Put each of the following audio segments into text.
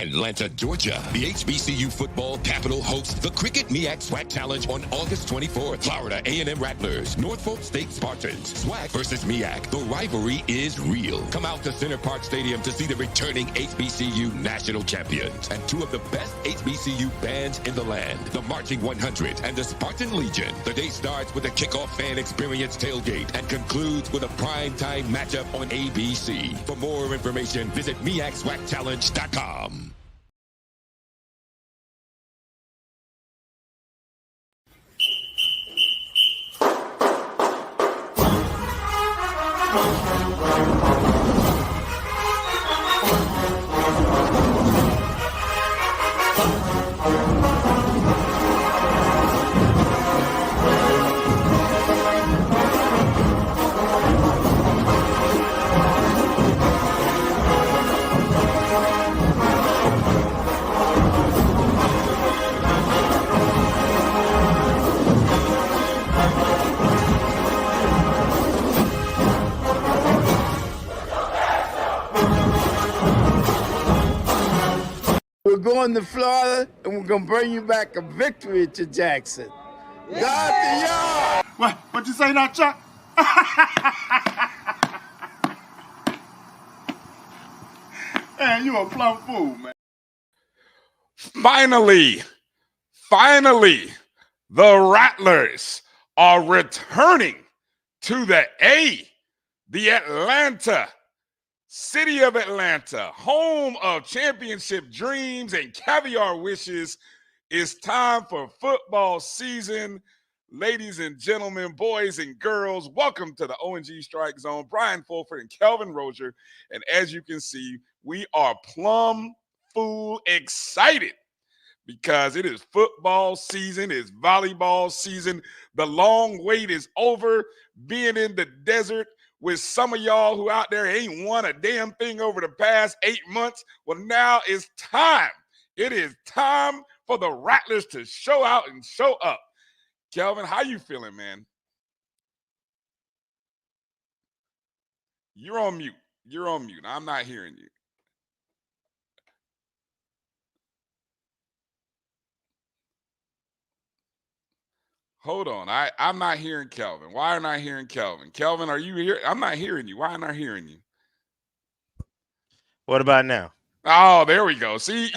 Atlanta, Georgia. The HBCU football capital hosts the Cricket MEAC-SWAC Challenge on August 24th. Florida A&M Rattlers, Norfolk State Spartans. SWAC versus MEAC. The rivalry is real. Come out to Center Park Stadium to see the returning HBCU national champions and two of the best HBCU bands in the land, the Marching 100 and the Spartan Legion. The day starts with a kickoff fan experience tailgate and concludes with a primetime matchup on ABC. For more information, visit MEAC-SWACChallenge.com. We're going to Florida, and we're going to bring you back a victory to Jackson. Yeah. God to y'all! What you say now, Chuck? Man, you a plumb fool, man. Finally, the Rattlers are returning to the A, the Atlanta, city of Atlanta, home of championship dreams and caviar wishes. It's time for football season. Ladies and gentlemen, boys and girls, welcome to the O&G Strike Zone. Bryan Fulford and Kelvin Rozier. And as you can see, we are plumb fool excited because it is football season, it's volleyball season. The long wait is over. Being in the desert with some of y'all who out there ain't won a damn thing over the past 8 months. Well, now it's time. It is time for the Rattlers to show out and show up. Kelvin, how you feeling, man? You're on mute. You're on mute. I'm not hearing you. Hold on. I'm not hearing Kelvin. Why aren't I hearing Kelvin? Kelvin, are you here? I'm not hearing you. Why aren't I hearing you? What about now? Oh, there we go. See,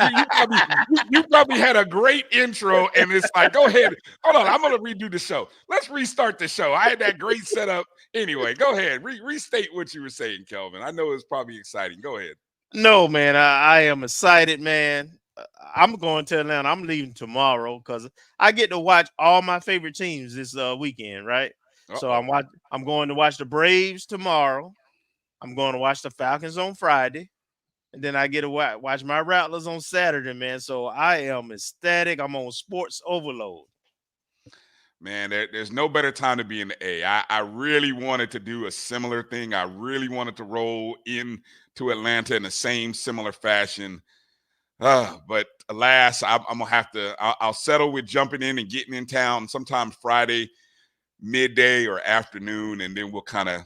you probably had a great intro, and it's like, go ahead. Hold on. I'm going to redo the show. Let's restart the show. I had that great setup. Anyway, go ahead. Restate what you were saying, Kelvin. I know it's probably exciting. Go ahead. No, man. I am excited, man. I'm going to Atlanta. I'm leaving tomorrow because I get to watch all my favorite teams this weekend, right? Uh-oh. So I'm going to watch the Braves tomorrow. I'm going to watch the Falcons on Friday. And then I get to watch my Rattlers on Saturday, man. So I am ecstatic. I'm on sports overload. Man, there's no better time to be in the A. I really wanted to do a similar thing. I really wanted to roll into Atlanta in the same similar fashion. But alas, I'm gonna have to. I'll settle with jumping in and getting in town sometime Friday midday or afternoon, and then we'll kind of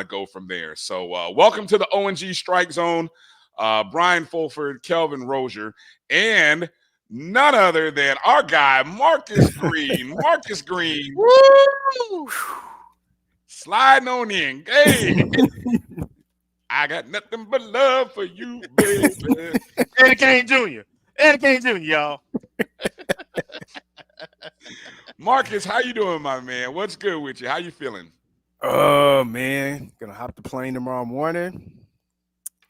go from there. So welcome to the O&G Strike Zone. Bryan Fulford, Kelvin Rozier, and none other than our guy Marcus Green. Marcus Green, woo! Sliding on in. Hey. I got nothing but love for you, baby. Eddie Kane Jr., y'all. Marcus, how you doing, my man? What's good with you? How you feeling? Oh, man. Gonna hop the plane tomorrow morning.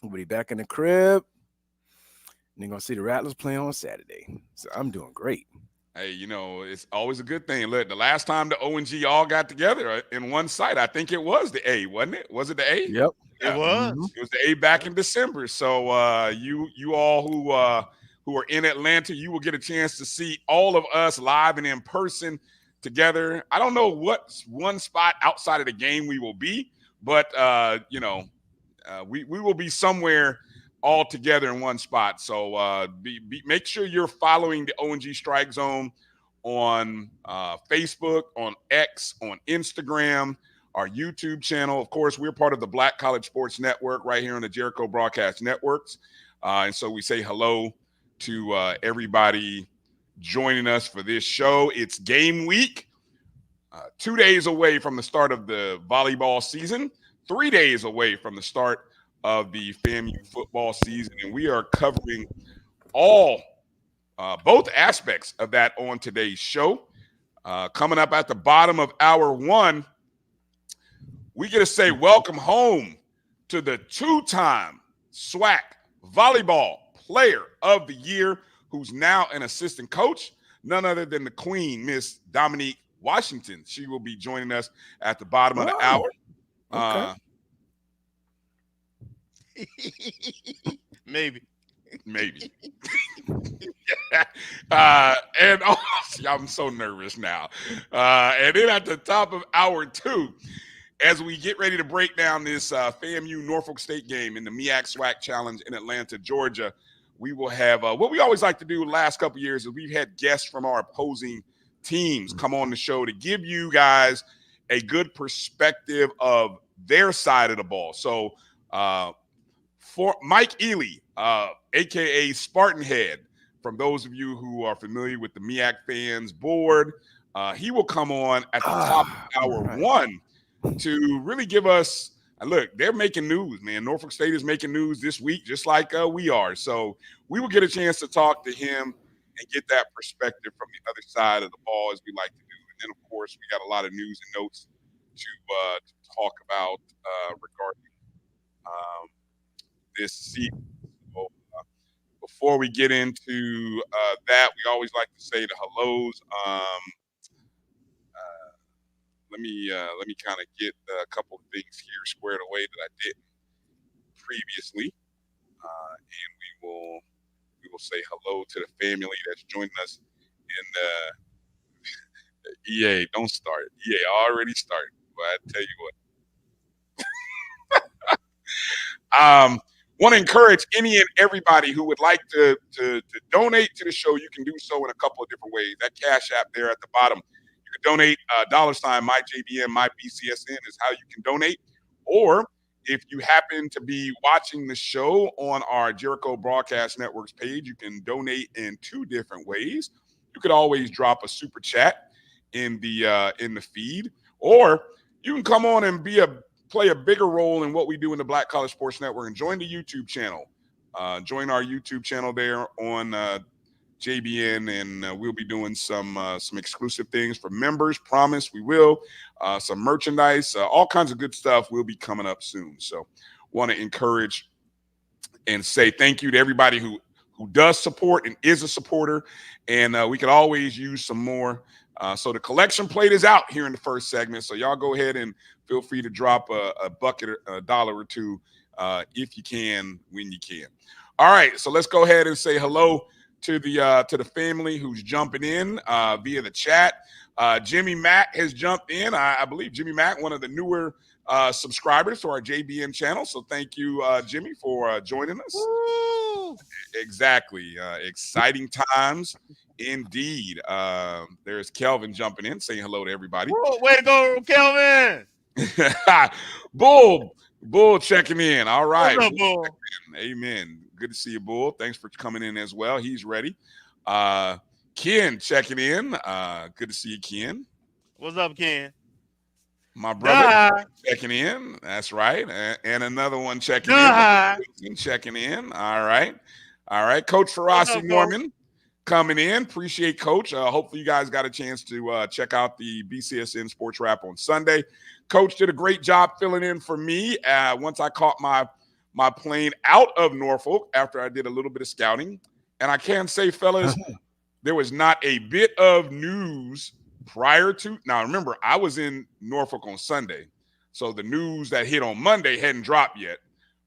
We'll be back in the crib. And then gonna see the Rattlers play on Saturday. So I'm doing great. Hey, it's always a good thing. Look, the last time the O&G all got together in one site, I think it was the A, wasn't it? Was it the A? Yep. It was. It was the A back in December. So you all who are in Atlanta, you will get a chance to see all of us live and in person together. I don't know what one spot outside of the game we will be, but we will be somewhere all together in one spot. So make sure you're following the O&G Strike Zone on Facebook, on X, on Instagram, our YouTube channel. Of course, we're part of the Black College Sports Network right here on the Jericho Broadcast Networks. And so we say hello to everybody joining us for this show. It's game week, 2 days away from the start of the volleyball season, 3 days away from the start of the FAMU football season. And we are covering both aspects of that on today's show. Coming up at the bottom of hour one, we get to say welcome home to the two-time SWAC Volleyball Player of the Year, who's now an assistant coach, none other than the Queen, Miss Dominique Washington. She will be joining us at the bottom of the hour. Okay. Maybe. And I'm so nervous now. And then at the top of hour two, as we get ready to break down this FAMU Norfolk State game in the MEAC-SWAC Challenge in Atlanta, Georgia, we will have what we always like to do the last couple of years is we've had guests from our opposing teams come on the show to give you guys a good perspective of their side of the ball. So for Mike Elely, a.k.a. Spartan Head, from those of you who are familiar with the MEAC fans board, he will come on at the top of hour one to really give us – look, they're making news, man. Norfolk State is making news this week just like we are. So we will get a chance to talk to him and get that perspective from the other side of the ball, as we like to do. And then, of course, we got a lot of news and notes to talk about regarding this season. So, before we get into that, we always like to say the hellos. Let me kind of get a couple of things here squared away that I didn't previously, and we will say hello to the family that's joining us in the EA. Don't start. EA already started. But I tell you what. Want to encourage any and everybody who would like to donate to the show. You can do so in a couple of different ways. That Cash App there at the bottom. You can donate $MyJBN, MyBCSN is how you can donate. Or if you happen to be watching the show on our Jericho Broadcast Networks page, you can donate in two different ways. You could always drop a super chat in the feed, or you can come on and play a bigger role in what we do in the Black College Sports Network and join the YouTube channel. Join our YouTube channel there on JBN, and we'll be doing some exclusive things for members. Promise we will. Some merchandise, all kinds of good stuff will be coming up soon. So want to encourage and say thank you to everybody who does support and is a supporter, and we could always use some more. So the collection plate is out here in the first segment, so y'all go ahead and feel free to drop a bucket, a dollar or two, if you can, when you can. All right, so let's go ahead and say hello to the family who's jumping in via the chat. Jimmy Mack has jumped in. I believe Jimmy Mack, one of the newer subscribers to our JBN channel. So thank you, Jimmy, for joining us. Woo! Exactly. Exciting times indeed. There's Kelvin jumping in, saying hello to everybody. Whoa, way to go, Kelvin. Bull checking in. All right. What's up, Bull? Amen. Good to see you, Bull. Thanks for coming in as well. He's ready. Ken checking in. Good to see you, Ken. What's up, Ken? My brother checking in. That's right. And another one checking in. Checking in. All right. Coach Ferrasi Norman coming in. Appreciate Coach. Hopefully you guys got a chance to check out the BCSN Sports Wrap on Sunday. Coach did a great job filling in for me once I caught my plane out of Norfolk after I did a little bit of scouting. And I can say, fellas, there was not a bit of news prior to. Now, remember, I was in Norfolk on Sunday, so the news that hit on Monday hadn't dropped yet.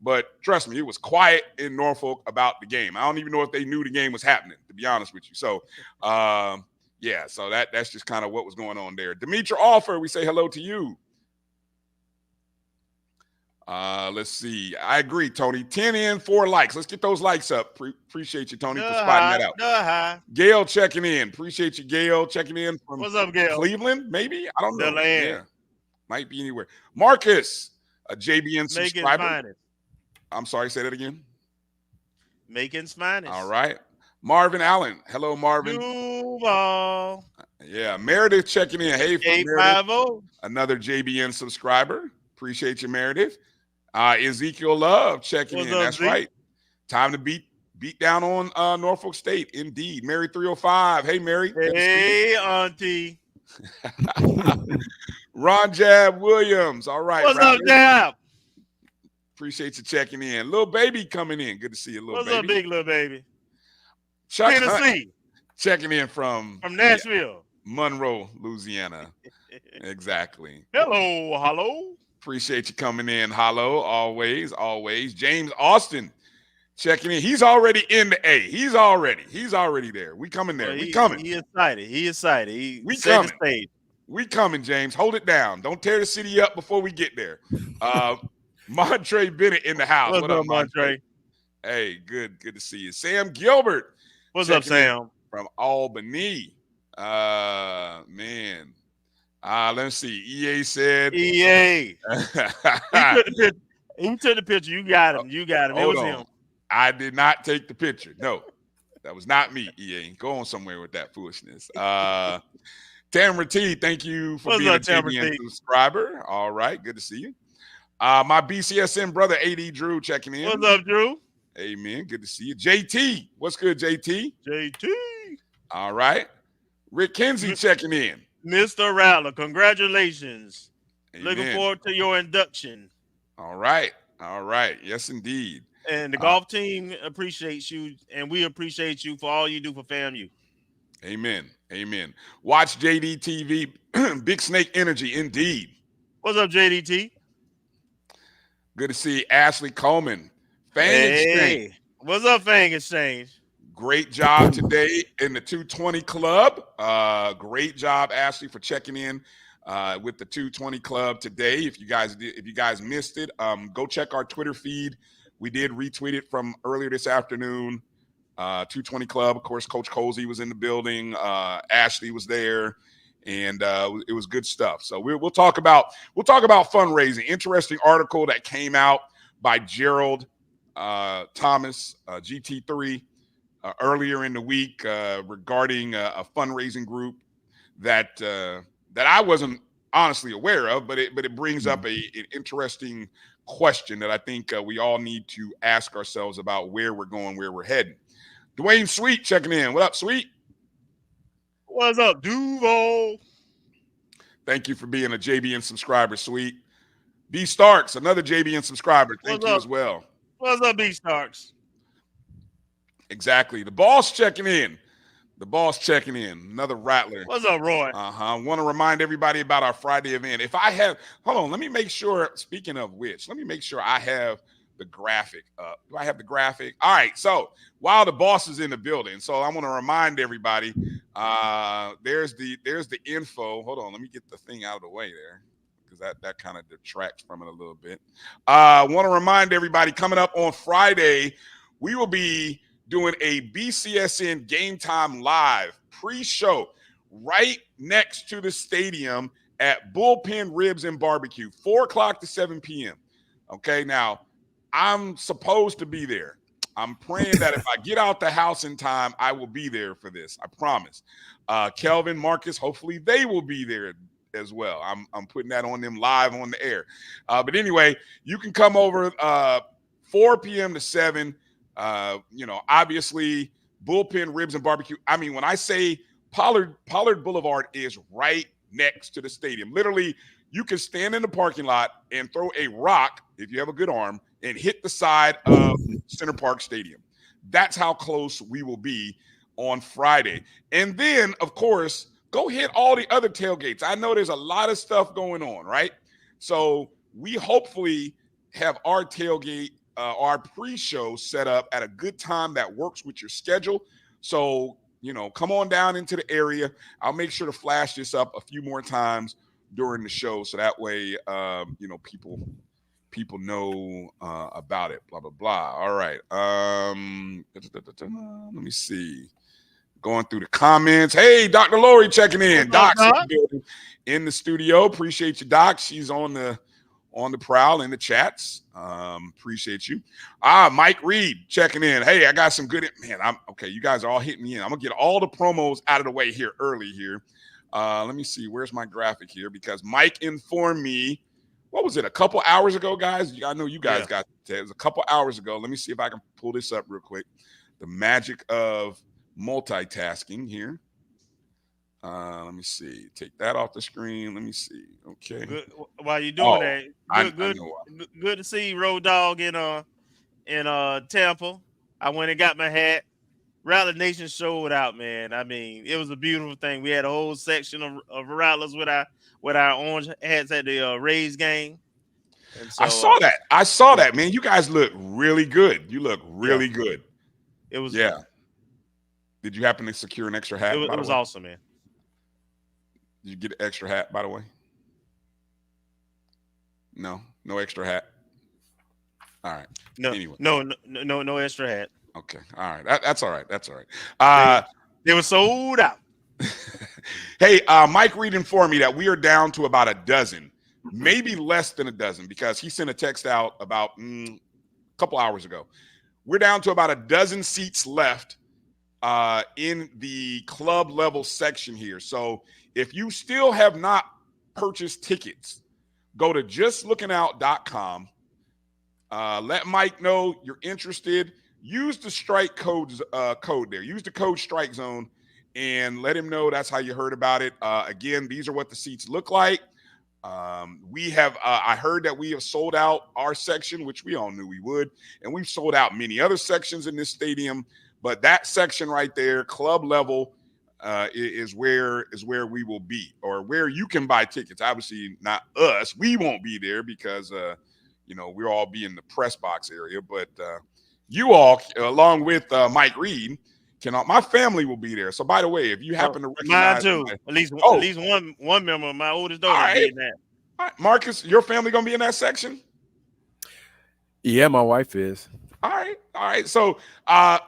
But trust me, it was quiet in Norfolk about the game. I don't even know if they knew the game was happening, to be honest with you. So, yeah, so that's just kind of what was going on there. Demetra Offer, we say hello to you. Let's see. I agree, Tony. 10 in, 4 likes. Let's get those likes up. Appreciate you, Tony, for spotting that out. Gail checking in. Appreciate you, Gail, checking in from What's up, Gail? Cleveland, maybe? I don't know. Yeah. Might be anywhere. Marcus, a JBN Macon's subscriber. finest. I'm sorry, say that again. Macon's finest. All right. Marvin Allen. Hello, Marvin. Duval. Yeah. Meredith checking in. Hey, Meredith. 850. Another JBN subscriber. Appreciate you, Meredith. Ezekiel Love checking What's in. up, That's Zeke? right. Time to beat down on Norfolk State. Indeed. Mary 305. Hey, Mary. Hey, Auntie. Ron Jab Williams. All right. What's up, Raptors. Jab? Appreciate you checking in. Little baby coming in. Good to see you, little What's baby. up, big little baby? Chuck Hunt Tennessee. checking in from Nashville. Monroe, Louisiana. Exactly. Hello. Appreciate you coming in. Hello, always. James Austin checking in. He's already in the A. He's already there. We coming there. We coming. He excited. We set the coming. stage. We coming, James. Hold it down. Don't tear the city up before we get there. Montre Bennett in the house. What up, Montre? Hey, good to see you. Sam Gilbert. What's up, Sam? From Albany. Man. Let's see. EA said. EA. He took the picture. You got him. It was him. I did not take the picture. No, that was not me, EA. Go on somewhere with that foolishness. Tamara T, thank you for being a JBN subscriber. All right. Good to see you. My BCSN brother, AD Drew, checking in. What's up, Drew? Amen. Good to see you. JT. What's good, JT? JT. All right. Rick Kinsey checking in. Mr. Rattler, congratulations. Amen. Looking forward to your induction. All right. Yes, indeed. And the golf team appreciates you, and we appreciate you for all you do for FAMU. Amen. Watch JD TV. Big Snake Energy, indeed. What's up, JDT? Good to see Ashley Coleman. Fang Exchange. What's up, Fang Exchange? Great job today in the 220 Club. Great job, Ashley, for checking in with the 220 Club today. If you guys missed it, go check our Twitter feed. We did retweet it from earlier this afternoon. 220 Club, of course, Coach Cozy was in the building. Ashley was there, and it was good stuff. So we'll talk about fundraising. Interesting article that came out by Gerald Thomas, GT3. Earlier in the week regarding a fundraising group that I wasn't honestly aware of, but it brings up an interesting question that I think we all need to ask ourselves about where we're going, where we're heading. Dwayne Sweet checking in. What up, Sweet? What's up, Duval? Thank you for being a JBN subscriber, Sweet. B Starks, another JBN subscriber. Thank you as well. What's up, B Starks? Exactly. The boss checking in. Another Rattler. What's up, Roy? I want to remind everybody about our Friday event. Hold on, let me make sure, speaking of which, let me make sure I have the graphic up. Do I have the graphic? All right, so while the boss is in the building, so I want to remind everybody, there's the info. Hold on, let me get the thing out of the way there, because that kind of detracts from it a little bit. I want to remind everybody, coming up on Friday, we will be doing a BCSN Game Time Live pre-show right next to the stadium at Bullpen Ribs and Barbecue, 4 o'clock to 7 p.m. Okay, now I'm supposed to be there. I'm praying that if I get out the house in time, I will be there for this. I promise. Kelvin, Marcus, hopefully they will be there as well. I'm putting that on them live on the air. But anyway, you can come over 4 p.m. to 7. Obviously Bullpen Ribs and Barbecue. I mean, when I say Pollard Boulevard is right next to the stadium. Literally, you can stand in the parking lot and throw a rock, if you have a good arm, and hit the side of Center Park Stadium. That's how close we will be on Friday. And then, of course, go hit all the other tailgates. I know there's a lot of stuff going on, right? So we hopefully have our tailgate, our pre-show set up at a good time that works with your schedule. So, come on down into the area. I'll make sure to flash this up a few more times during the show, so that way, people know about it. Blah blah blah. All right. Let me see. Going through the comments. Hey, Dr. Lori checking in. What's up, Doc's in the studio. Appreciate you, Doc. She's on the prowl in the chats. Appreciate you. Mike Reed checking in. Hey, I got some good. Man, I'm okay. You guys are all hitting me in. I'm gonna get all the promos out of the way here early here. Let me see. Where's my graphic here? Because Mike informed me. What was it? A couple hours ago, guys. I know you guys got it. It was a couple hours ago. Let me see if I can pull this up real quick. The magic of multitasking here. Let me see. Take that off the screen. Let me see. Okay. Good. While you're doing that, good to see Road Dogg in Tampa. I went and got my hat. Rattler Nation showed out, man. I mean, it was a beautiful thing. We had a whole section of Rattlers with our orange hats at the Rays game. And so, I saw that, man. You guys look really good. You look really good. It was Did you happen to secure an extra hat? It was awesome, man. Did you get an extra hat, by the way? No extra hat. All right. No, anyway. No extra hat. Okay. All right. That's all right. That's all right. They were sold out. Hey, Mike Reed informed me that we are down to about a dozen, maybe less than a dozen, because he sent a text out about a couple hours ago. We're down to about a dozen seats left in the club level section here. So if you still have not purchased tickets, go to justlookingout.com. Let Mike know you're interested. Use the strike code there. Use the code StrikeZone and let him know that's how you heard about it. Again, these are what the seats look like. We have, I heard that we have sold out our section, which we all knew we would, and we've sold out many other sections in this stadium. But that section right there, club level, is where we will be, or where you can buy tickets. Obviously, not us. We won't be there because we'll all be in the press box area. But you all, along with Mike Reed, my family will be there. So, by the way, if you happen to recognize, mine too. At least one member of my oldest daughter will be in that. All right, Marcus, your family gonna be in that section? Yeah, my wife is. All right. So,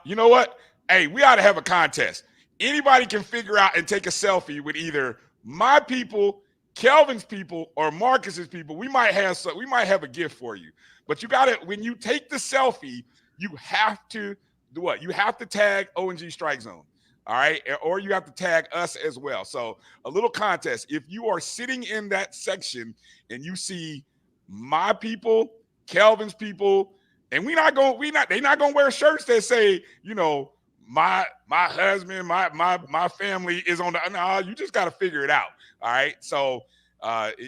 you know what? Hey, we ought to have a contest. Anybody can figure out and take a selfie with either my people, Kelvin's people, or Marcus's people. We might have a gift for you. But you got to, when you take the selfie, you have to do what? You have to tag ONG StrikeZone. All right. Or you have to tag us as well. So a little contest. If you are sitting in that section and you see my people, Kelvin's people, and they're not gonna wear shirts that say, my husband, my family is on the. No, you just got to figure it out. All right. So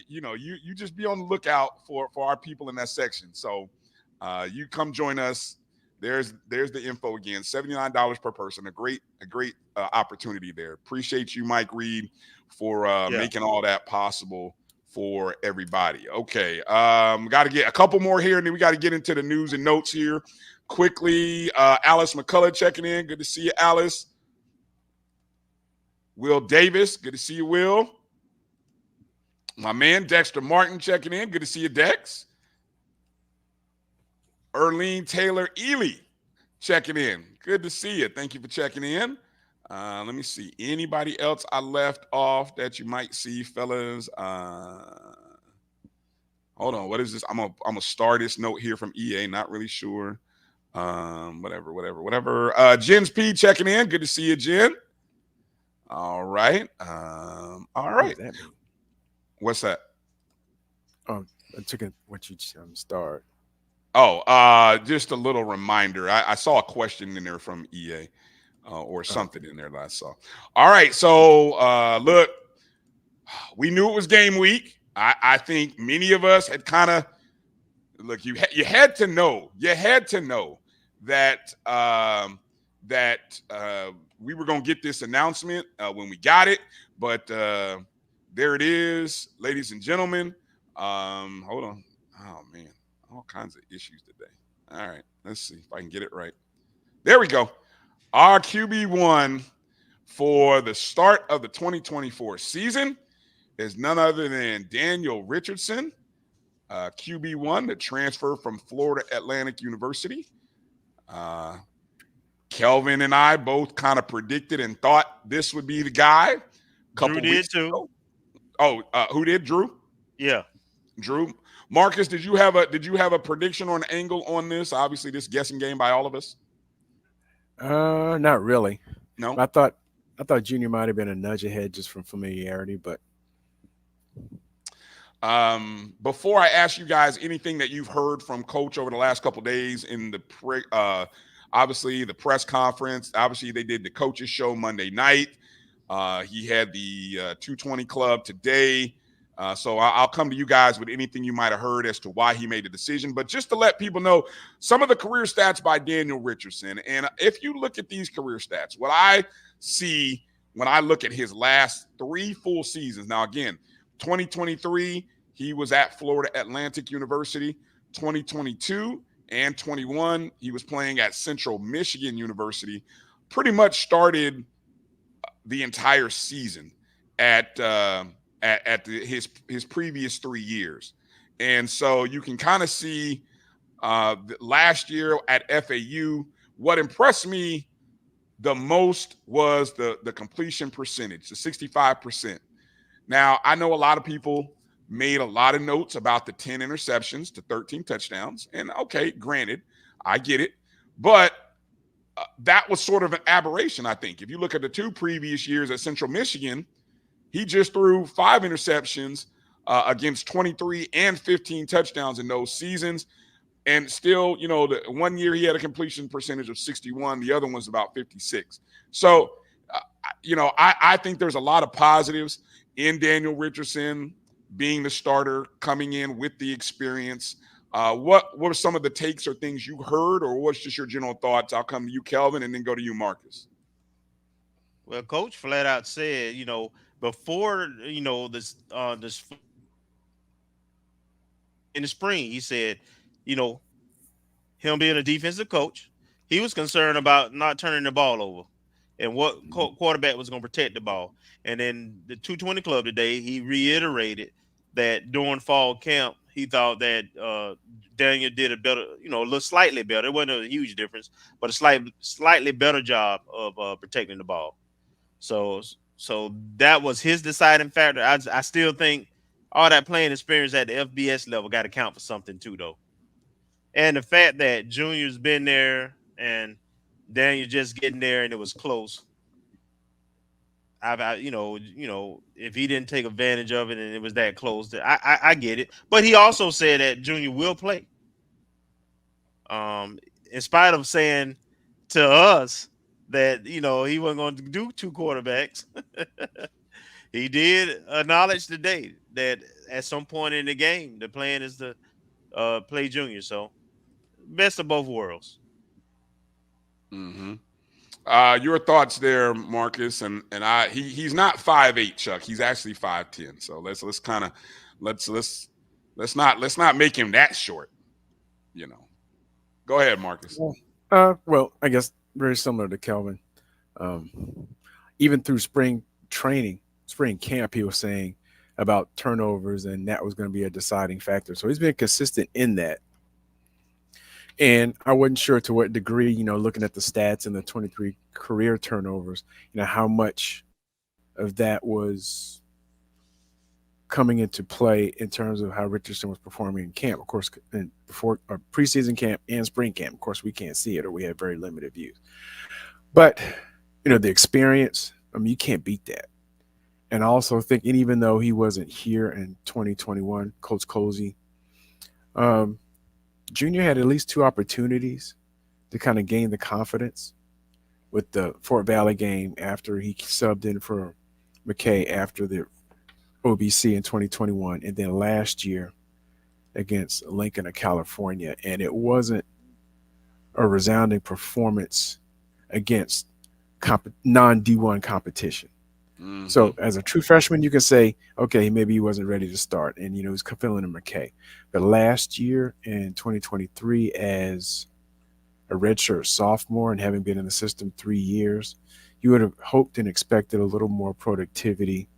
you just be on the lookout for our people in that section. So you come join us. There's the info again. $79 per person. A great opportunity there. Appreciate you, Mike Reed, for making all that possible for everybody. Okay. Got to get a couple more here, and then we got to get into the news and notes here quickly. Alice McCullough checking in. Good to see you, Alice. Will Davis. Good to see you, Will. My man, Dexter Martin checking in. Good to see you, Dex. Erlene Taylor Ely checking in. Good to see you. Thank you for checking in. Let me see. Anybody else I left off that you might see, fellas? Hold on. What is this? I'm gonna start this note here from EA. Not really sure. Whatever. Jen's P checking in. Good to see you, Jen. All right. All right. What's that? Oh, I took it. What you start? Oh, just a little reminder. I saw a question in there from EA or something in there that I saw. All right. So, look, we knew it was game week. I think many of us had kind of look. You had to know. You had to know that we were going to get this announcement when we got it. But there it is, ladies and gentlemen. Hold on. Oh man. All kinds of issues today. All right, let's see if I can get it right. There we go. Our QB1 for the start of the 2024 season is none other than Daniel Richardson, QB1, the transfer from Florida Atlantic University. Kelvin and I both kind of predicted and thought this would be the guy. Drew did too. Ago. Oh, who did? Drew? Yeah. Drew. Marcus, did you have a prediction or an angle on this? Obviously, this guessing game by all of us. Not really. No. I thought Junior might have been a nudge ahead just from familiarity, but before I ask you guys anything that you've heard from Coach over the last couple of days in the obviously the press conference, obviously they did the coaches show Monday night. He had the 220 club today. So I'll come to you guys with anything you might have heard as to why he made the decision. But just to let people know some of the career stats by Daniel Richardson. And if you look at these career stats, what I see when I look at his last 3 full seasons. Now, again, 2023, he was at Florida Atlantic University. 2022 and 21, he was playing at Central Michigan University. Pretty much started the entire season at his previous 3 years. And so you can kind of see last year at FAU, what impressed me the most was the completion percentage, the 65%. Now, I know a lot of people made a lot of notes about the 10 interceptions to 13 touchdowns. And okay, granted, I get it. But that was sort of an aberration, I think. If you look at the 2 previous years at Central Michigan, he just threw 5 interceptions against 23 and 15 touchdowns in those seasons. And still, you know, the 1 year he had a completion percentage of 61. The other one's about 56. So, you know, I think there's a lot of positives in Daniel Richardson being the starter, coming in with the experience. What were some of the takes or things you heard, or what's just your general thoughts? I'll come to you, Kelvin, and then go to you, Marcus. Well, Coach flat out said, you know, before, you know, this in the spring, he said, you know, him being a defensive coach, he was concerned about not turning the ball over and what quarterback was going to protect the ball. And then the 220 club today, he reiterated that during fall camp, he thought that Daniel did a better, you know, a little slightly better. It wasn't a huge difference, but a slightly better job of protecting the ball. So that was his deciding factor. I still think all that playing experience at the FBS level got to count for something too, though. And the fact that Junior's been there and Daniel just getting there and it was close. You know, if he didn't take advantage of it and it was that close, I get it. But he also said that Junior will play. In spite of saying to us that, you know, he wasn't going to do 2 quarterbacks, he did acknowledge today that at some point in the game, the plan is to play Junior. So best of both worlds. Mm-hmm. Your thoughts there, Marcus, and he's not 5'8", Chuck. He's actually 5'10". So let's not make him that short. You know, go ahead, Marcus. Well, I guess very similar to Kelvin. Even through spring camp, he was saying about turnovers, and that was going to be a deciding factor. So he's been consistent in that. And I wasn't sure to what degree, you know, looking at the stats and the 23 career turnovers, you know, how much of that was coming into play in terms of how Richardson was performing in camp. Of course, before preseason camp and spring camp, of course, we can't see it or we have very limited views. But, you know, the experience, I mean, you can't beat that. And I also think, and even though he wasn't here in 2021, Coach Colsey, Junior had at least 2 opportunities to kind of gain the confidence with the Fort Valley game after he subbed in for McKay after the OBC in 2021, and then last year against Lincoln of California. And it wasn't a resounding performance against non-D1 competition. Mm-hmm. So as a true freshman, you can say, okay, maybe he wasn't ready to start, and, you know, he's filling in McKay. But last year in 2023, as a redshirt sophomore and having been in the system 3 years, you would have hoped and expected a little more productivity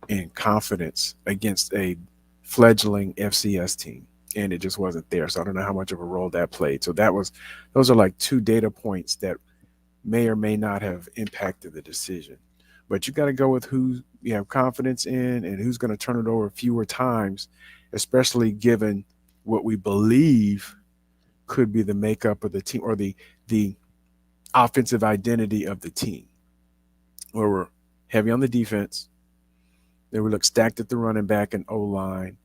and confidence against a fledgling FCS team, and it just wasn't there. So I don't know how much of a role that played. So those are like 2 data points that may or may not have impacted the decision. But you got to go with who you have confidence in and who's going to turn it over fewer times, especially given what we believe could be the makeup of the team or the offensive identity of the team, where we're heavy on the defense. Then we look stacked at the running back and O-line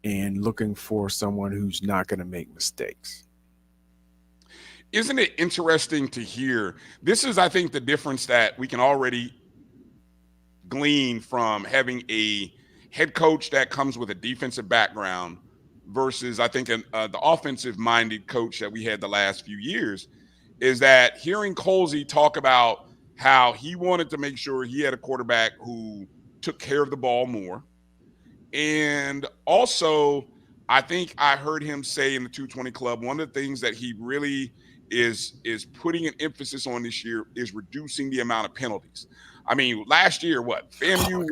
and looking for someone who's not going to make mistakes. Isn't it interesting to hear? This is, I think, the difference that we can already glean from having a head coach that comes with a defensive background versus, I think, the offensive-minded coach that we had the last few years, is that hearing Colsey talk about how he wanted to make sure he had a quarterback who took care of the ball more. And also, I think I heard him say in the 220 Club, one of the things that he really is putting an emphasis on this year is reducing the amount of penalties. I mean, last year, FAMU,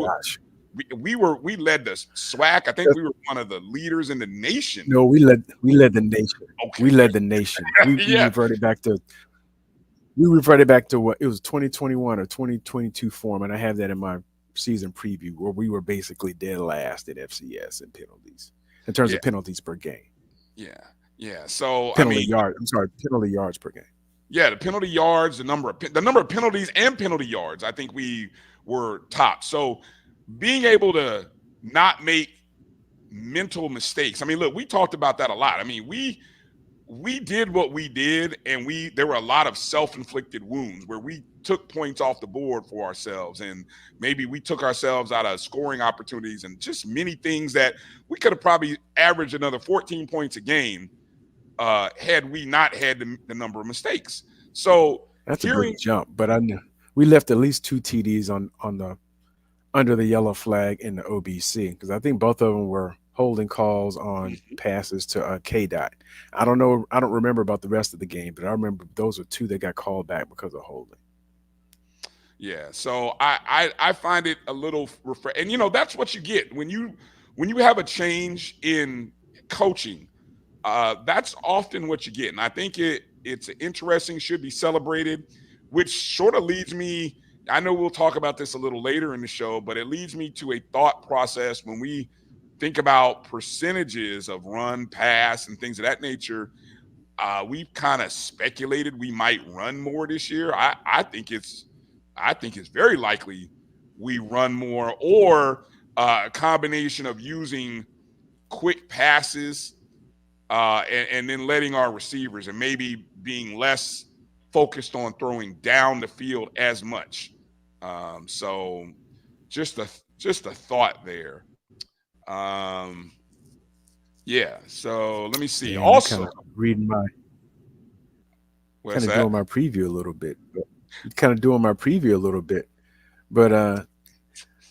we led the SWAC. I think we were one of the leaders in the nation. No, we led the nation. Okay. We led the nation. We reverted back to what it was 2021 or 2022 form, and I have that in my season preview where we were basically dead last at FCS in penalties in terms of penalties per game. Yeah. So penalty yards per game. Yeah, the penalty yards, the number of penalties and penalty yards. I think we were top. So being able to not make mental mistakes. I mean, look, we talked about that a lot. I mean, we did what we did, and there were a lot of self-inflicted wounds where we took points off the board for ourselves, and maybe we took ourselves out of scoring opportunities and just many things that we could have probably averaged another 14 points a game had we not had the number of mistakes. So that's a great jump, but I knew we left at least 2 TDs on the under the yellow flag in the OBC, because I think both of them were holding calls on passes to K-Dot. I don't remember about the rest of the game, but I remember those were 2 that got called back because of holding. Yeah, so I find it a little and that's what you get when you have a change in coaching. That's often what you get, and I think it's interesting, should be celebrated, which sort of leads me. I know we'll talk about this a little later in the show, but it leads me to a thought process when we think about percentages of run, pass, and things of that nature. We've kind of speculated we might run more this year. I think it's very likely we run more, or a combination of using quick passes and then letting our receivers, and maybe being less focused on throwing down the field as much. So just a thought there. So let me see. Yeah, also, kind of doing my preview a little bit, but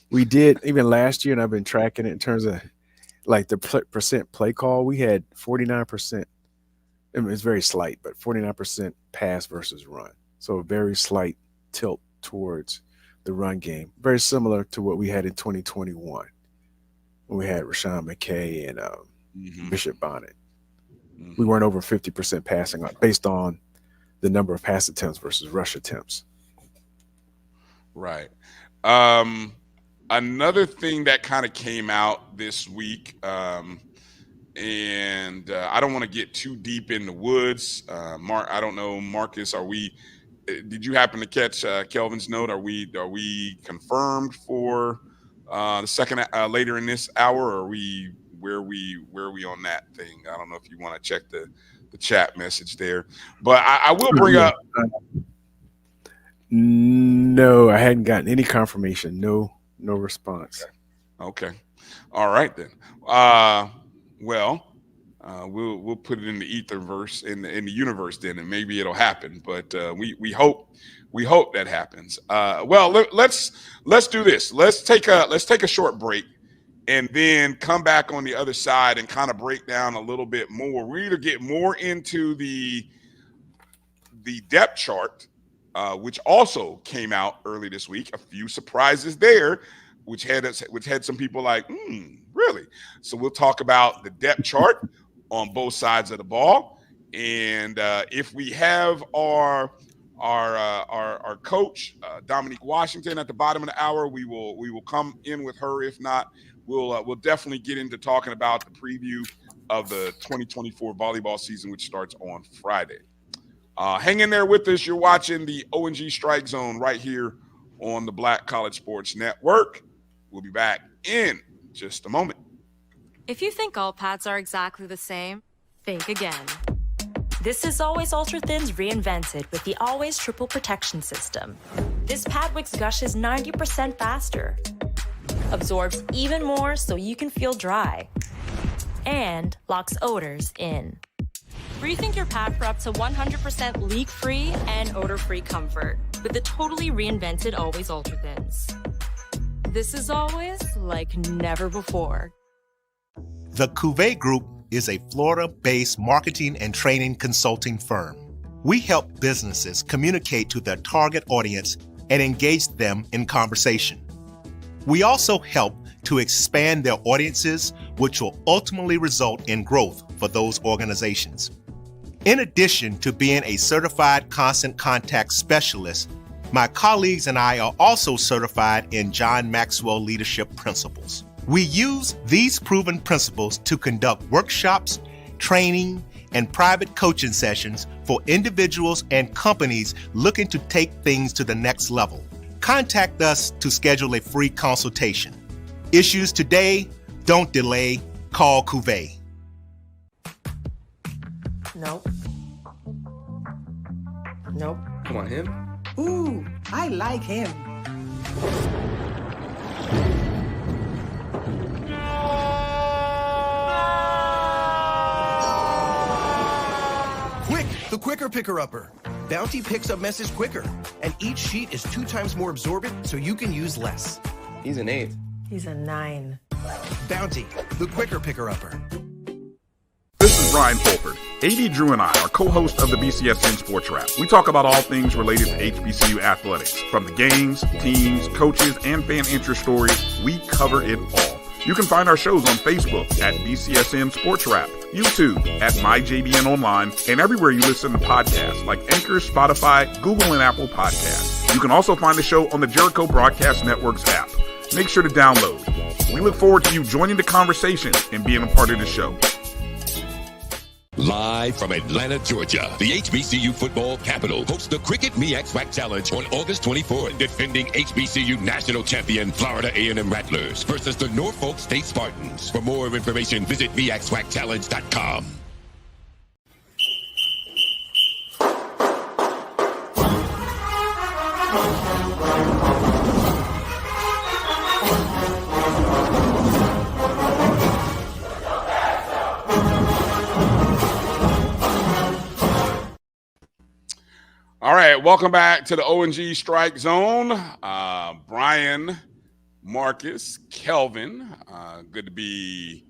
we did even last year, and I've been tracking it in terms of like the percent play call. We had 49%. I mean, it's very slight, but 49% pass versus run. So a very slight tilt towards the run game, very similar to what we had in 2021 when we had Rashawn McKay and Bishop Bonnet. We weren't over 50% passing based on the number of pass attempts versus rush attempts. Right. Another thing that kind of came out this week, and I don't want to get too deep in the woods. I don't know, Marcus, did you happen to catch Kelvin's note? Are we confirmed for the second later in this hour, or are we where are we on that thing? I don't know if you want to check the chat message there, but I will bring up. No, I hadn't gotten any confirmation. No response. Okay. All right then. We'll put it in the etherverse, in the universe then, and maybe it'll happen. But we hope that happens. Let's do this. Let's take a short break, and then come back on the other side and kind of break down a little bit more. We either get more into the depth chart, which also came out early this week. A few surprises there, which had some people like, really? So we'll talk about the depth chart on both sides of the ball, and if we have our our coach, Dominique Washington, at the bottom of the hour. We will come in with her. If not, we'll definitely get into talking about the preview of the 2024 volleyball season, which starts on Friday. Hang in there with us. You're watching the O&G Strike Zone right here on the Black College Sports Network. We'll be back in just a moment. If you think all pads are exactly the same, think again. This is Always Ultra Thins reinvented with the Always Triple Protection System. This pad wicks gushes 90% faster, absorbs even more so you can feel dry, and locks odors in. Rethink your pad for up to 100% leak-free and odor-free comfort with the totally reinvented Always Ultra Thins. This is always like never before. The Cuvée Group is a Florida-based marketing and training consulting firm. We help businesses communicate to their target audience and engage them in conversation. We also help to expand their audiences, which will ultimately result in growth for those organizations. In addition to being a certified constant contact specialist, my colleagues and I are also certified in John Maxwell Leadership Principles. We use these proven principles to conduct workshops, training, and private coaching sessions for individuals and companies looking to take things to the next level. Contact us to schedule a free consultation. Issues today, don't delay, call Cuvée. Nope. Nope. Come on, him? Ooh, I like him. Quick, the quicker picker-upper. Bounty picks up message quicker, and each sheet is 2 times more absorbent, so you can use less. He's an 8. He's a 9. Bounty, the quicker picker-upper. This is Bryan Fulford. AD Drew and I are co-hosts of the BCSN Sports Wrap. We talk about all things related to HBCU athletics. From the games, teams, coaches, and fan interest stories, we cover it all. You can find our shows on Facebook at BCSN Sports Wrap, YouTube at MyJBN Online, and everywhere you listen to podcasts like Anchor, Spotify, Google, and Apple Podcasts. You can also find the show on the Jericho Broadcast Network's app. Make sure to download. We look forward to you joining the conversation and being a part of the show. Live from Atlanta, Georgia, the HBCU football capital hosts the Cricket MEAC-SWAC Challenge on August 24th. Defending HBCU national champion Florida A&M Rattlers versus the Norfolk State Spartans. For more information, visit MEAC-SWACchallenge.com. All right, welcome back to the O&G Strike Zone. Bryan, Marcus, Kelvin, good to be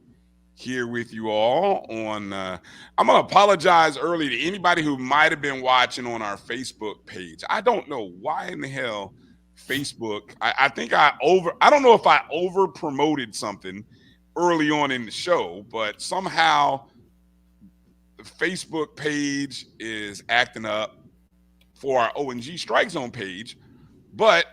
here with you all. I'm going to apologize early to anybody who might have been watching on our Facebook page. I don't know why in the hell Facebook, I don't know if I over promoted something early on in the show, but somehow the Facebook page is acting up for our O&G Strike Zone page, but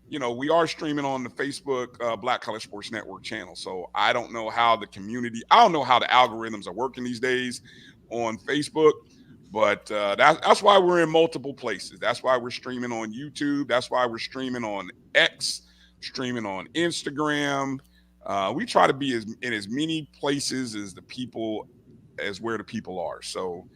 we are streaming on the Facebook Black College Sports Network channel. So I don't know how the algorithms are working these days on Facebook, but that's why we're in multiple places. That's why we're streaming on YouTube. That's why we're streaming on X, streaming on Instagram. We try to be in as many places as where the people are. So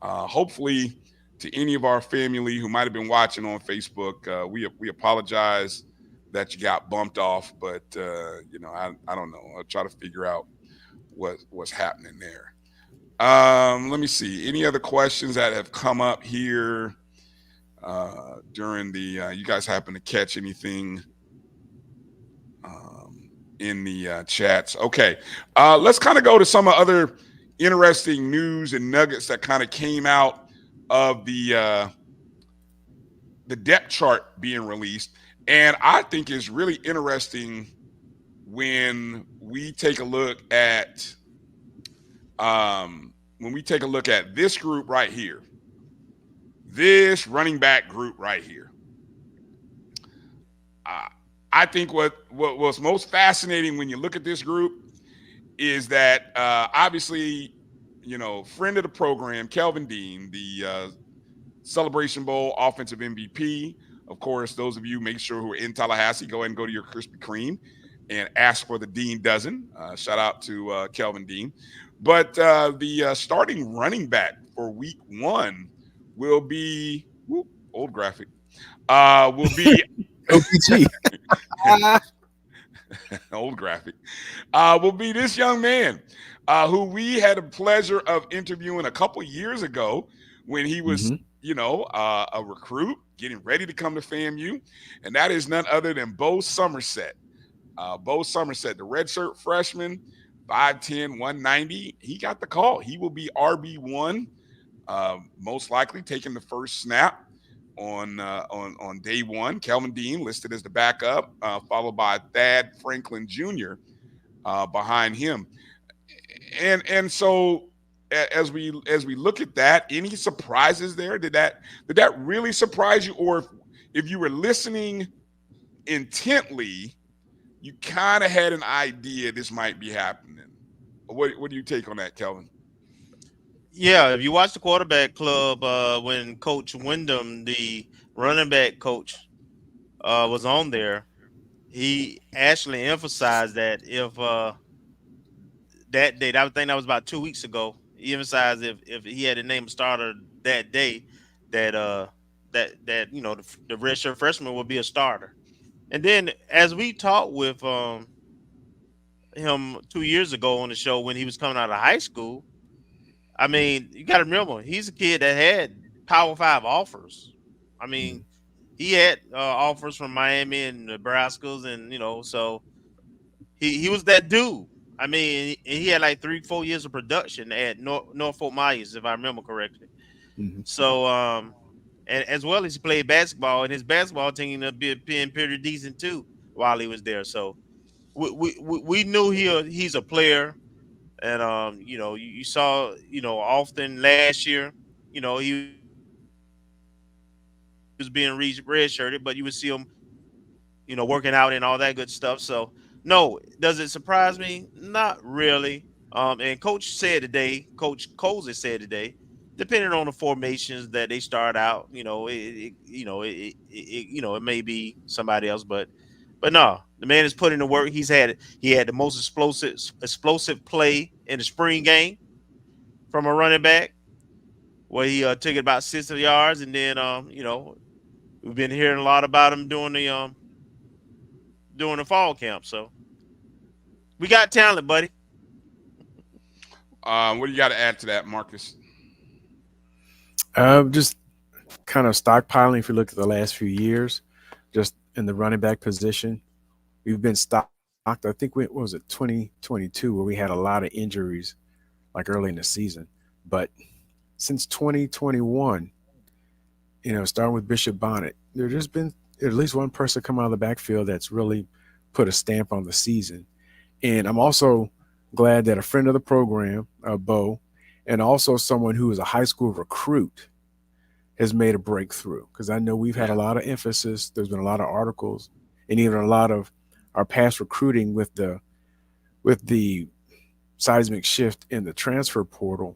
hopefully, to any of our family who might have been watching on Facebook, we apologize that you got bumped off, but I don't know. I'll try to figure out what's happening there. Let me see. Any other questions that have come up here during the? You guys happen to catch anything in the chats? Okay, let's kind of go to some other interesting news and nuggets that kind of came out of the depth chart being released. And I think it's really interesting when we take a look at this group right here. this running back group right here. I think what was most fascinating when you look at this group is that obviously, friend of the program, Kelvin Dean, the Celebration Bowl offensive MVP. Of course, those of you make sure who are in Tallahassee, go ahead and go to your Krispy Kreme and ask for the Dean dozen. Shout out to Kelvin Dean. But the starting running back for week 1 will be old graphic. Will be OPG. old graphic. Will be this young man who we had the pleasure of interviewing a couple years ago when he was, a recruit getting ready to come to FAMU, and that is none other than Bo Somerset. Bo Somerset, the redshirt freshman, 5'10", 190. He got the call. He will be RB1, most likely taking the first snap on day 1. Kelvin Dean listed as the backup, followed by Thad Franklin Jr. Behind him. And so as we look at that, any surprises there? Did that really surprise you? Or if you were listening intently, you kind of had an idea this might be happening? What do you take on that, Kelvin? Yeah, if you watch the quarterback club, when Coach Wyndham, the running back coach, was on there, he actually emphasized that if that day, I think that was about 2 weeks ago, he emphasized if he had to name a starter that day, that the redshirt freshman would be a starter. And then as we talked with him 2 years ago on the show when he was coming out of high school, I mean, you got to remember, he's a kid that had Power 5 offers. I mean, he had offers from Miami and Nebraska's, and so he was that dude. I mean, he had like 3-4 years of production at Norfolk Myers, if I remember correctly. Mm-hmm. So, and as well as he played basketball, and his basketball team ended up being pretty decent too while he was there. So we knew he's a player, and you saw often last year, he was being redshirted, but you would see him working out and all that good stuff. So no, does it surprise me? Not really. And Coach Colsey said today, depending on the formations that they start out, it may be somebody else, but no, the man is putting the work. He had the most explosive play in the spring game from a running back, where he took it about 60 yards, and then we've been hearing a lot about him during the fall camp. So we got talent, buddy. What do you got to add to that, Marcus? Just kind of stockpiling. If you look at the last few years, just in the running back position, we've been stocked. I think what was it, 2022, where we had a lot of injuries, like early in the season. But since 2021, starting with Bishop Bonnet, there's just been at least one person come out of the backfield that's really put a stamp on the season. And I'm also glad that a friend of the program, Bo, and also someone who is a high school recruit has made a breakthrough. Because I know we've had a lot of emphasis. There's been a lot of articles and even a lot of our past recruiting with the seismic shift in the transfer portal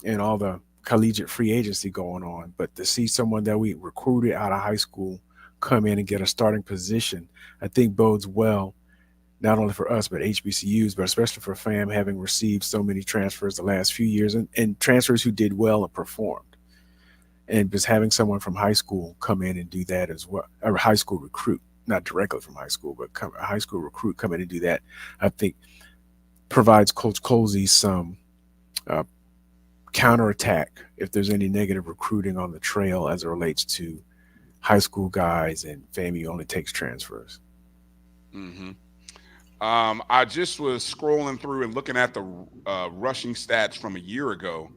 and all the collegiate free agency going on. But to see someone that we recruited out of high school come in and get a starting position, I think bodes well, not only for us, but HBCUs, but especially for FAM, having received so many transfers the last few years and transfers who did well and performed. And just having someone from high school come in and do that as well, or a high school recruit, not directly from high school, but a high school recruit come in and do that, I think provides Coach Colsey some counterattack if there's any negative recruiting on the trail as it relates to high school guys, and FAMU only takes transfers. Mm-hmm. I just was scrolling through and looking at the rushing stats from a year ago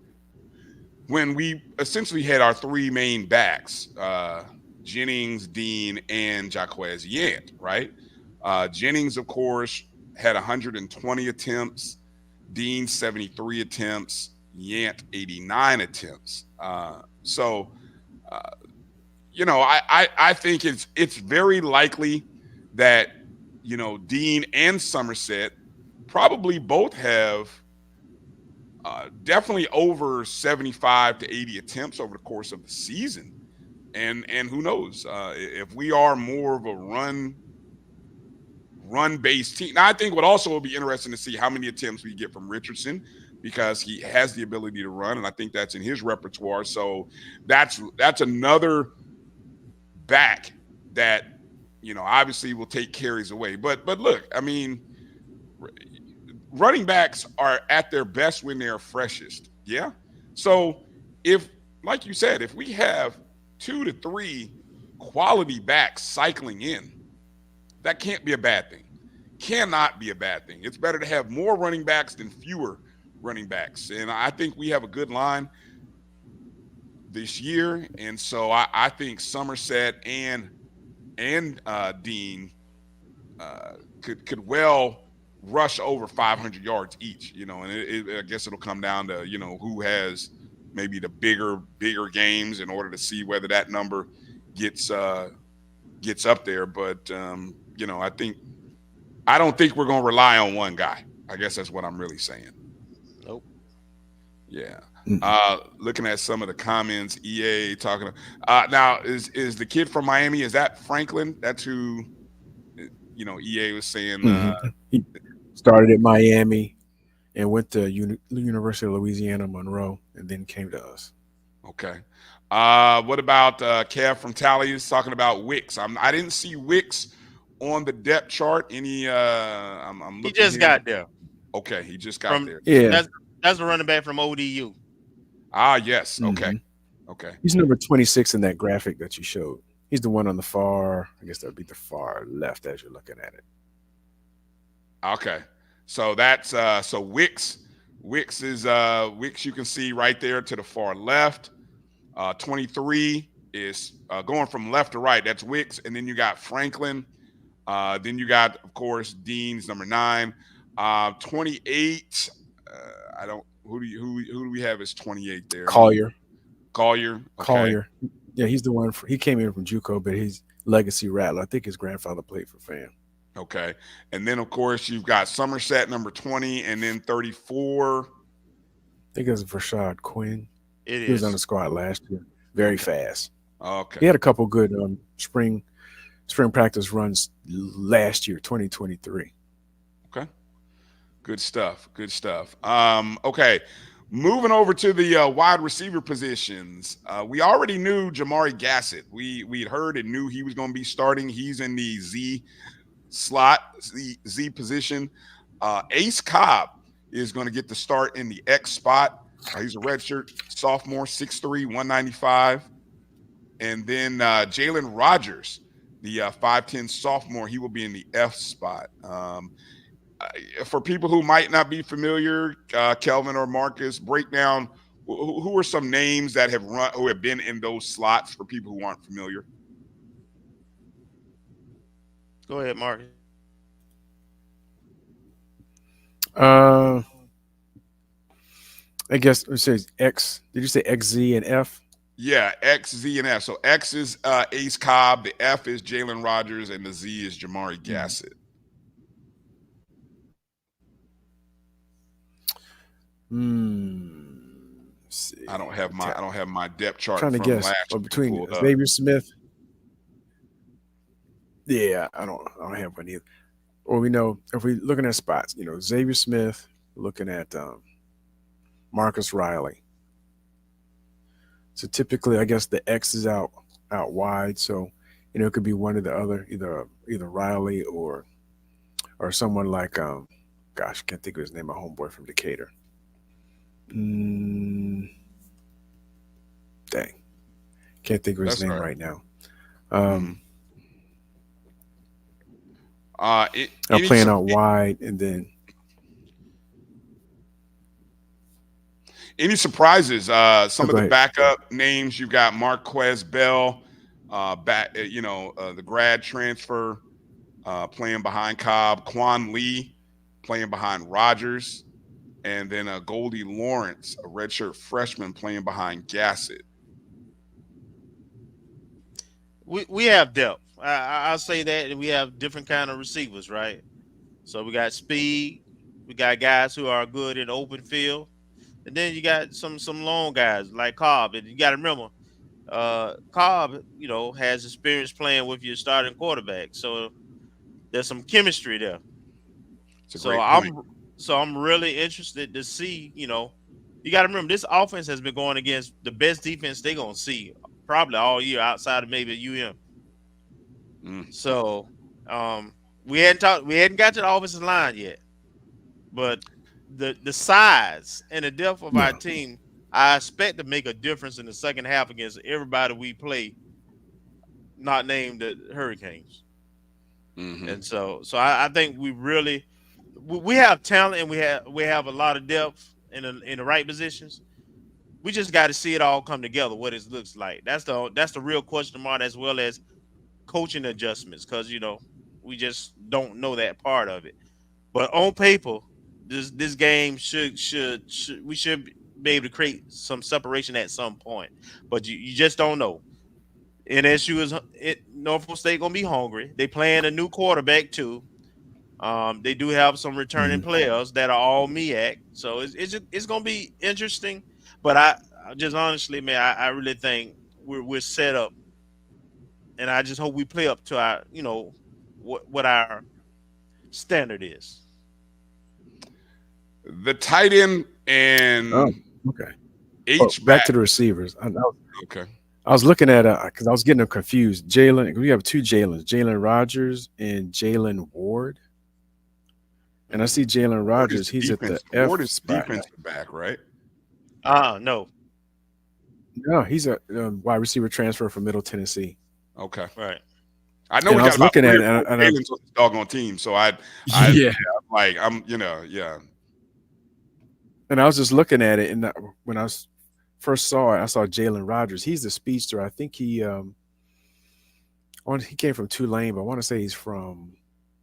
when we essentially had our three main backs, Jennings, Dean, and Jaquez Yant, right? Jennings, of course, had 120 attempts, Dean 73 attempts, Yant 89 attempts. So I think it's very likely that, Dean and Somerset probably both have definitely over 75 to 80 attempts over the course of the season. And who knows, if we are more of a run-based team. Now, I think what also will be interesting to see how many attempts we get from Richardson, because he has the ability to run, and I think that's in his repertoire. So that's another back that, obviously will take carries away. But look, I mean, running backs are at their best when they're freshest. Yeah. So if, like you said, if we have 2 to 3 quality backs cycling in, that can't be a bad thing. Cannot be a bad thing. It's better to have more running backs than fewer running backs. And I think we have a good line this year. And so I think Somerset and Dean could well rush over 500 yards each, and I guess it'll come down to, who has maybe the bigger games in order to see whether that number gets up there. But, I don't think we're going to rely on one guy. I guess that's what I'm really saying. Nope. Yeah. Looking at some of the comments, EA talking. Now, is the kid from Miami, is that Franklin? That's who, EA was saying. He started at Miami and went to University of Louisiana Monroe, and then came to us. Okay. What about Kev from Tally is talking about Wicks? I didn't see Wicks on the depth chart. Any? I'm looking. He just got there. Okay, he just got there. Yeah, that's the running back from ODU. Ah, yes. Okay. Okay. He's number 26 in that graphic that you showed. He's the one on the far. I guess that'd be the far left as you're looking at it. Okay. So that's so Wicks. Wicks is Wicks. You can see right there to the far left. 23 is going from left to right. That's Wicks, and then you got Franklin. Then you got, of course, Dean's number 9. 28. I don't. Who do we have as 28 there? Collier. Okay. Collier. Yeah, he's the one. He came in from JUCO, but he's legacy Rattler. I think his grandfather played for FAM. Okay. And then, of course, you've got Somerset, number 20, and then 34. I think it was Rashad Quinn. He was on the squad last year. Very fast. Okay. He had a couple good spring practice runs last year, 2023. Okay. Good stuff. Good stuff. Okay. Moving over to the wide receiver positions. We already knew Jamari Gassett. We'd heard and knew he was going to be starting. He's in the Z slot, Z position. Ace Cobb is going to get the start in the X spot. He's a redshirt sophomore, 6'3", 195. And then Jalen Rogers, the 5'10" sophomore, he will be in the F spot. For people who might not be familiar, Kelvin or Marcus, break down who are some names that who have been in those slots for people who aren't familiar. Go ahead, Marcus. I guess it says X. Did you say X, Z, and F? Yeah, X, Z, and F. So X is Ace Cobb, the F is Jalen Rogers, and the Z is Jamari Gassett. See. I don't have my depth chart. I'm trying to guess between Xavier Smith. Yeah, I don't have one either. Or we know if we're looking at spots, Xavier Smith, looking at Marcus Riley. So typically, I guess the X is out wide. So it could be one or the other, either Riley or someone like gosh, I can't think of his name. My homeboy from Decatur. Dang, can't think of his name right now. I'm playing out wide, and then any surprises? Some of the backup names you got: Marquez Bell, the grad transfer, playing behind Cobb; Quan Lee, playing behind Rogers. And then Goldie Lawrence, a redshirt freshman, playing behind Gassett. we have depth. I'll say that, and we have different kind of receivers, right? So we got speed, we got guys who are good in open field, and then you got some long guys like Cobb. And you got to remember, Cobb, has experience playing with your starting quarterback, so there's some chemistry there. It's a So great point. I'm really interested to see. You got to remember this offense has been going against the best defense they're gonna see probably all year, outside of maybe UM. So we hadn't got to the offensive line yet, but the size and the depth of our team, I expect to make a difference in the second half against everybody we play, not named the Hurricanes. And so I think we have talent, and we have a lot of depth in the right positions. We just got to see it all come together, what it looks like. That's the real question mark, as well as coaching adjustments, because we just don't know that part of it. But on paper, this game we should be able to create some separation at some point. But you just don't know. NSU Norfolk State gonna be hungry. They playing a new quarterback too. They do have some returning players that are all MEAC, so it's gonna be interesting. But I just honestly, man, I really think we're set up, and I just hope we play up to our, what our standard is. The tight end and back to the receivers. Okay. I was looking at because I was getting them confused. Jalen, we have two Jalens, Jalen Rogers and Jalen Ward. And I see Jalen Rogers. He's at the F Ward is spot. defensive back, right? No. No, he's a wide receiver transfer from Middle Tennessee. Okay, right. I know we got about 3 or 4 Jalen's on the doggone team, so I'm like, yeah. And I was just looking at it, and when I first saw it, I saw Jalen Rogers. He's the speedster. I think he came from Tulane, but I want to say he's from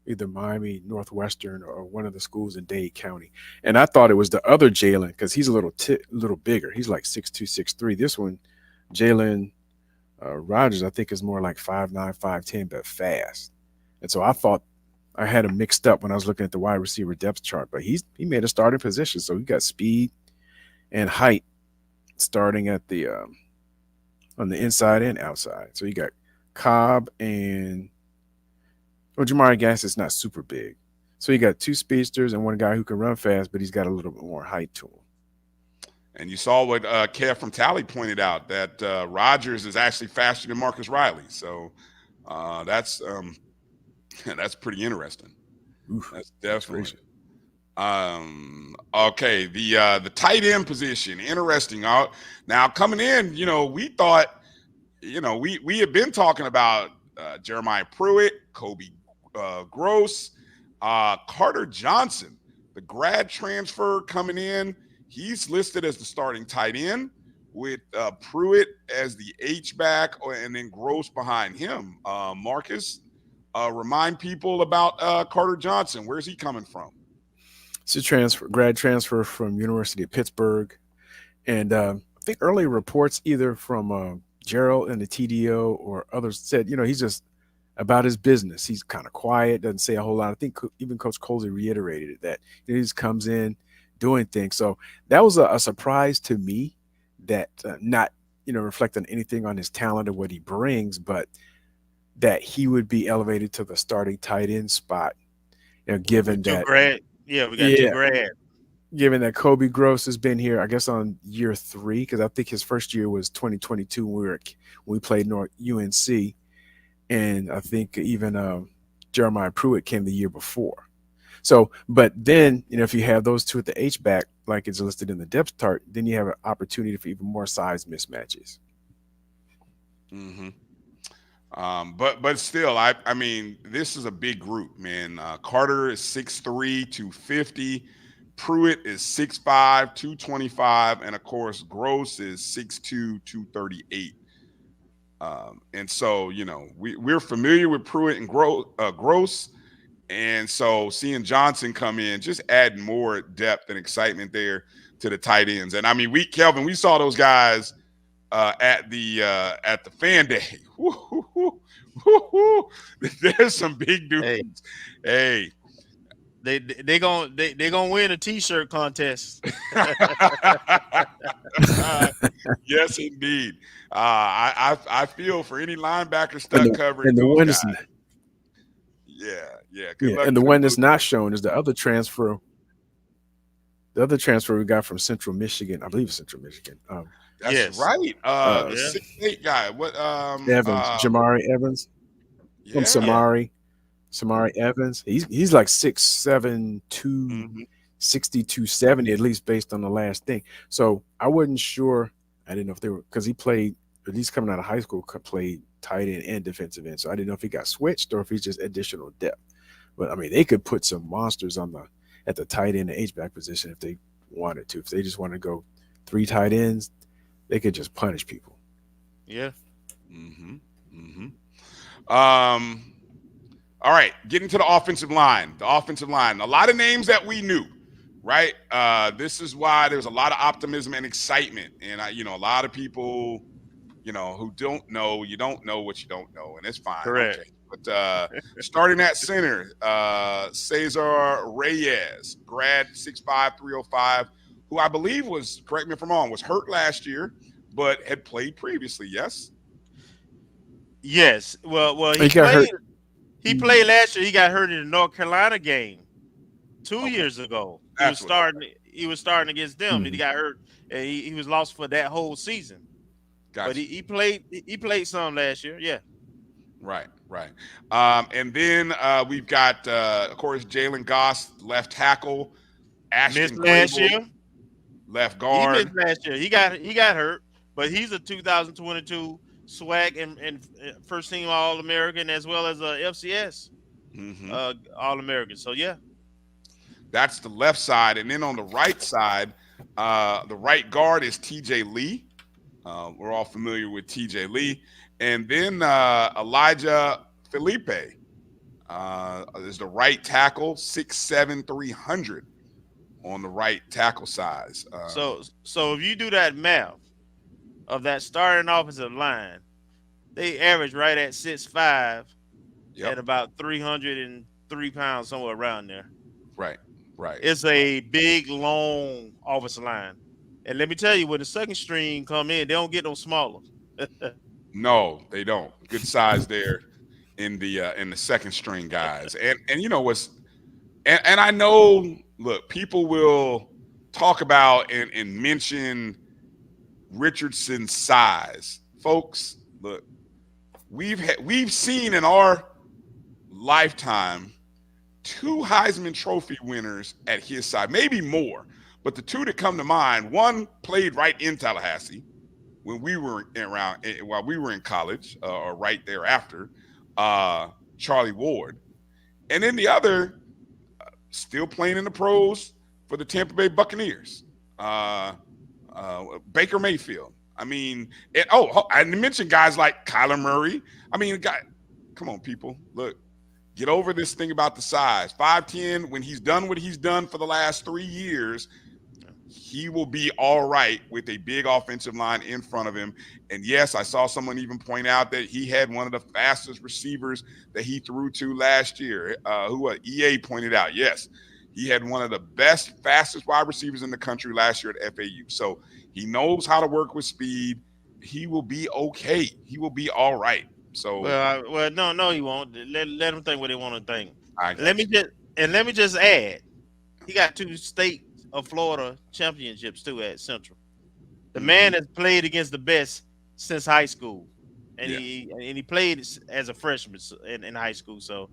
either Miami Northwestern or one of the schools in Dade County. And I thought it was the other Jalen, because he's a little bigger. He's like 6'2", 6'3". This one, Jalen Rogers, I think is more like 5'9", 5'10", but fast. And so I thought I had him mixed up when I was looking at the wide receiver depth chart. But he made a starting position, so he got speed and height starting at the on the inside and outside. So you got Cobb and Jamari Gass is not super big. So you got two speedsters and one guy who can run fast, but he's got a little bit more height to him. And you saw what Kev from Tally pointed out, that Rogers is actually faster than Marcus Riley. So that's pretty interesting. Oof, that's definitely. Okay, the tight end position, interesting. Now coming in, we thought, we had been talking about Jeremiah Pruitt, Kobe Gross, Carter Johnson, the grad transfer coming in. He's listed as the starting tight end, with Pruitt as the H-back, and then Gross behind him. Marcus, remind people about Carter Johnson. Where's he coming from? It's a grad transfer from University of Pittsburgh. And I think early reports either from Gerald and the TDO or others said, he's just about his business. He's kind of quiet, doesn't say a whole lot. I think even Coach Colsey reiterated it, that he just comes in doing things. So that was a surprise to me, that not, reflecting anything on his talent or what he brings, but that he would be elevated to the starting tight end spot, given that. We got two grad. Given that Kobe Gross has been here, I guess on year 3, because I think his first year was 2022 when we played UNC. And I think even Jeremiah Pruitt came the year before. So, but then, if you have those two at the H-back, like it's listed in the depth chart, then you have an opportunity for even more size mismatches. But still, I mean, this is a big group, man. Carter is 6'3", 250. Pruitt is 6'5", 225. And, of course, Gross is 6'2", 238. And so, we're familiar with Pruitt and Gross. And so seeing Johnson come in, just adding more depth and excitement there to the tight ends. And, I mean, Kelvin, we saw those guys at the fan day. There's some big dudes. Hey. They gonna win a t-shirt contest. Yes, indeed. I feel for any linebacker stuck covering and the those one guys. that's Good luck and the to one them that's not shown is the other transfer. The other transfer we got from Central Michigan, I believe it's Central Michigan. That's right. The 6'8" guy. What? Evans, Jamari Evans from Samari Evans. He's like 6'7", 260, 270 at least based on the last thing. So I wasn't sure. I didn't know if they were, because he played, at least coming out of high school, played tight end and defensive end. So I didn't know if he got switched or if he's just additional depth. But I mean, they could put some monsters at the tight end and H-back position if they wanted to. If they just want to go 3 tight ends, they could just punish people. Yeah. All right, getting to the offensive line. A lot of names that we knew, right? This is why there's a lot of optimism and excitement. And, a lot of people, who don't know, you don't know what you don't know, and it's fine. Correct. Okay. But starting at center, Cesar Reyes, grad 6'5", 305, who I believe was, correct me if I'm wrong, was hurt last year, but had played previously, yes? Yes. Well, he got hurt. He played last year. He got hurt in the North Carolina game 2 years ago. He was starting against them. He got hurt, and he was lost for that whole season. Gotcha. But he played some last year. Yeah. Right. And then we've got, of course, Jalen Goss, left tackle. Ashton missed last year. Left guard. He missed last year. He got hurt, but he's a 2022 SWAC and first team All-American as well as a FCS All-American. So yeah, that's the left side, and then on the right side, the right guard is TJ Lee. We're all familiar with TJ Lee, and then Elijah Felipe is the right tackle, 6'7", 300 on the right tackle size. So if you do that math of that starting offensive line, they average right at 6'5", at about 303 pounds, somewhere around there. Right. It's a big, long offensive line. And let me tell you, when the second string come in, they don't get no smaller. No, they don't. Good size there in the second string guys. And you know what's and I know, look, people will talk about and mention Richardson's size. Folks, look, we've seen in our lifetime 2 Heisman Trophy winners at his side, maybe more, but the 2 that come to mind, one played right in Tallahassee when we were while we were in college, or right thereafter, Charlie Ward, and then the other still playing in the pros for the Tampa Bay Buccaneers, Baker Mayfield. I mean, I mentioned guys like Kyler Murray. I mean, come on, people. Look, get over this thing about the size. 5'10", when he's done what he's done for the last 3 years, he will be all right with a big offensive line in front of him. And yes, I saw someone even point out that he had one of the fastest receivers that he threw to last year, who EA pointed out. Yes, he had one of the fastest wide receivers in the country last year at FAU. So he knows how to work with speed. He will be okay. He will be all right. So no, he won't. Let him think what they want to think. Let me just add, he got 2 state of Florida championships too at Central. The man has played against the best since high school, and he played as a freshman in high school. So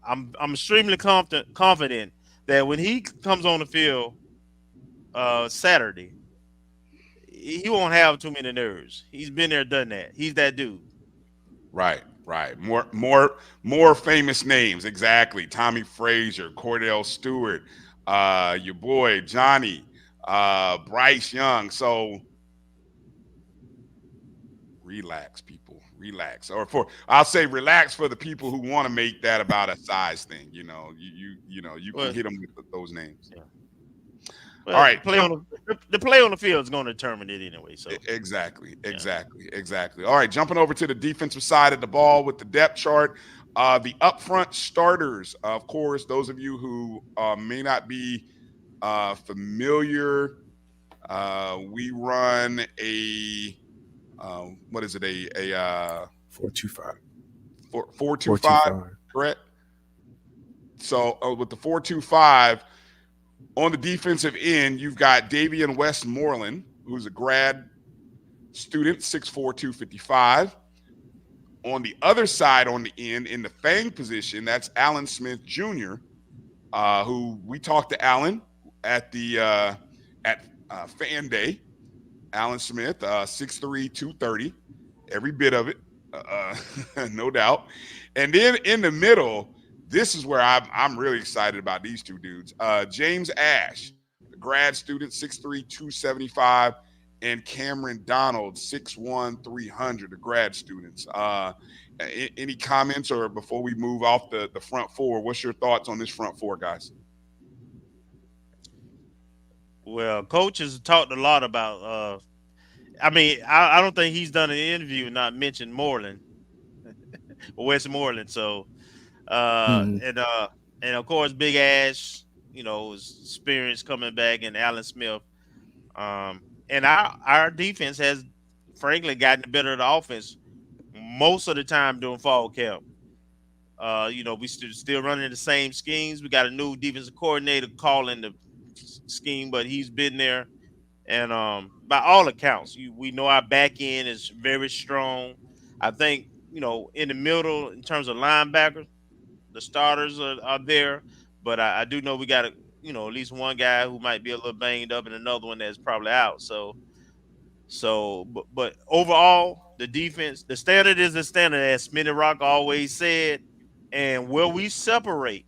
I'm extremely confident that when he comes on the field Saturday, he won't have too many nerves. He's been there, done that. He's that dude. Right. More famous names, exactly. Tommy Frazier, Cordell Stewart, your boy Johnny, Bryce Young. So relax, people. Relax. I'll say relax for the people who want to make that about a size thing. You can hit them with those names. Yeah. Well, All right. the play on the field is going to determine it anyway. So Exactly. All right, jumping over to the defensive side of the ball with the depth chart. The upfront starters, of course, those of you who may not be familiar, we run a what is it? A 4-2-5. 4-2-5, correct? So with the 4-2-5, on the defensive end, you've got Davian Westmoreland, who's a grad student, 6'4", 255. On the other side, on the end, in the Fang position, that's Alan Smith Jr., who we talked to Alan at the Fan Day. Alan Smith, 6'3", 230, every bit of it, no doubt. And then in the middle, this is where I'm really excited about these two dudes. James Ash, the grad student, 6'3", 275, and Cameron Donald, 6'1", 300, the grad students. Any comments, or before we move off the front four, what's your thoughts on this front four, guys? Well, coach has talked a lot about. I mean, I don't think he's done an interview and not mentioned Moreland, Westmoreland. So, and of course, Big Ash, his experience coming back, and Alan Smith. And our defense has, frankly, gotten better at the offense most of the time during fall camp. We still running the same schemes. We got a new defensive coordinator calling the scheme, but he's been there. And by all accounts, we know our back end is very strong. I think, in the middle, in terms of linebackers, the starters are there. But I do know we got at least one guy who might be a little banged up and another one that's probably out. But overall, the defense, the standard is the standard, as Smitty Rock always said. And where we separate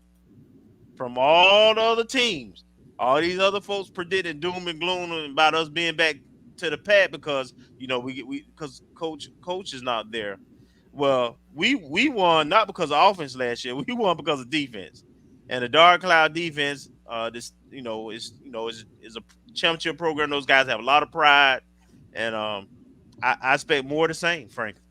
from all the other teams, all these other folks predicted doom and gloom about us being back to the pad because because coach is not there. Well, we won not because of offense last year. We won because of defense, and the Dark Cloud defense. Is a championship program. Those guys have a lot of pride, and I expect more of the same, frankly.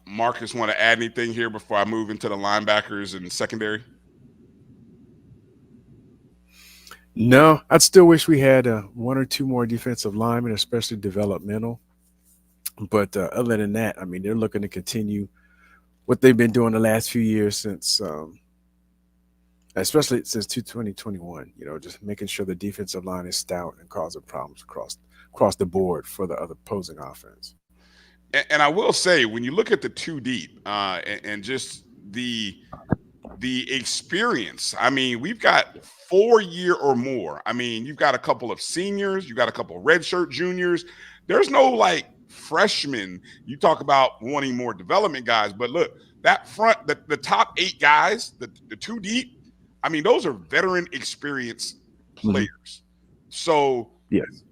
Marcus, want to add anything here before I move into the linebackers and secondary? No, I'd still wish we had one or two more defensive linemen, especially developmental. But other than that, I mean, they're looking to continue what they've been doing the last few years since, especially since 2021. Just making sure the defensive line is stout and causing problems across the board for the other opposing offense. And I will say, when you look at the two deep and just the experience, I mean, we've got 4-year or more. I mean, you've got a couple of seniors, you got a couple of redshirt juniors. There's no like freshmen. You talk about wanting more development guys, but look, that front, the top 8 guys, the two deep, I mean, those are veteran experience players. Mm-hmm. So yes,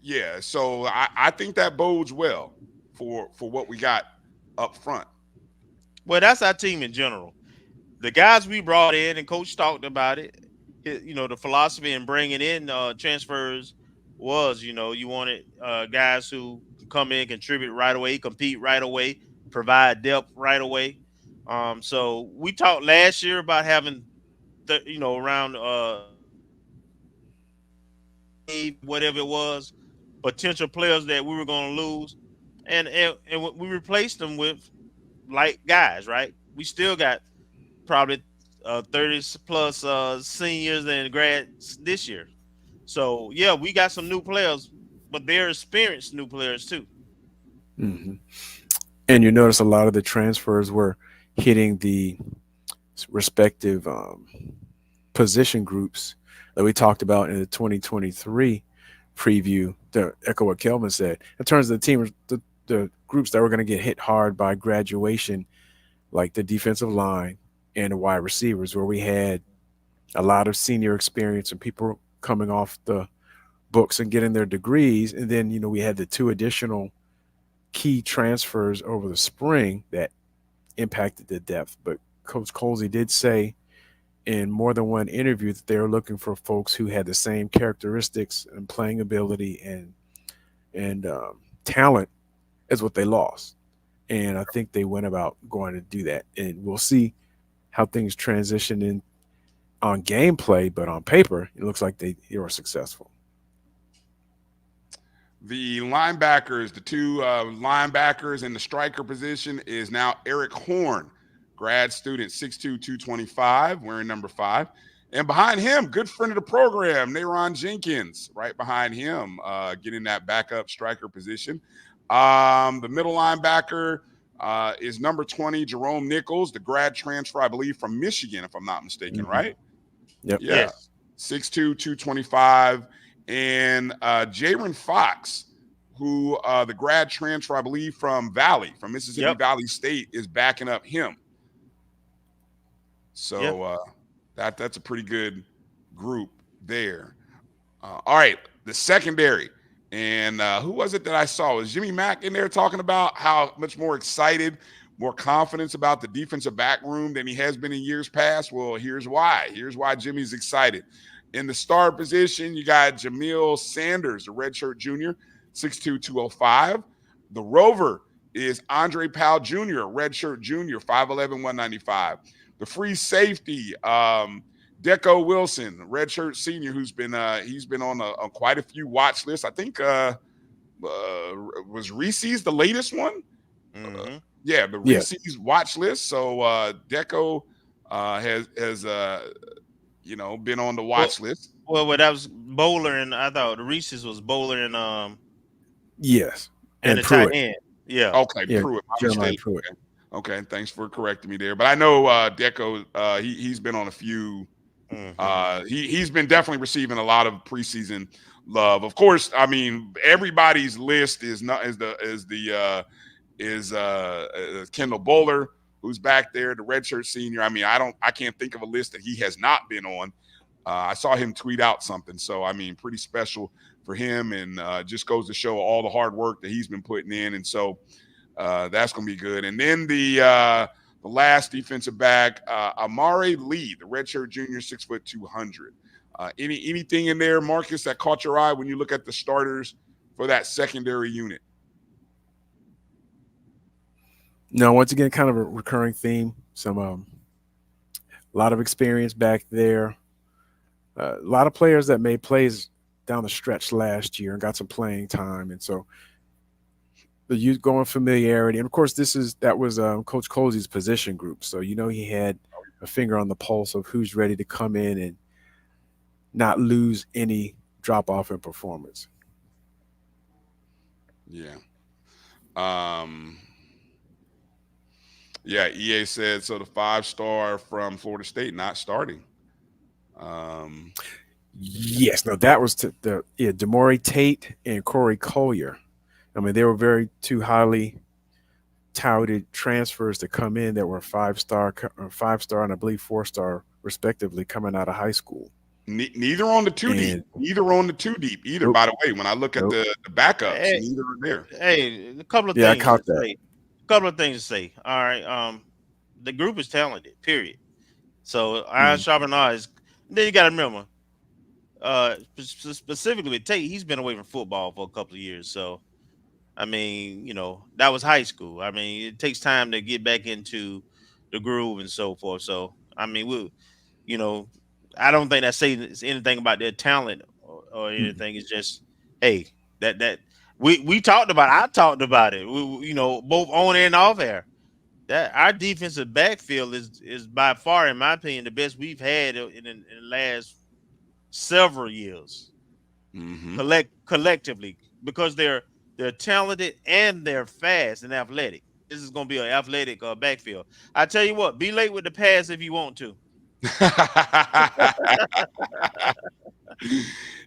yeah. So I think that bodes well for what we got up front. Well, that's our team in general. The guys we brought in, and Coach talked about it, the philosophy in bringing in transfers was, you wanted guys who come in, contribute right away, compete right away, provide depth right away. So we talked last year about having, around whatever it was, potential players that we were going to lose. And we replaced them with light guys, right? We still got probably 30 plus seniors and grads this year. So, yeah, we got some new players, but they're experienced new players too. Mm-hmm. And you notice a lot of the transfers were hitting the respective position groups that we talked about in the 2023 preview, to echo what Kelvin said. In terms of the team, the groups that were going to get hit hard by graduation, like the defensive line and the wide receivers, where we had a lot of senior experience and people coming off the books and getting their degrees. And then, we had the 2 additional key transfers over the spring that impacted the depth. But Coach Colsey did say in more than one interview that they were looking for folks who had the same characteristics and playing ability and talent as what they lost. And I think they went about going to do that. And we'll see how things transition in on gameplay, but on paper, it looks like they were successful. The linebackers, the two linebackers in the striker position is now Eric Horn, grad student, 6'2", 225, wearing number 5. And behind him, good friend of the program, Nayron Jenkins, right behind him, getting that backup striker position. The middle linebacker is number 20, Jerome Nichols, the grad transfer, I believe, from Michigan, if I'm not mistaken, right? Yep. Yeah. Yes. 6'2", 225. And Jaron Fox, who the grad transfer, I believe, from Mississippi Valley State, is backing up him. So that's a pretty good group there. All right, the secondary. And who was it that I saw? Was Jimmy Mack in there talking about how much more excited, more confidence about the defensive back room than he has been in years past? Well, here's why. Here's why Jimmy's excited. In the star position, you got Jamil Sanders, a redshirt junior, 6'2", 205. The rover is Andre Powell Jr., a redshirt junior, 5'11", 195. The free safety, Deco Wilson, redshirt senior, who's been he's been on quite a few watch lists. I think was Reese's the latest one. Mm-hmm. The Reese's watch list. So Deco has been on the watch list. Well, that was Bowler, and I thought the Reese's was Bowler and yes, and the tight end. Yeah. Okay, yeah, Pruitt. Jeremiah Pruitt. Okay, thanks for correcting me there. But I know Deco, he's been on a few. Mm-hmm. He's been definitely receiving a lot of preseason love. Of course, I mean everybody's list is Kendall Bowler, who's back there, the redshirt senior. I mean, I can't think of a list that he has not been on. I saw him tweet out something, so I mean, pretty special for him, and just goes to show all the hard work that he's been putting in, and so that's going to be good. And then the last defensive back, Amare Lee, the redshirt junior, 6', 200. Anything in there, Marcus, that caught your eye when you look at the starters for that secondary unit? No, once again, kind of a recurring theme. Some a lot of experience back there. A lot of players that made plays down the stretch last year and got some playing time, and so the youth going familiarity. And of course, that was Coach Colsey's position group, so he had a finger on the pulse of who's ready to come in and not lose any drop off in performance. Yeah. EA said so. The 5-star from Florida State not starting. Yes, no, that was Demore Tate and Corey Collier. I mean, they were very two highly touted transfers to come in that were 5-star, and I believe 4-star respectively coming out of high school. Neither on the two deep. Neither on the two deep either. Nope. By the way, when I look at the backups, neither are there. Hey, a couple of things. I caught that. A couple of things to say. All right, the group is talented. Period. So iron sharpen iron. Then you got to remember, specifically with Tate, he's been away from football for a couple of years. So, I mean, that was high school. I mean, it takes time to get back into the groove and so forth. So, I mean, I don't think that says anything about their talent or anything. It's just, hey, that we talked about. I talked about it. Both on and off air. That our defensive backfield is by far, in my opinion, the best we've had in the last several years, collectively, because they're talented and they're fast and athletic. This is going to be an athletic backfield. I tell you what, be late with the pass if you want to.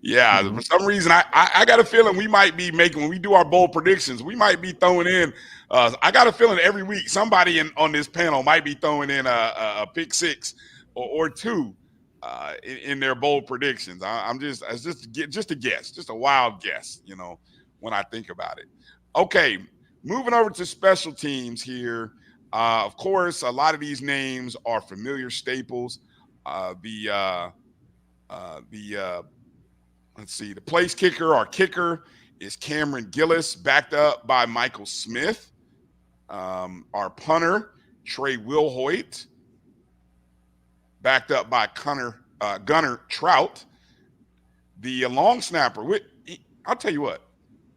Yeah, for some reason I got a feeling we might be making, when we do our bold predictions, we might be throwing in I got a feeling every week somebody on this panel might be throwing in a pick six or two in their bold predictions. It's just a guess, just a wild guess, when I think about it. Okay, moving over to special teams here. Of course, a lot of these names are familiar staples. Let's see, the place kicker, our kicker is Cameron Gillis, backed up by Michael Smith. Our punter, Trey Wilhoit, backed up by Gunnar Trout. The long snapper, I'll tell you what,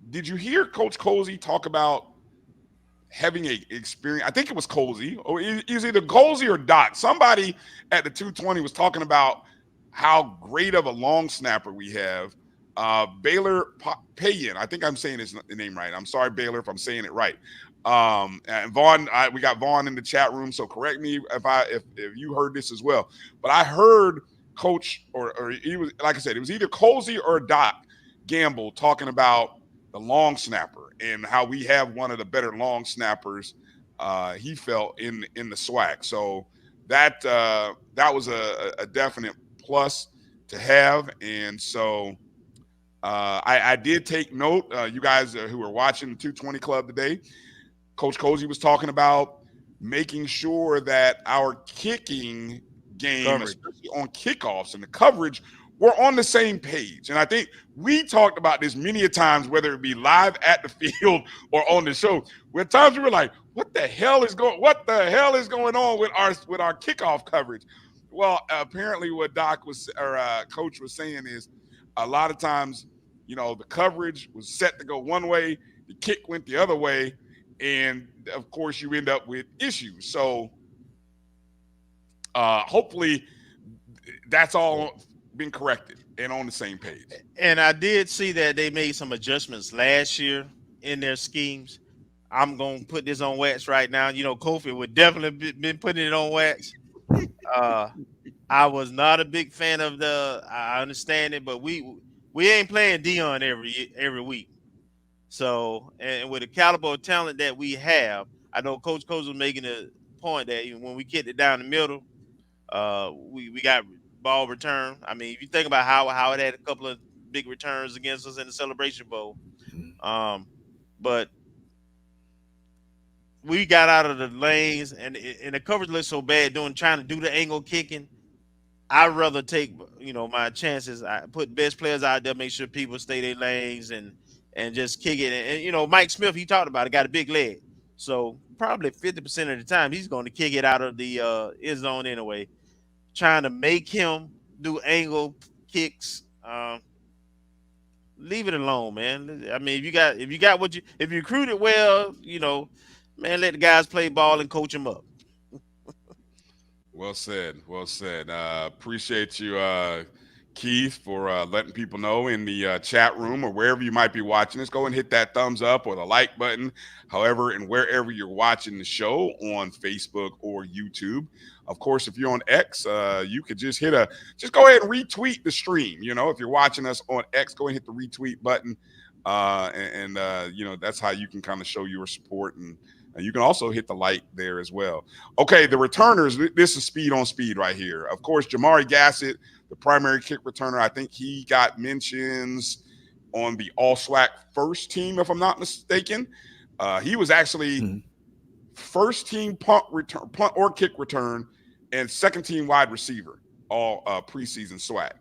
did you hear Coach Colsey talk about having a experience? I think it was Colsey, or it was either Colsey or Doc. Somebody at the 220 was talking about how great of a long snapper we have. Baylor Payan, I think I'm saying his name right. I'm sorry, Baylor, if I'm saying it right. And Vaughn, we got Vaughn in the chat room, so correct me if you heard this as well. But I heard Coach, or he was, like I said, it was either Colsey or Doc Gamble talking about the long snapper and how we have one of the better long snappers. He felt in the SWAC, so that was a definite plus to have. And so I did take note. You guys who are watching the 220 Club today, Coach Colsey was talking about making sure that our kicking game, especially on kickoffs and the coverage, we're on the same page. And I think we talked about this many a times, whether it be live at the field or on the show, where times we were like, what the hell is going on with our kickoff coverage? Well, apparently what Coach was saying is a lot of times, the coverage was set to go one way, the kick went the other way, and of course you end up with issues. So hopefully that's all been corrected and on the same page. And I did see that they made some adjustments last year in their schemes. I'm going to put this on wax right now. Kofi would definitely been putting it on wax. I was not a big fan of I understand it, but we ain't playing Dion every week. So, and with the caliber of talent that we have, I know Coach Coach was making a point that when we kicked it down the middle, we got ball return. I mean, if you think about how it had a couple of big returns against us in the Celebration Bowl, but we got out of the lanes and the coverage looked so bad trying to do the angle kicking. I'd rather take my chances. I put best players out there, make sure people stay their lanes and just kick it. And Mike Smith, he talked about it, got a big leg, so probably 50% of the time he's going to kick it out of the end zone anyway. Trying to make him do angle kicks, leave it alone, man. I mean, if you recruited well, man, let the guys play ball and coach them up. Well said. Appreciate you, Keith, for letting people know in the chat room or wherever you might be watching us. Go and hit that thumbs up or the like button, however and wherever you're watching the show on Facebook or YouTube. Of course, if you're on X, you could just go ahead and retweet the stream. If you're watching us on X, go ahead and hit the retweet button. That's how you can kind of show your support, and you can also hit the like there as well. Okay, the returners, this is speed on speed right here. Of course, Jamari Gassett, the primary kick returner, I think he got mentions on the All-SWAC first team, if I'm not mistaken. He was actually first team punt or kick return and second team wide receiver all preseason SWAC.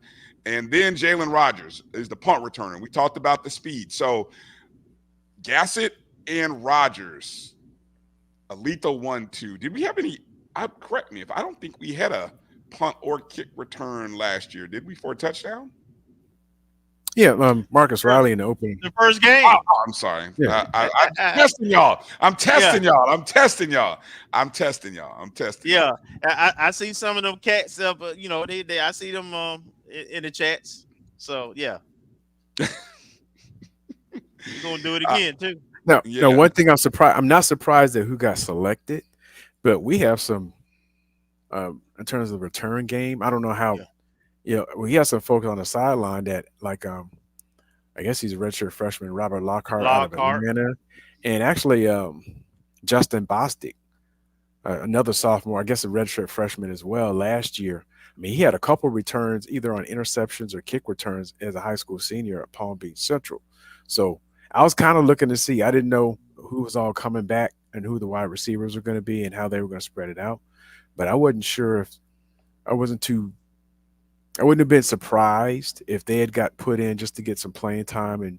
And then Jalen Rogers is the punt returner. We talked about the speed. So Gassett and Rogers, Alito 1-2. Did we have any? Correct me if I don't think we had a punt or kick return last year. Did we for a touchdown? Yeah, Marcus Riley in the opening. The first game. Oh, I'm sorry. Yeah. I'm testing y'all. I'm testing y'all. Yeah, I see some of them cats up. I see them in the chats. So yeah, we're gonna do it again too. No, one thing I'm not surprised at who got selected, but we have some in terms of return game. I don't know how. We have some folks on the sideline that, like, I guess he's a redshirt freshman, Robert Lockhart out of Atlanta, and actually Justin Bostic, another sophomore, I guess a redshirt freshman as well last year. I mean, he had a couple returns either on interceptions or kick returns as a high school senior at Palm Beach Central. So I was kind of looking to see. I didn't know who was all coming back and who the wide receivers were going to be and how they were going to spread it out. But I wasn't sure if I wouldn't have been surprised if they had got put in just to get some playing time and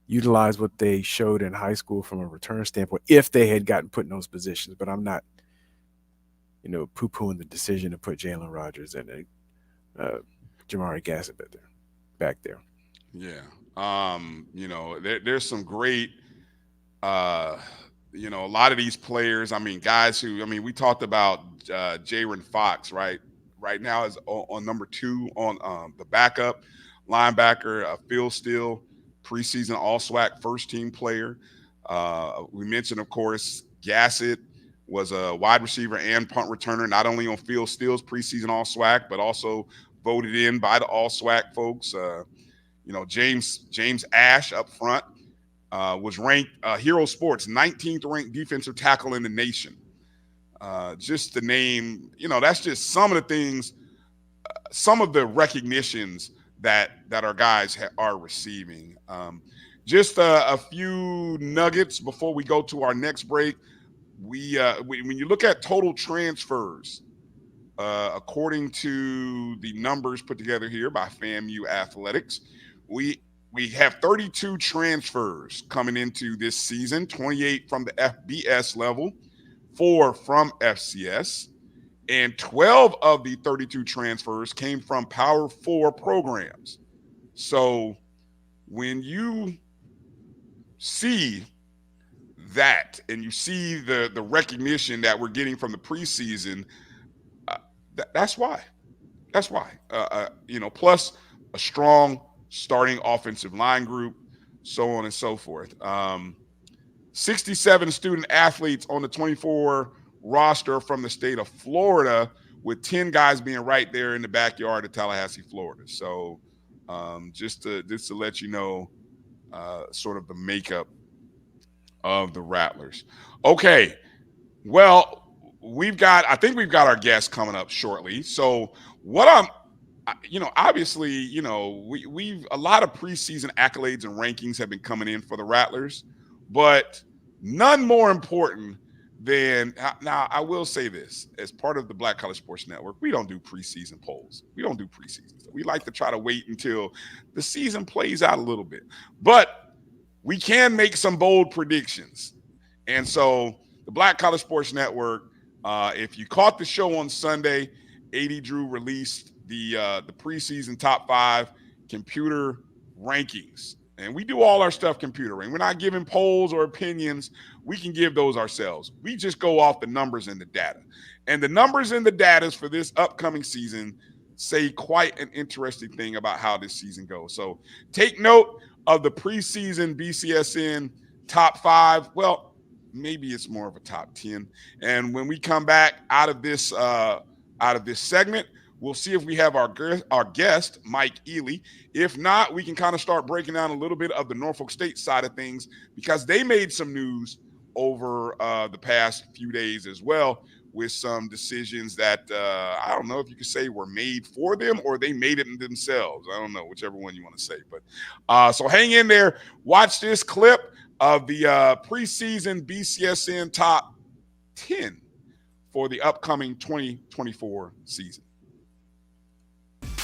utilize what they showed in high school from a return standpoint, if they had gotten put in those positions. But I'm not, poo-pooing the decision to put Jalen Rogers and Jamari Gassett back there. Yeah. There's some great, a lot of these players, guys who, we talked about Jaron Fox, right? Right now is on number 2 on the backup linebacker, Phil Steele, preseason All-SWAC first-team player. We mentioned, of course, Gassett was a wide receiver and punt returner, not only on Phil Steele's preseason All-SWAC, but also voted in by the All-SWAC folks. James Ash up front was ranked Hero Sports 19th ranked defensive tackle in the nation. Just to name, that's just some of the things, some of the recognitions that our guys are receiving. Just a few nuggets before we go to our next break. When you look at total transfers, according to the numbers put together here by FAMU Athletics, we have 32 transfers coming into this season, 28 from the FBS level, 4 from FCS, and 12 of the 32 transfers came from Power 4 programs. So when you see that and you see the recognition that we're getting from the preseason, that's why. Plus a strong starting offensive line group, so on and so forth. 67 student athletes on the 24 roster from the state of Florida, with 10 guys being right there in the backyard of Tallahassee, Florida. So just to let you know sort of the makeup of the Rattlers. Okay, well, I think we've got our guests coming up shortly. So obviously, we've a lot of preseason accolades and rankings have been coming in for the Rattlers, but none more important than, now I will say this, as part of the Black College Sports Network, we don't do preseason polls. We don't do preseason. We like to try to wait until the season plays out a little bit, but we can make some bold predictions. And so the Black College Sports Network, if you caught the show on Sunday, AD Drew released the preseason top 5 computer rankings. And we do all our stuff computer ranked. We're not giving polls or opinions. We can give those ourselves. We just go off the numbers and the data. And the numbers and the data for this upcoming season say quite an interesting thing about how this season goes. So take note of the preseason BCSN top 5. Well, maybe it's more of a top 10. And when we come back out of this segment, we'll see if we have our guest, Mike Elely. If not, we can kind of start breaking down a little bit of the Norfolk State side of things, because they made some news over the past few days as well, with some decisions that I don't know if you could say were made for them or they made it themselves. I don't know, whichever one you want to say. But so hang in there. Watch this clip of the preseason BCSN top 10 for the upcoming 2024 season.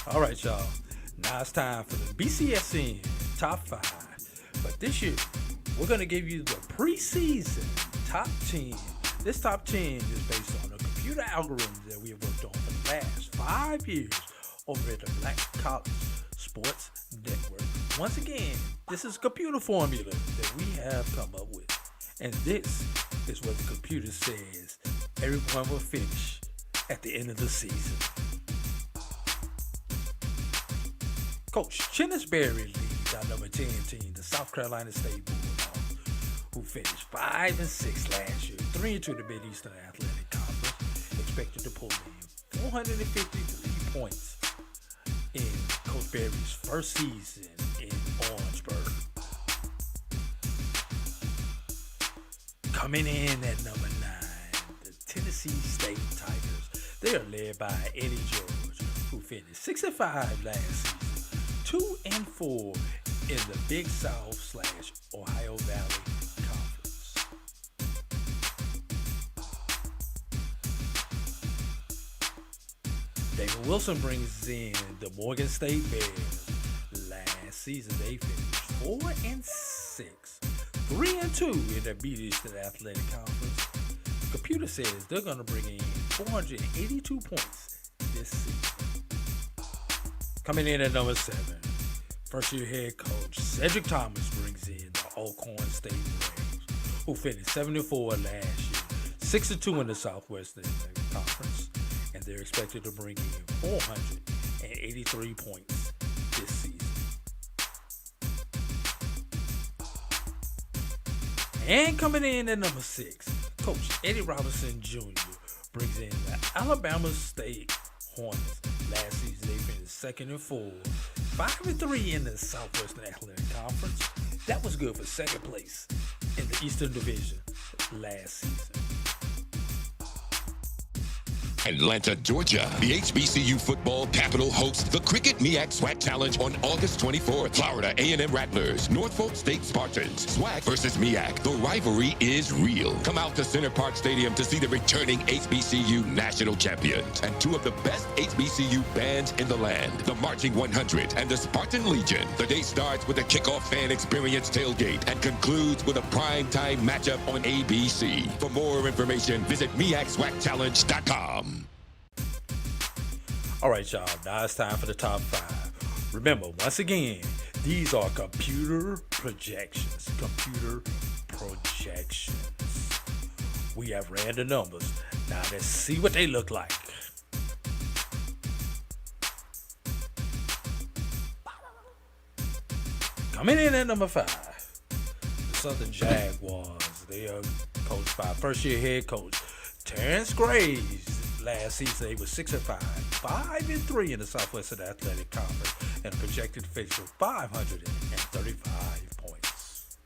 All right, y'all. Now it's time for the BCSN top 5. But this year, we're going to give you the preseason top 10. This top 10 is based on the computer algorithms that we have worked on for the last 5 years over at the Black College Sports Network. Once again, this is a computer formula that we have come up with. And this is what the computer says everyone will finish at the end of the season. Coach Chinnisberry leads our number 10 team, the South Carolina State Bulldogs, who finished 5-6 last year, 3-2 the Mid-Eastern Athletic Conference, expected to pull in 453 points in Coach Berry's first season in Orangeburg. Coming in at number 9, the Tennessee State Tigers. They are led by Eddie George, who finished 6-5 last season, 2-4 in the Big South/Ohio Valley Conference. David Wilson brings in the Morgan State Bears. Last season, they finished 4-6, 3-2 in the BCSN Athletic Conference. The computer says they're going to bring in 482 points this season. Coming in at number 7, first-year head coach Cedric Thomas brings in the Alcorn State Braves, who finished 7-4 last year, 6-2 in the Southwestern Conference, and they're expected to bring in 483 points this season. And coming in at number 6, Coach Eddie Robinson Jr. brings in the Alabama State Hornets. Last season, they finished 2-4, 5-3 in the Southwestern Athletic Conference. That was good for second place in the Eastern Division last season. Atlanta, Georgia. The HBCU football capital hosts the Cricket MEAC-SWAC Challenge on August 24th. Florida A&M Rattlers, Norfolk State Spartans. SWAC versus MEAC. The rivalry is real. Come out to Center Park Stadium to see the returning HBCU national champions and two of the best HBCU bands in the land, the Marching 100 and the Spartan Legion. The day starts with a kickoff fan experience tailgate and concludes with a primetime matchup on ABC. For more information, visit MEAC-SWACChallenge.com. All right, y'all. Now it's time for the top 5. Remember, once again, these are computer projections. Computer projections. We have ran the numbers. Now let's see what they look like. Coming in at number 5, the Southern Jaguars. They are coached by first-year head coach Terrence Graves. Last season, they were 6-5, 5-3 in the Southwestern Athletic Conference, and a projected finish of 535 points.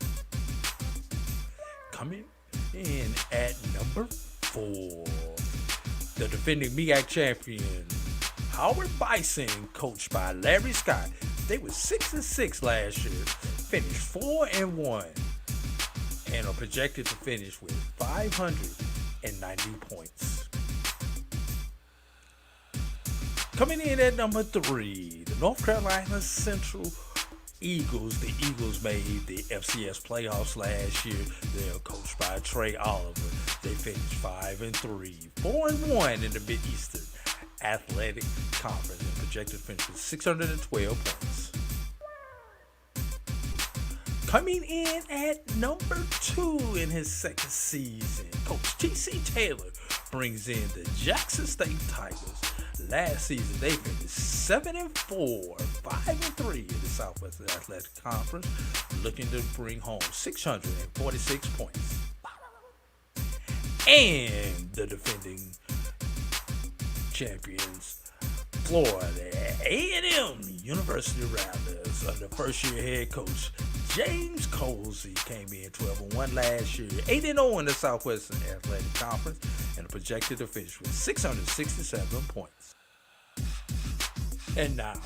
Coming in at number 4, the defending MEAC champion Howard Bison, coached by Larry Scott. They were 6-6 last year, finished 4-1, and are projected to finish with 590 points. Coming in at number 3, the North Carolina Central Eagles. The Eagles made the FCS playoffs last year. They are coached by Trey Oliver. They finished 5-3, 4-1 in the Mid-Eastern Athletic Conference and projected finish with 612 points. Coming in at number 2 in his second season, Coach T.C. Taylor brings in the Jackson State Tigers. Last season, they finished 7-4, 5-3 in the Southwestern Athletic Conference, looking to bring home 646 points. And the defending champions, Florida A&M University Rattlers, under first-year head coach James Colsey, came in 12-1 last year, 8-0 in the Southwestern Athletic Conference, and projected to finish with 667 points. And now,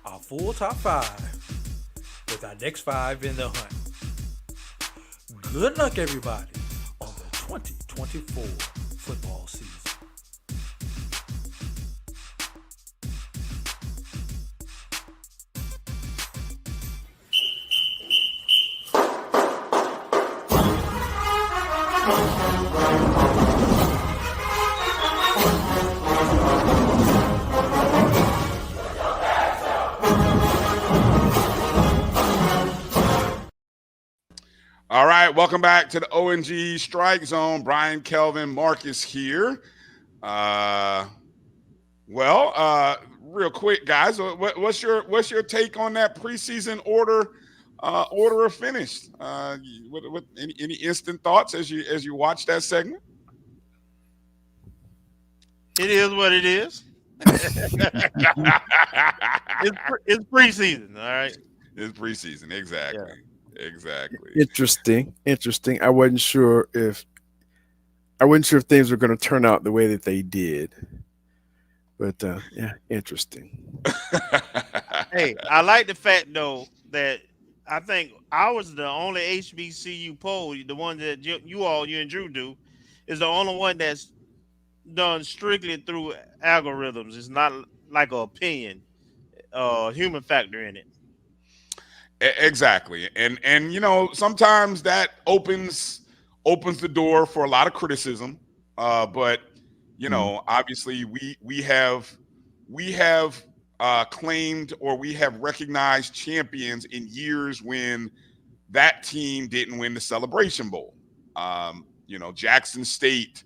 our full top 5 with our next 5 in the hunt. Good luck, everybody, on the 2024 football season. All right, welcome back to the ONG Strike Zone. Bryan, Kelvin, Marcus here. Real quick, guys, what's your take on that preseason order of finish? What any instant thoughts as you watch that segment? It is what it is. It's preseason, all right. It's preseason, exactly. Yeah. Exactly. Interesting. I wasn't sure if things were going to turn out the way that they did, but yeah, interesting. Hey, I like the fact though that I think I was the only HBCU poll, the one that you and Drew do, is the only one that's done strictly through algorithms. It's not like an opinion, human factor in it. Exactly. And sometimes that opens the door for a lot of criticism. But obviously we have claimed, or we have recognized champions in years when that team didn't win the Celebration Bowl. Jackson State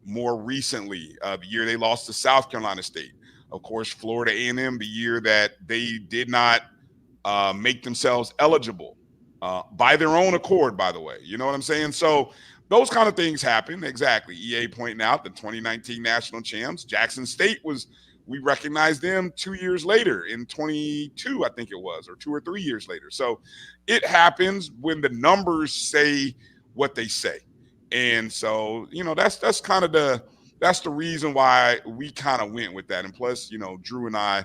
more recently, the year they lost to South Carolina State. Of course, Florida A&M, the year that they did not make themselves eligible by their own accord, by the way. You know what I'm saying? So those kind of things happen. Exactly. EA pointing out the 2019 national champs. Jackson State we recognized them 2 years later in 22, I think it was, or 2 or 3 years later. So it happens when the numbers say what they say. And so, that's kind of that's the reason why we kind of went with that. And plus, Drew and I,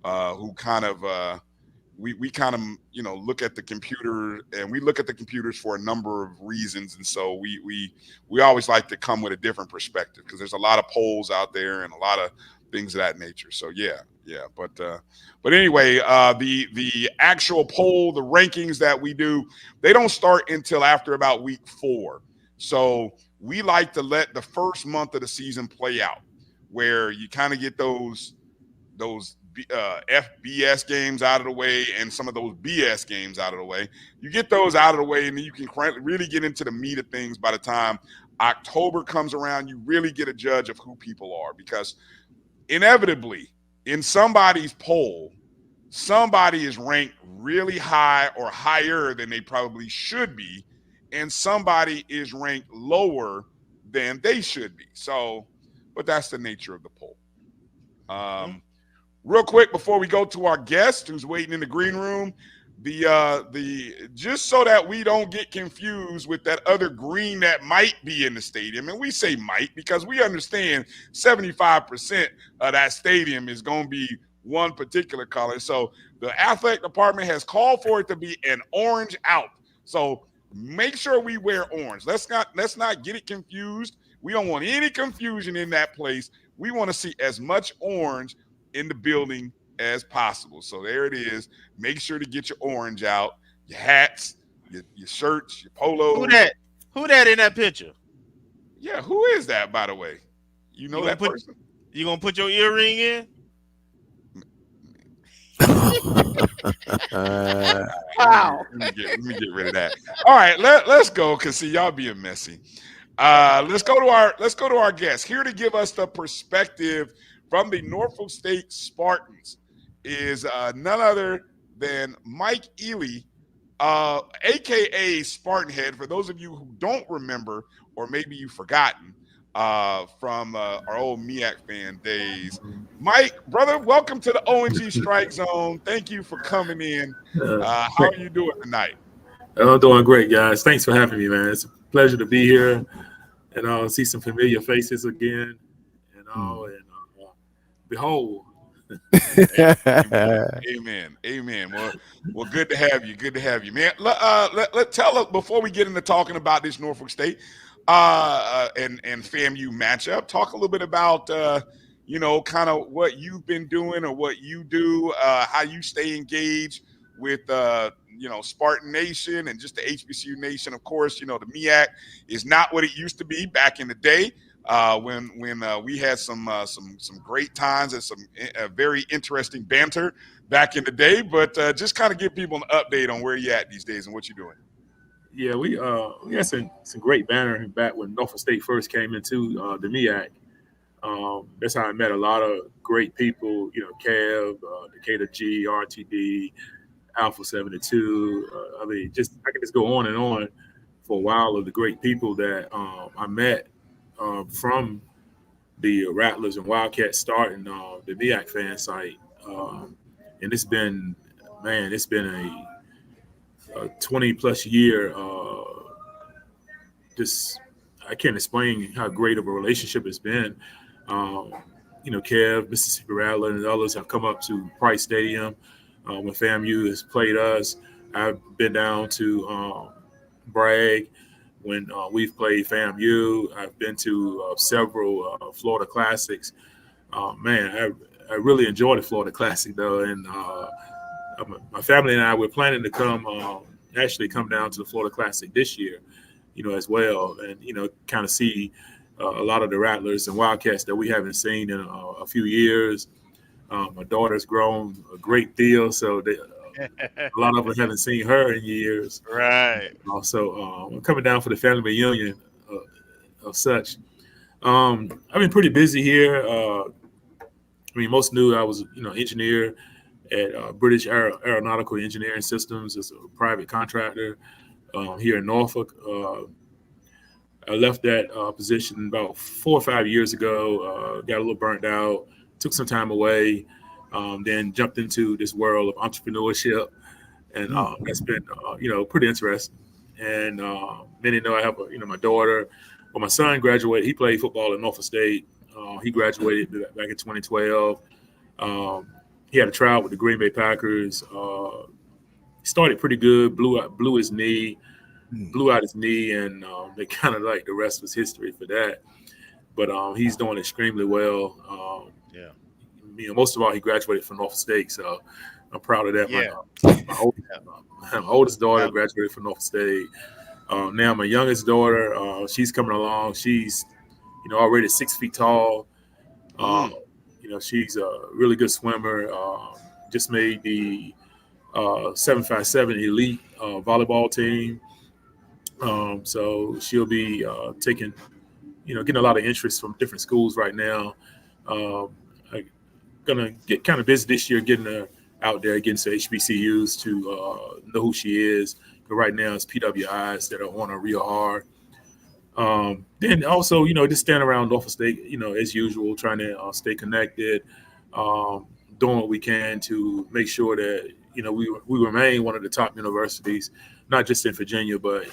who kind of, we kind of, look at the computer, and we look at the computers for a number of reasons. And so we always like to come with a different perspective, because there's a lot of polls out there and a lot of things of that nature. So yeah. But anyway, the actual poll, the rankings that we do, they don't start until after about week 4. So we like to let the first month of the season play out, where you kind of get those FBS games out of the way and some of those BS games out of the way. You get those out of the way, and then you can really get into the meat of things. By the time October comes around, you really get a judge of who people are, because inevitably in somebody's poll, somebody is ranked really high or higher than they probably should be, and somebody is ranked lower than they should be. So, but that's the nature of the poll. Real quick before we go to our guest who's waiting in the green room, the just so that we don't get confused with that other green that might be in the stadium, and we say might because we understand 75% of that stadium is going to be one particular color. So the athletic department has called for it to be an orange out. So make sure we wear orange. Let's not get it confused. We don't want any confusion in that place. We want to see as much orange in the building as possible. So there it is. Make sure to get your orange out, your hats, your shirts, your polos. Who that in that picture? Yeah, who is that, by the way? You know that person? You gonna put your earring in? Wow. Let me get rid of that. All right, let's go, because see, y'all being messy. Let's go to our guest here to give us the perspective from the Norfolk State Spartans. Is none other than Mike Elely, aka Spartan Head. For those of you who don't remember, or maybe you've forgotten, from our old MEAC fan days. Mike, brother, welcome to the ONG Strike Zone. Thank you for coming in. How are you doing tonight? I'm doing great, guys. Thanks for having me, man. It's a pleasure to be here and see some familiar faces again. And behold. Amen. Well, good to have you, man. Let's tell us before we get into talking about this Norfolk State and FAMU matchup. Talk a little bit about kind of what you've been doing or what you do, how you stay engaged with Spartan Nation and just the HBCU Nation. Of course, the MEAC is not what it used to be back in the day. When we had some great times and some very interesting banter back in the day, but just kind of give people an update on where you're at these days and what you're doing. Yeah, we had some great banter back when Norfolk State first came into the MEAC. That's how I met a lot of great people, Kev, Decatur G, RTD, Alpha 72. I can just go on and on for a while of the great people that I met from the Rattlers and Wildcats starting the MEAC fan site. And it's been a 20 plus year, I can't explain how great of a relationship it's been. Kev, Mississippi Rattler, and others have come up to Price Stadium when FAMU has played us. I've been down to Bragg when we've played FAMU. I've been to several Florida Classics. Man, I really enjoy the Florida Classic though, and my family and I were planning to come down to the Florida Classic this year, as well, and kind of see a lot of the Rattlers and Wildcats that we haven't seen in a few years. My daughter's grown a great deal, so a lot of us haven't seen her in years. Right. So I'm coming down for the family reunion of such. I've been pretty busy here. Most knew I was, engineer at British Aeronautical Engineering Systems. It's a private contractor here in Norfolk. I left that position about 4 or 5 years ago. Got a little burnt out. Took some time away. Then jumped into this world of entrepreneurship, and that's been, pretty interesting. And many know I have, my daughter. Well, my son graduated. He played football at Norfolk State. He graduated back in 2012. He had a trial with the Green Bay Packers. Started pretty good. Blew out his knee, and they kind of like the rest was history for that. But he's doing extremely well. Most of all, he graduated from Norfolk State, so I'm proud of that. Yeah. My oldest daughter graduated from Norfolk State. Now my youngest daughter, she's coming along. She's, already 6 feet tall. She's a really good swimmer. Just made the 757 elite volleyball team. So she'll be getting a lot of interest from different schools right now. I'm gonna get kind of busy this year getting her out there, getting to HBCUs to know who she is. But right now it's PWIs that are on her real hard. Then also, just stand around Norfolk State, as usual, trying to stay connected, doing what we can to make sure that, we remain one of the top universities, not just in Virginia, but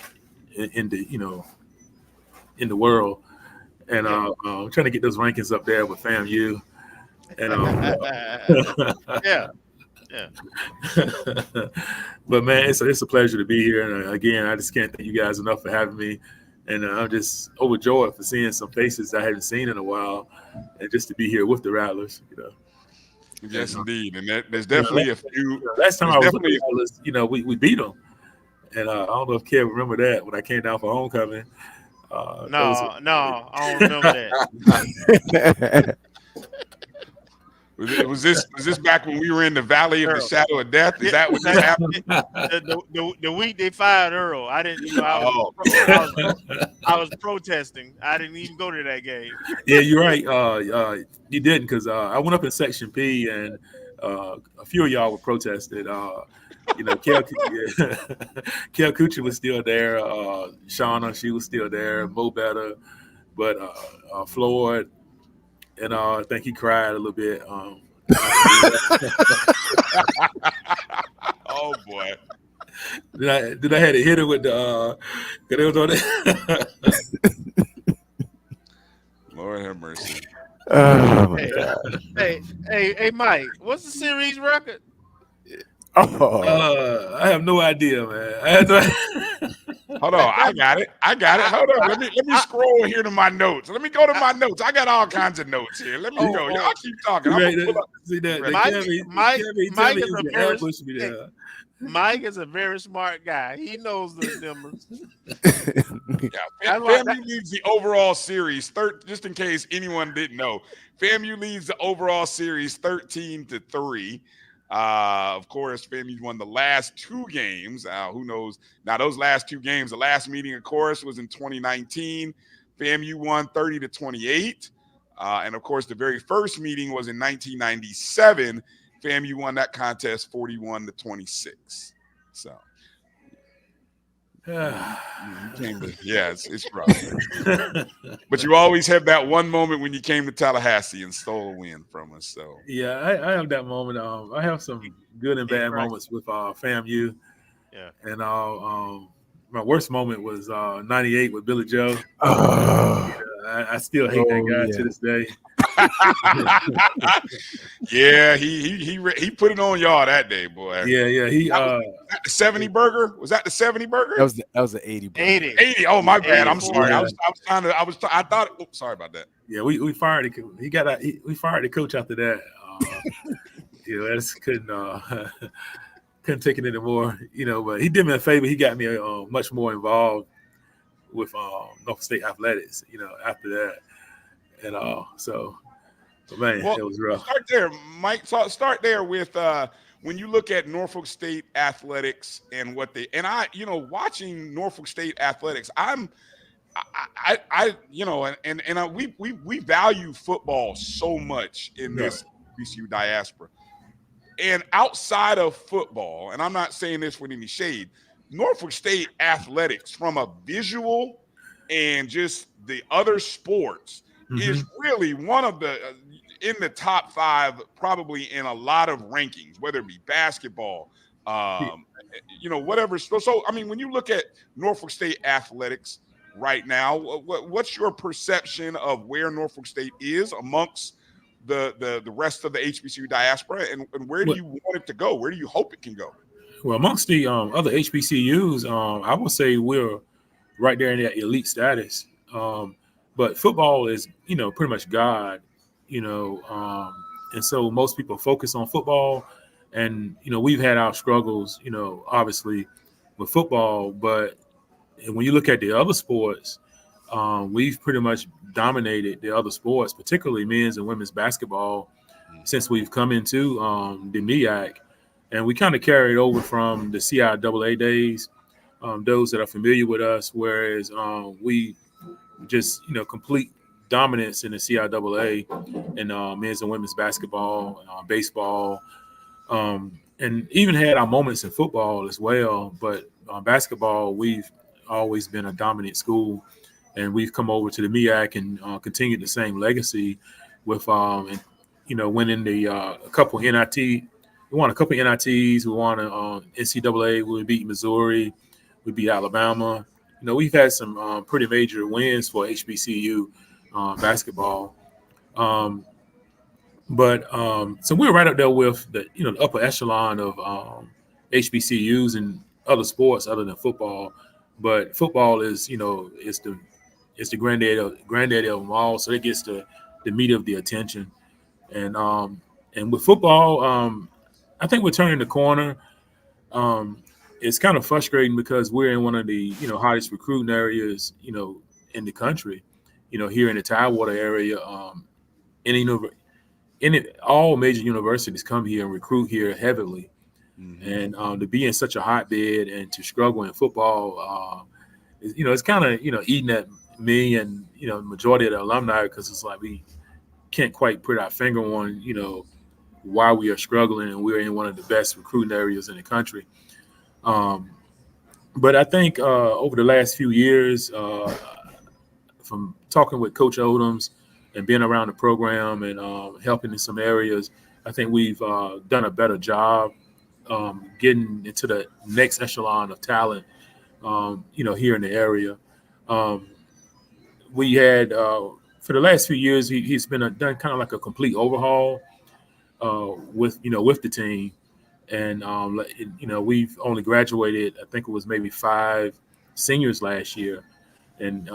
in the world. And I'm trying to get those rankings up there with FAMU. And yeah. But man, it's a pleasure to be here. And again, I just can't thank you guys enough for having me. And I'm just overjoyed for seeing some faces I hadn't seen in a while, and just to be here with the Rattlers. Yes, indeed. And there's definitely a few. Last time I was with the Rattlers, we beat them. And I don't know if Kev remember that when I came down for homecoming. No, I don't remember that. Was this back when we were in the Valley of the Shadow of Death? Is that what this happened? The week they fired Earl, I didn't. I was protesting. I didn't even go to that game. Yeah, you're right. You didn't, because I went up in Section P, and a few of y'all were protested. Kel Kuchar was still there. Shauna, she was still there. Mo Better, but Floyd. And I think he cried a little bit. Oh boy! Did I had to hit it with the? It was on it. Lord have mercy. Oh my God. Hey, Mike, what's the series record? I have no idea, man. Hold on, I got it. Hold on, let me scroll here to my notes. Let me go to my notes. I got all kinds of notes here. Let me go. Y'all keep talking. Mike is a very smart guy. He knows the numbers. FAMU leads the overall series. Just in case anyone didn't know, FAMU leads the overall series 13-3. Of course, FAMU won the last 2 games. Who knows? Now, those last 2 games, the last meeting, of course, was in 2019. FAMU won 30-28. And, of course, the very first meeting was in 1997. FAMU won that contest 41-26. So, it's rough. But you always have that one moment when you came to Tallahassee and stole a win from us. So yeah, I have that moment. I have some good and bad moments with FAMU. Yeah, and my worst moment was '98 with Billy Joe. I still hate that guy to this day. Yeah, he put it on y'all that day, boy. Yeah. He that the 70 burger. Was that the 70 burger? That was the 80 burger. 80. Oh, my bad. I'm sorry. Yeah. I thought. Oops, sorry about that. Yeah, we fired we fired the coach after that. That's couldn't take it anymore. But he did me a favor. He got me much more involved with Norfolk State Athletics. After that, and but man, it was rough. Start there, Mike. Start there with when you look at Norfolk State Athletics and what they watching Norfolk State Athletics. We value football so much in this BCU diaspora. And outside of football, and I'm not saying this with any shade, Norfolk State Athletics, from a visual and just the other sports, is really one of the in the top 5, probably in a lot of rankings, whether it be basketball, whatever. So, I mean, when you look at Norfolk State Athletics right now, what's your perception of where Norfolk State is amongst the rest of the HBCU diaspora, and where do you want it to go? Where do you hope it can go? Well, amongst the other HBCUs, I would say we're right there in that elite status. But football is, pretty much God, and so most people focus on football. And, we've had our struggles, obviously with football. But when you look at the other sports, we've pretty much dominated the other sports, particularly men's and women's basketball, since we've come into the MEAC. And we kind of carried over from the CIAA days, those that are familiar with us, whereas we just, complete dominance in the CIAA and men's and women's basketball, baseball, and even had our moments in football as well. But basketball, we've always been a dominant school, and we've come over to the MEAC and continued the same legacy with, winning a couple NIT. We won a couple NITs. We won NCAA. We beat Missouri. We beat Alabama. We've had some pretty major wins for HBCU basketball. So we're right up there with the the upper echelon of HBCUs and other sports other than football. But football is it's the granddaddy of them all. So it gets the meat of the attention. And with football, I think we're turning the corner. It's kind of frustrating because we're in one of the hottest recruiting areas in the country. Here in the Tidewater area, all major universities come here and recruit here heavily. And to be in such a hotbed and to struggle in football, it's kind of eating at me and the majority of the alumni, because it's like we can't quite put our finger on why we are struggling, and we're in one of the best recruiting areas in the country. But I think over the last few years, from talking with Coach Odoms and being around the program and helping in some areas, I think we've done a better job getting into the next echelon of talent, here in the area. We had, for the last few years, he's been done kind of like a complete overhaul with the team. And, we've only graduated, I think it was maybe 5 seniors last year. And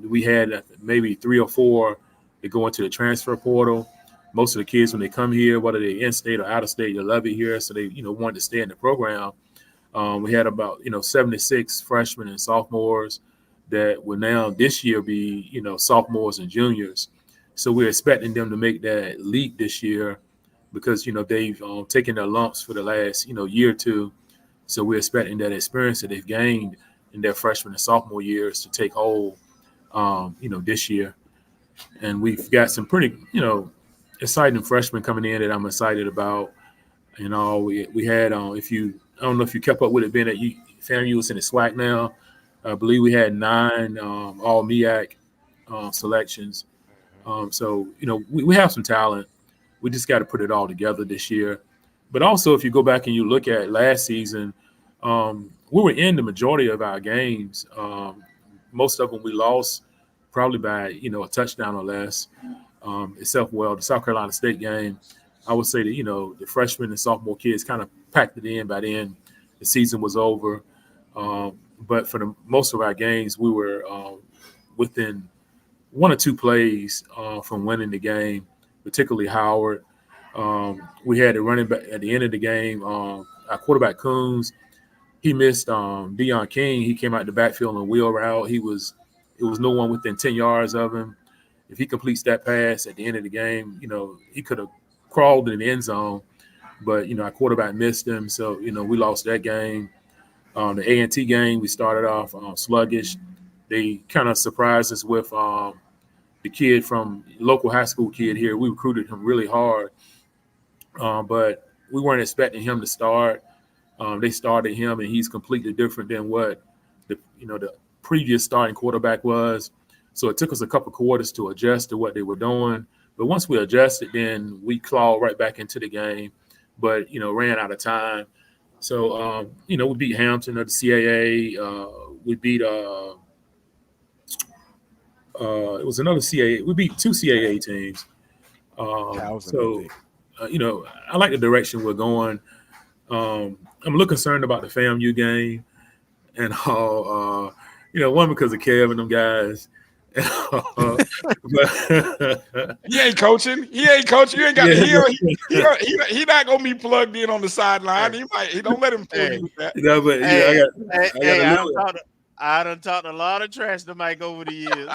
we had maybe 3 or 4 that go into the transfer portal. Most of the kids, when they come here, whether they're in state or out of state, they love it here. So they, wanted to stay in the program. We had about, 76 freshmen and sophomores that will now this year be, sophomores and juniors. So we're expecting them to make that leap this year because, they've taken their lumps for the last, year or two. So we're expecting that experience that they've gained in their freshman and sophomore years to take hold, this year. And we've got some pretty, exciting freshmen coming in that I'm excited about. We had, I don't know if you kept up with it, being at FAMU was in the SWAC now. I believe we had 9 all MEAC selections. So, we have some talent. We just got to put it all together this year. But also, if you go back and you look at last season, we were in the majority of our games. Most of them we lost probably by a touchdown or less. Itself, well, the South Carolina State game, I would say that the freshman and sophomore kids kind of packed it in. By then, the season was over. But for the most of our games, we were within 1 or 2 plays from winning the game, particularly Howard. We had a running back at the end of the game. Our quarterback Coons, he missed Deion King. He came out the backfield on a wheel route. It was no one within 10 yards of him. If he completes that pass at the end of the game, he could have crawled in the end zone. But our quarterback missed him, so we lost that game. The A&T game, we started off sluggish. They kind of surprised us with the kid from local high school kid here. We recruited him really hard, but we weren't expecting him to start. They started him, and he's completely different than what the previous starting quarterback was. So it took us a couple quarters to adjust to what they were doing. But once we adjusted, then we clawed right back into the game, but ran out of time. So we beat Hampton of the CAA. We beat it was another CAA. We beat 2 CAA teams. I like the direction we're going. I'm a little concerned about the FAMU game, and one because of Kelvin, them guys. But he ain't coaching. You ain't got to. He not gonna be plugged in on the sideline. He don't let him fool you with that. I done talked a lot of trash to Mike over the years.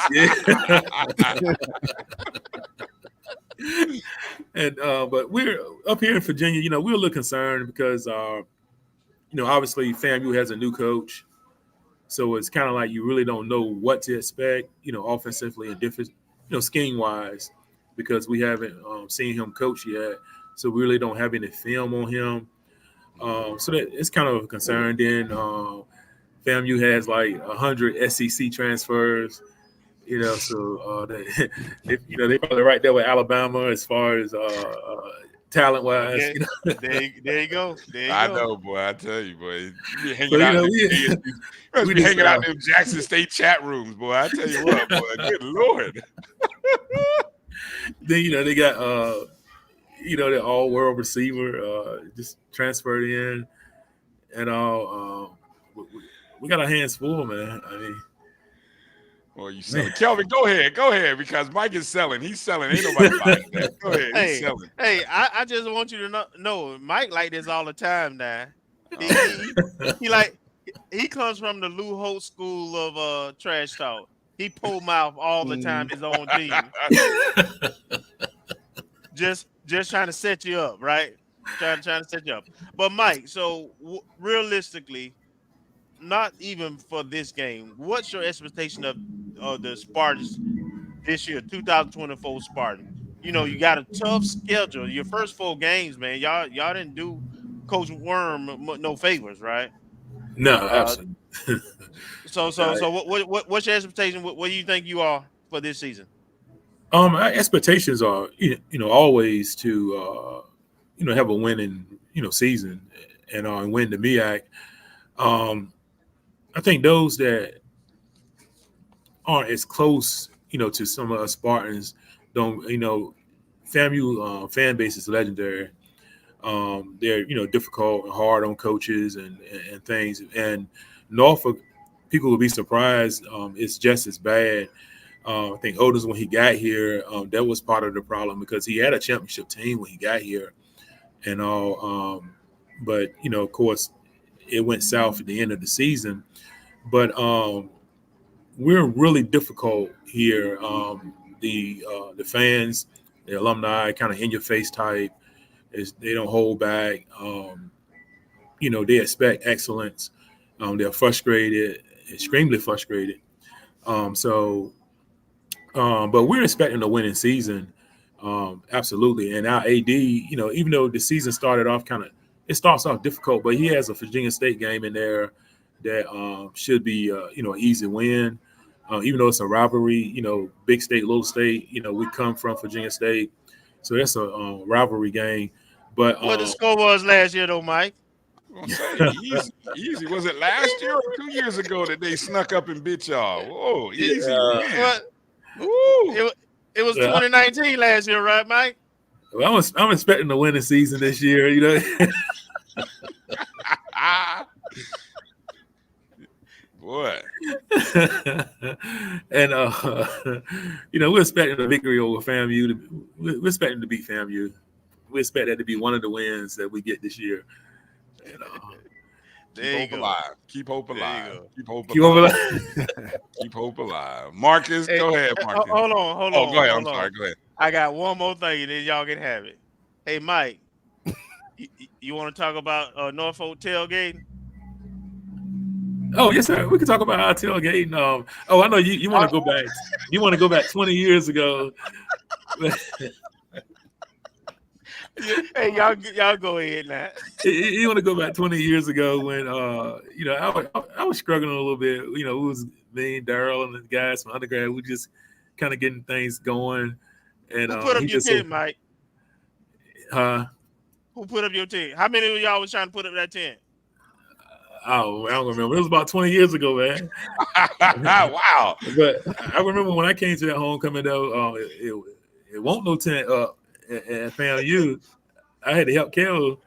And but we're up here in Virginia. We're a little concerned because obviously FAMU has a new coach. So it's kind of like you really don't know what to expect, offensively and different, scheme wise, because we haven't seen him coach yet. So we really don't have any film on him. So that it's kind of a concern. Then FAMU has like 100 SEC transfers, so they probably right there with Alabama as far as talent wise. There you go. I know, boy. I tell you, boy. You be hanging out in them Jackson State chat rooms, boy. I tell you what, boy. Good Lord. Then they got the all-world receiver just transferred in, and all. We got our hands full, man. I mean. Well, you selling. Kelvin, go ahead, because Mike is selling. He's selling. Ain't nobody buying that. Go ahead, he's selling. Hey, I just want you to know Mike like this all the time now. He comes from the Lou Holt school of trash talk. He pull mouth all the time his own team. just trying to set you up, right? Trying to set you up. But Mike, so realistically, not even for this game, what's your expectation of the Spartans this year, 2024 Spartans? You got a tough schedule. Your first 4 games, man, y'all didn't do Coach Worm no favors, right? No, absolutely. So what's your expectation? What do you think you are for this season? Our expectations are always to have a winning season and win the MEAC. I think those that aren't as close, to some of us Spartans don't, FAMU fan base is legendary. They're, difficult and hard on coaches and things. And Norfolk, people will be surprised. It's just as bad. I think Otis, when he got here, that was part of the problem because he had a championship team when he got here and all. But, of course, it went south at the end of the season. But we're really difficult here. The fans, the alumni, kind of in your face type. They don't hold back. They expect excellence. They're frustrated, extremely frustrated. But we're expecting a winning season, absolutely. And our AD, even though the season started off it starts off difficult, but he has a Virginia State game in there that should be, an easy win. Even though it's a rivalry, big state, little state, we come from Virginia State. So that's a rivalry game. But what the score was last year, though, Mike? Easy. Was it last year or 2 years ago that they snuck up and bit y'all? Whoa, easy. Ooh. It was 2019 last year, right, Mike? Well, I'm expecting to win the season this year. You know. Boy. And you know, we're expecting a victory over FAMU. We're expecting to beat FAMU. We expect that to be one of the wins that we get this year. And, keep hope alive. Keep hope alive. Keep hope keep alive. Keep hope alive. Marcus, go ahead, Marcus. Hold on. Go ahead. I'm sorry. Go ahead. I got one more thing, and then y'all can have it. Hey, Mike, you want to talk about Norfolk tailgating? Oh yes, sir. We can talk about our tailgating. I know you want to go back. You want to go back 20 years ago. Hey, y'all go ahead now. You want to go back 20 years ago when you know, I was struggling a little bit. You know, it was me, Daryl, and the guys from undergrad. We just kind of getting things going. And who put up your tent, Mike? Who put up your tent? How many of y'all was trying to put up that tent? Oh, I don't remember. It was about 20 years ago, man. Wow. But I remember when I came to that homecoming, though, it won't no tent up at FAMU. I had to help Kelvin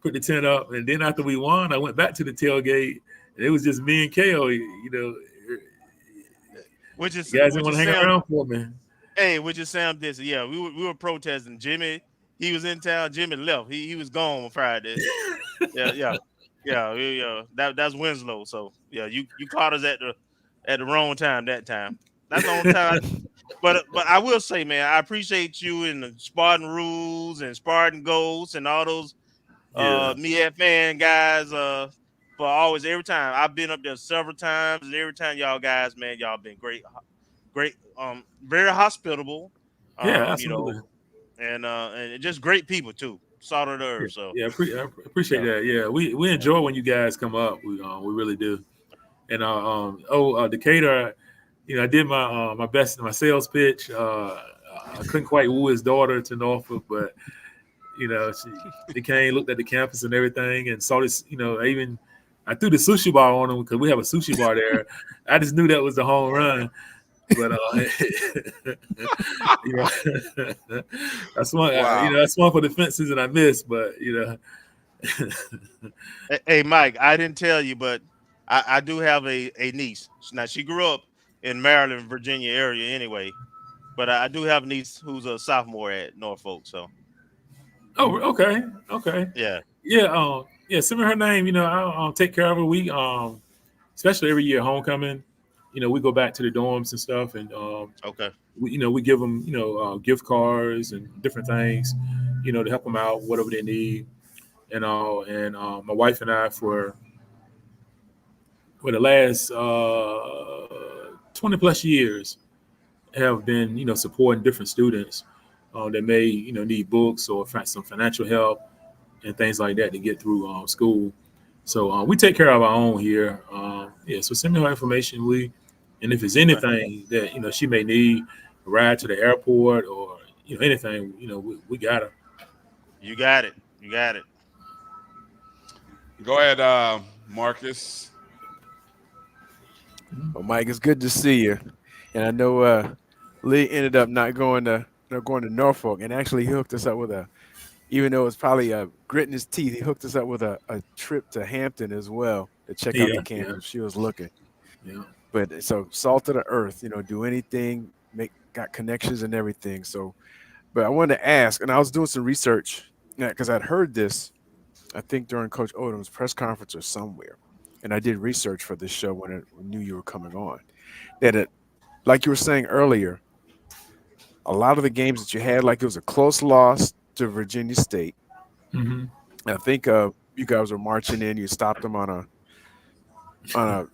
put the tent up. And then after we won, I went back to the tailgate. And it was just me and Kelvin, you know. You guys didn't want to hang around for me. Hey, which is Sam Dixon. Yeah, we were protesting. Jimmy, he was in town. Jimmy left. He was gone on Friday. Yeah. That's Winslow. So yeah, you caught us at the wrong time that time. That's the only time. But I will say, man, I appreciate you and the Spartan Rules and Spartan Ghosts and all those MEAC fan guys for always every time. I've been up there several times, and every time y'all guys, man, y'all been great, very hospitable. Yeah, absolutely. You know, and just great people too. Salt of the earth. So I appreciate that. Yeah, we enjoy when you guys come up. We really do. And Decatur, you know, I did my best in my sales pitch. I couldn't quite woo his daughter to Norfolk, but you know, she came, looked at the campus and everything, and saw this. You know, I threw the sushi bar on him because we have a sushi bar there. I just knew that was the home run. But you know, that's one. Wow. You know, that's one for the fences that I missed. But you know, hey Mike, I didn't tell you, but I do have a niece. Now she grew up in Maryland, Virginia area anyway, but I do have a niece who's a sophomore at Norfolk. So. Oh, okay. Yeah. Send me her name. You know, I'll take care of her. We especially every year homecoming. You know, we go back to the dorms and stuff, and we give them, you know, gift cards and different things, you know, to help them out, whatever they need, and all. And my wife and I, for the last 20 plus years, have been, you know, supporting different students that may, you know, need books or some financial help and things like that to get through school. So we take care of our own here. So send me her information. And if there's anything that, you know, she may need, a ride to the airport or, you know, anything, you know, we got her. You got it. Go ahead, Marcus. Well, Mike, it's good to see you. And I know Lee ended up not going to Norfolk, and actually he hooked us up with even though it's probably gritting his teeth, he hooked us up with a trip to Hampton as well to check out the campus. Yeah. She was looking. Yeah. But so salt of the earth, you know, do anything, got connections and everything. So, but I wanted to ask, and I was doing some research because I'd heard this, I think during Coach Odom's press conference or somewhere, and I did research for this show when I knew you were coming on. That like you were saying earlier, a lot of the games that you had, like it was a close loss to Virginia State. Mm-hmm. I think you guys were marching in. You stopped them on a.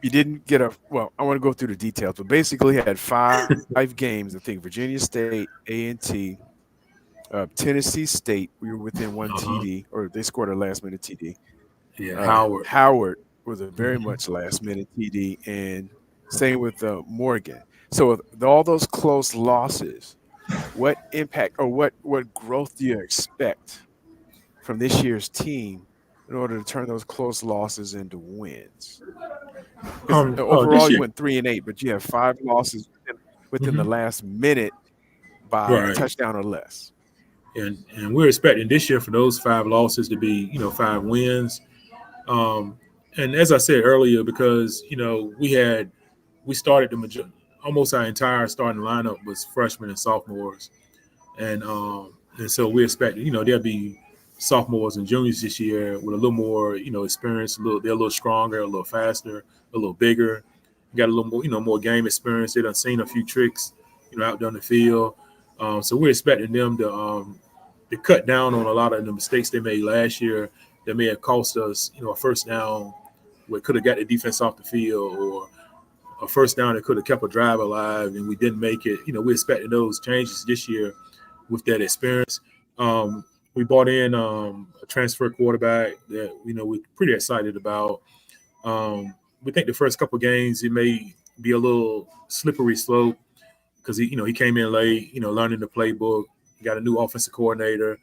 You didn't get I want to go through the details, but basically had five games. I think Virginia State, A&T, Tennessee State. We were within one TD, or they scored a last-minute TD. Yeah, Howard was a very much last-minute TD, and same with Morgan. So with all those close losses, what impact or what growth do you expect from this year's team in order to turn those close losses into wins? Overall, you went 3-8, but you have 5 losses within the last minute by a touchdown or less. And we're expecting this year for those 5 losses to be, 5 wins. And as I said earlier, because, we started almost our entire starting lineup was freshmen and sophomores. And so we're expecting, there'll be sophomores and juniors this year with a little more, experience, they're a little stronger, a little faster, a little bigger, got a little more, more game experience. They done seen a few tricks, out down the field. So we're expecting them to cut down on a lot of the mistakes they made last year that may have cost us, a first down where could have got the defense off the field, or a first down that could have kept a drive alive and we didn't make it. We're expecting those changes this year with that experience. We brought in a transfer quarterback that, we're pretty excited about. We think the first couple of games, it may be a little slippery slope because, he came in late, learning the playbook. He got a new offensive coordinator.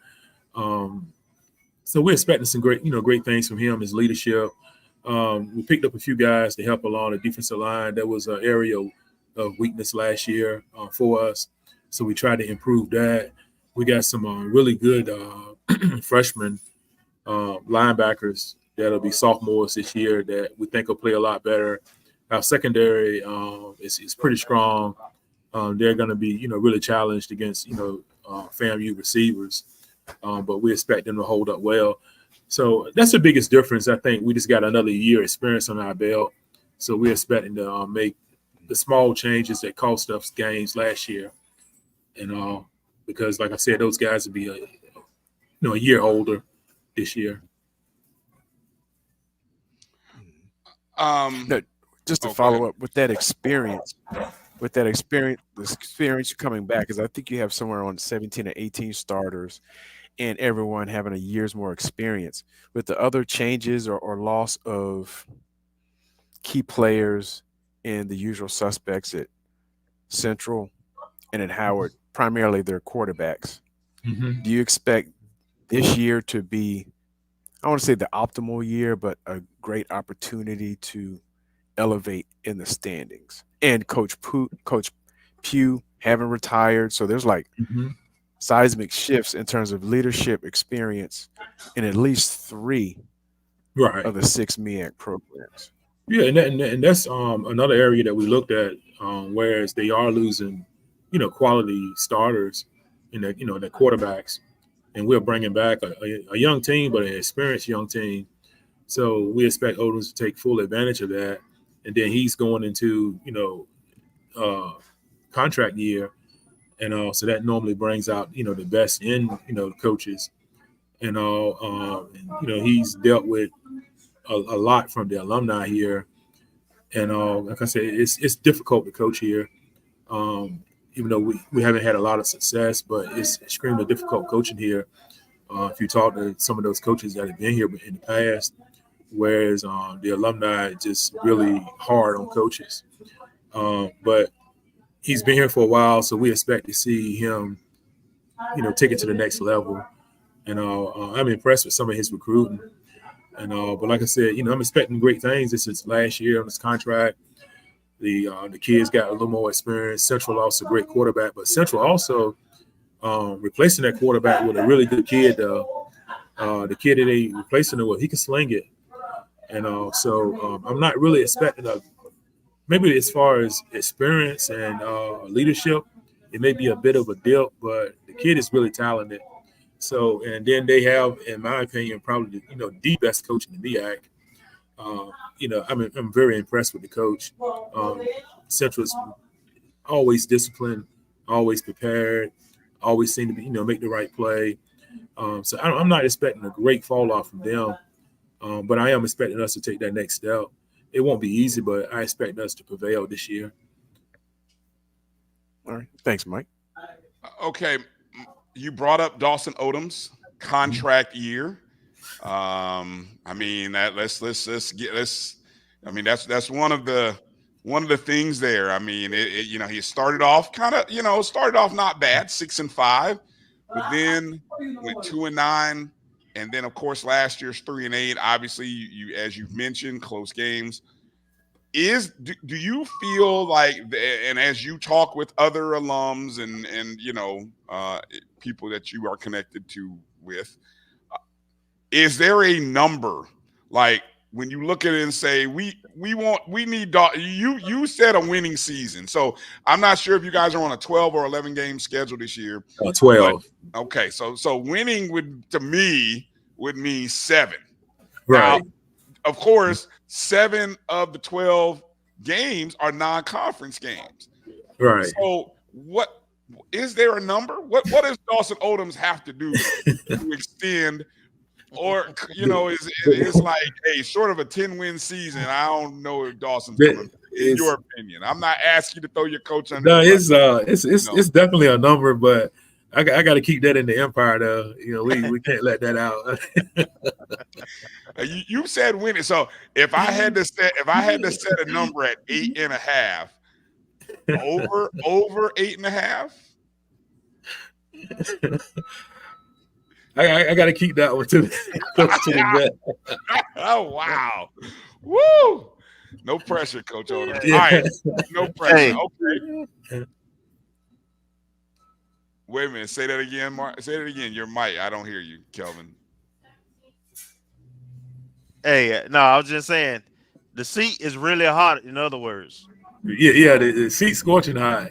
So we're expecting some great things from him, his leadership. We picked up a few guys to help along the defensive line. That was an area of weakness last year for us. So we tried to improve that. We got some really good freshman linebackers that'll be sophomores this year that we think will play a lot better. Our secondary is pretty strong. They're going to be, really challenged against, FAMU receivers, but we expect them to hold up well. So that's the biggest difference. I think we just got another year experience on our belt. So we're expecting to make the small changes that cost us games last year. And because, like I said, those guys will be a year older this year. No, just to follow up with that experience, the experience coming back, because I think you have somewhere on 17 or 18 starters and everyone having a year's more experience. With the other changes or loss of key players and the usual suspects at Central and at Howard, primarily their quarterbacks, do you expect this year to be, I want to say the optimal year, but a great opportunity to elevate in the standings? And Coach Pugh haven't retired, so there's seismic shifts in terms of leadership experience in at least 3 of the 6 MEAC programs. Yeah, and that's another area that we looked at, whereas they are losing, quality starters in the quarterbacks, and we're bringing back a young team, but an experienced young team. So we expect Odoms to take full advantage of that, and then he's going into contract year, and so that normally brings out the best in the coaches, and he's dealt with a lot from the alumni here, and like I said, it's difficult to coach here, even though we haven't had a lot of success, but it's extremely difficult coaching here. If you talk to some of those coaches that have been here in the past, whereas the alumni just really hard on coaches, but he's been here for a while, so we expect to see him, take it to the next level. And I'm impressed with some of his recruiting. And but like I said, I'm expecting great things. This is last year on his contract. The kids got a little more experience. Central lost a great quarterback, but Central also replacing that quarterback with a really good kid. The kid that they replacing it with, he can sling it. And so I'm not really expecting maybe as far as experience and leadership, it may be a bit of a dip, but the kid is really talented. So, and then they have, in my opinion, probably the best coach in the MEAC. I'm very impressed with the coach. Central's always disciplined, always prepared, always seem to be make the right play. So I'm not expecting a great fall off from them, but I am expecting us to take that next step. It won't be easy, but I expect us to prevail this year. All right. Thanks, Mike. Okay. You brought up Dawson Odom's contract year. I mean, that's one of the things there. I mean, he started off not bad, 6-5, but then went 2-9. And then, of course, last year's 3-8. Obviously, you as you've mentioned, close games. do you feel like, and as you talk with other alums and people that you are connected to with, is there a number, like when you look at it and say we need you said a winning season? So I'm not sure if you guys are on a 12 or 11 game schedule this year. 12. Okay, so winning to me would mean 7. Right. Now, of course, 7 of the 12 games are non-conference games. Right. So what is there a number? What does Dawson Odoms have to do to extend? Or, it's like, hey, short of a 10-win season, I don't know if Dawson's coming. In your opinion, I'm not asking you to throw your coach under. No, it's definitely a number, but I got to keep that in the empire, though. We can't let that out. You said winning, so if I had to set a number at 8.5, over 8.5. I got to keep that one to the vet. Oh, wow. Woo! No pressure, Coach Odoms. Yeah. All right, no pressure. Hey. Okay. Wait a minute. Say that again, Mark. Say that again. Your mic. I don't hear you, Kelvin. Hey, no, I was just saying the seat is really hot. In other words. Yeah. The seat's scorching hot.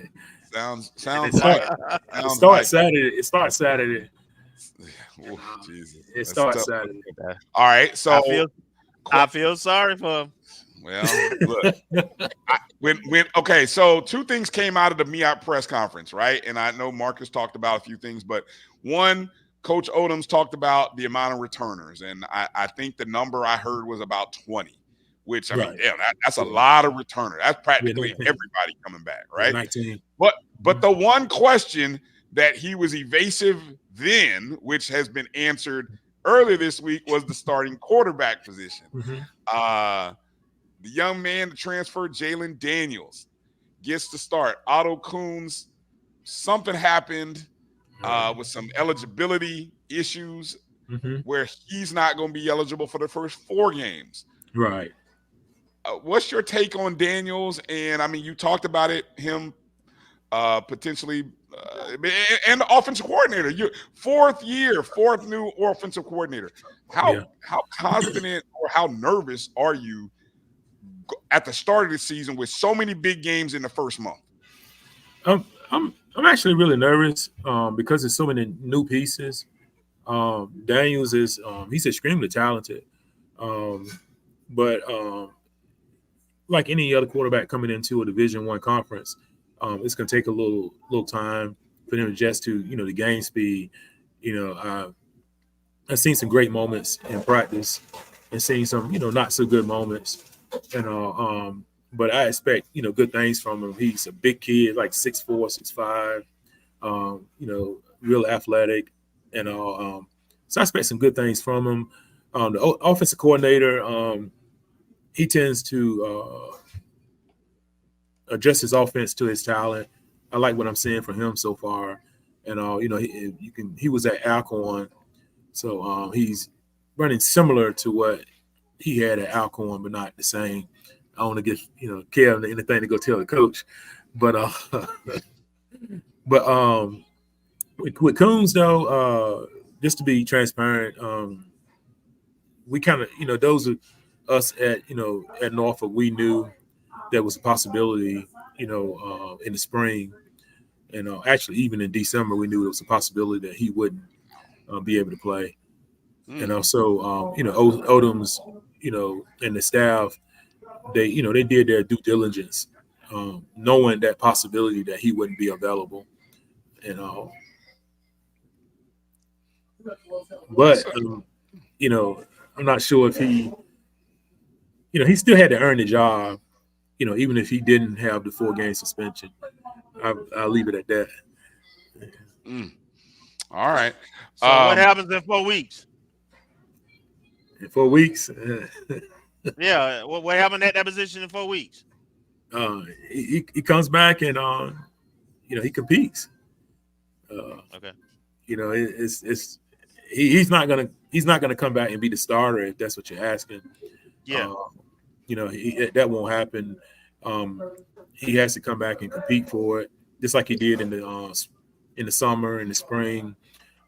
Sounds like it starts Saturday. It starts Saturday. Oh, Jesus. It starts Saturday. All right, so I feel sorry for him. Well, look, okay, so 2 things came out of the MEAC press conference, right? And I know Marcus talked about a few things, but one, Coach Odoms talked about the amount of returners, and I think the number I heard was about 20, which I mean, that's a lot of returners. That's practically everybody coming back, right? 19. But the one question that he was evasive then, which has been answered earlier this week, was the starting quarterback position. Mm-hmm. The young man, the transfer, Jalen Daniels, gets to start. Otto Coons, something happened with some eligibility issues where he's not going to be eligible for the first 4 games. Right. What's your take on Daniels? And, I mean, you talked about it, him potentially and the offensive coordinator. Your 4th new offensive coordinator. How confident or how nervous are you at the start of the season with so many big games in the first month? I'm actually really nervous because there's so many new pieces. Daniels is he's extremely talented, but like any other quarterback coming into a Division I conference, it's going to take a little time for them to adjust to the game speed. I've seen some great moments in practice and seen some not so good moments. But I expect good things from him. He's a big kid, like 6'4", 6'5", real athletic, and so I expect some good things from him. The offensive coordinator, he tends to adjust his offense to his talent. I like what I'm seeing from him so far, and he was at Alcorn, so he's running similar to what he had at Alcorn, but not the same. I don't want to give Kelvin anything to go tell the coach, but with Coons though, just to be transparent, we kind of those of us at at Norfolk, we knew there was a possibility in the spring, and actually even in December we knew there was a possibility that he wouldn't be able to play. And also Odoms and the staff, they did their due diligence, knowing that possibility that he wouldn't be available, and but I'm not sure if he still had to earn the job, even if he didn't have the 4-game suspension. I'll leave it at that. All right. So what happens in 4 weeks? In 4 weeks? Yeah. What happened at that position in 4 weeks? He comes back and he competes. Okay. He's not gonna come back and be the starter if that's what you're asking. Yeah. that won't happen. He has to come back and compete for it, just like he did in the summer, in the spring.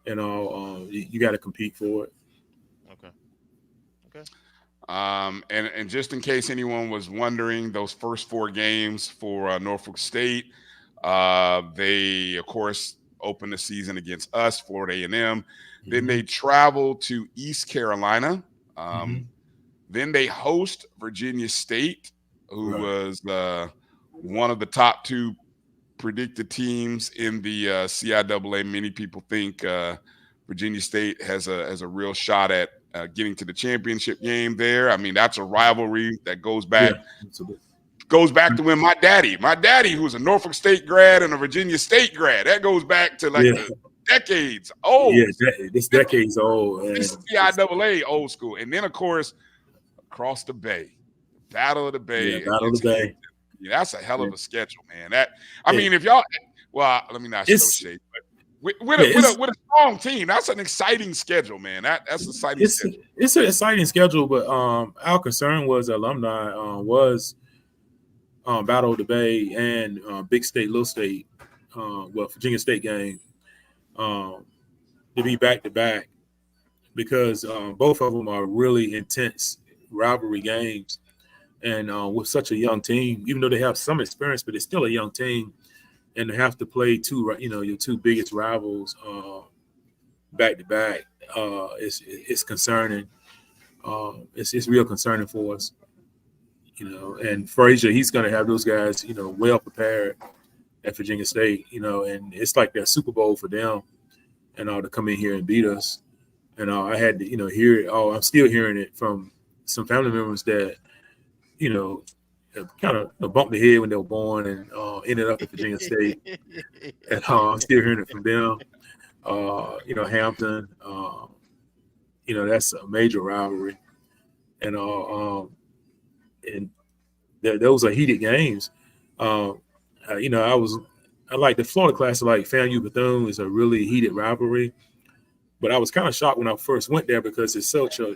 You got to compete for it. Okay. And just in case anyone was wondering, those first 4 games for Norfolk State, they of course opened the season against us, Florida A&M. Mm-hmm. Then they travel to East Carolina. Then they host Virginia State, who was one of the top 2 predicted teams in the CIAA. Many people think Virginia State has a real shot at getting to the championship game there. I mean, that's a rivalry that goes back to when my daddy, who's a Norfolk State grad and a Virginia State grad, that goes back to the decades old. Yeah, this decade's old. This is CIAA old school. And then, of course, across the Bay, Battle of the Bay. Yeah, Battle of the Bay. Yeah, that's a hell of a schedule, man. I mean, if y'all, well, let me not show shade, but with a strong team, that's an exciting schedule, man. That's an exciting schedule. It's an exciting schedule, but our concern was alumni was Battle of the Bay and Big State, Little State, Virginia State game to be back to back, because both of them are really intense rivalry games. And with such a young team, even though they have some experience, but it's still a young team, and to have to play your 2 biggest rivals back to back, it's concerning. It's real concerning for us, And Frazier, he's going to have those guys, well prepared at Virginia State, and it's like that Super Bowl for them, and to come in here and beat us. And I had to, hear it. I'm still hearing it from some family members that, kind of bumped their head when they were born and ended up at Virginia State. And I'm still hearing it from them. Hampton, that's a major rivalry. And those are heated games. I like the Florida Classic, like FAMU Bethune is a really heated rivalry. But I was kind of shocked when I first went there, because it's such a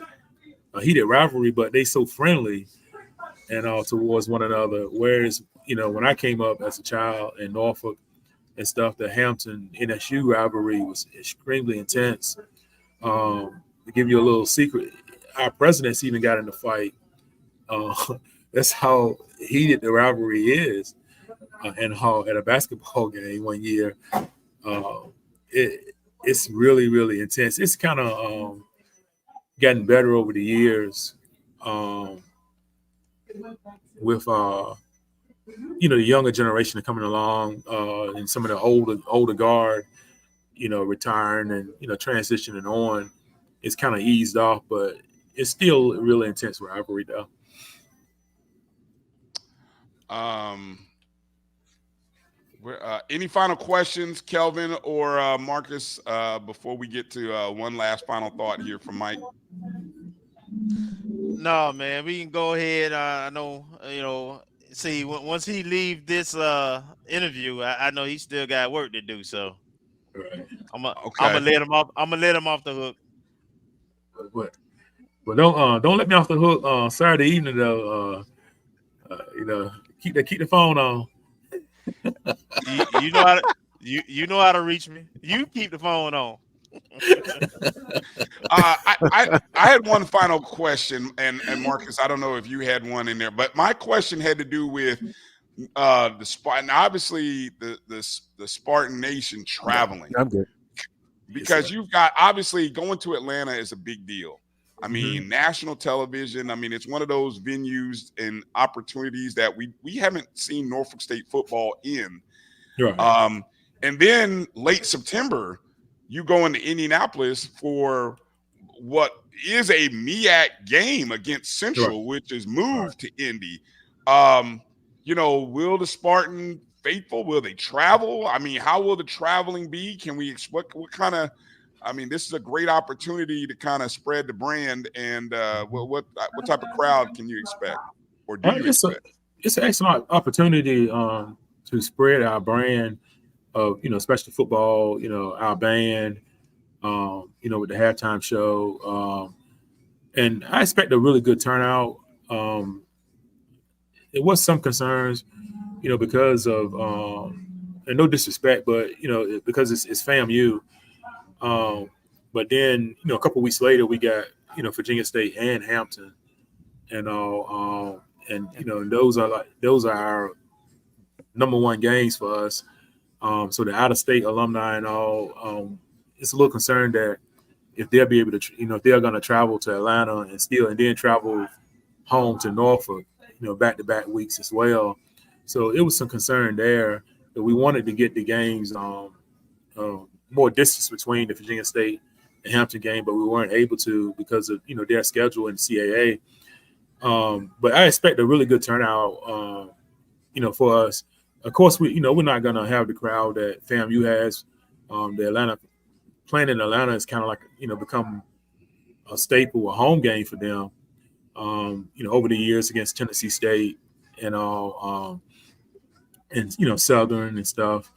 heated rivalry, but they so friendly and towards one another. Whereas, when I came up as a child in Norfolk and stuff, the Hampton NSU rivalry was extremely intense. To give you a little secret, our presidents even got in the fight. That's how heated the rivalry is. And how at a basketball game one year, it's really, really intense. It's kind of gotten better over the years with the younger generation coming along, and some of the older guard, retiring and transitioning on. It's kind of eased off, but it's still a really intense rivalry though. Any final questions, Kelvin or Marcus, before we get to one last final thought here from Mike? No, man, we can go ahead. I know, see, once he leave this interview, I know he still got work to do. So I'm gonna let him off. I'm gonna let him off the hook. But don't let me off the hook Saturday evening though. Keep the phone on. you know how to reach me. You keep the phone on. I had one final question, and Marcus, I don't know if you had one in there, but my question had to do with the Spartan, obviously the Spartan Nation traveling. I'm good. Because you've got, obviously, going to Atlanta is a big deal. I mean, national television. I mean, it's one of those venues and opportunities that we haven't seen Norfolk State football in. Right. And then late September, you go into Indianapolis for what is a MEAC game against Central, which is moved to Indy. Will the Spartan faithful, will they travel? I mean, how will the traveling be? Can we expect what kind of? I mean, this is a great opportunity to kind of spread the brand. And what type of crowd can you expect, or do you expect? It's an excellent opportunity to spread our brand of especially football. Our band. With the halftime show, and I expect a really good turnout. it was some concerns, because of and no disrespect, but because it's FAMU. But then a couple of weeks later we got Virginia State and Hampton, and those are our number one games for us. So the out of state alumni and all, it's a little concerned that if they'll be able to, if they're going to travel to Atlanta and then travel home to Norfolk, back-to-back weeks as well. So it was some concern there that we wanted to get the games more distance between the Virginia State and Hampton game, but we weren't able to because of their schedule and CAA. But I expect a really good turnout, for us. Of course, we're not going to have the crowd that FAMU has. The Atlanta playing in Atlanta is kind of like become a staple, a home game for them. Over the years against Tennessee State and all, and Southern and stuff.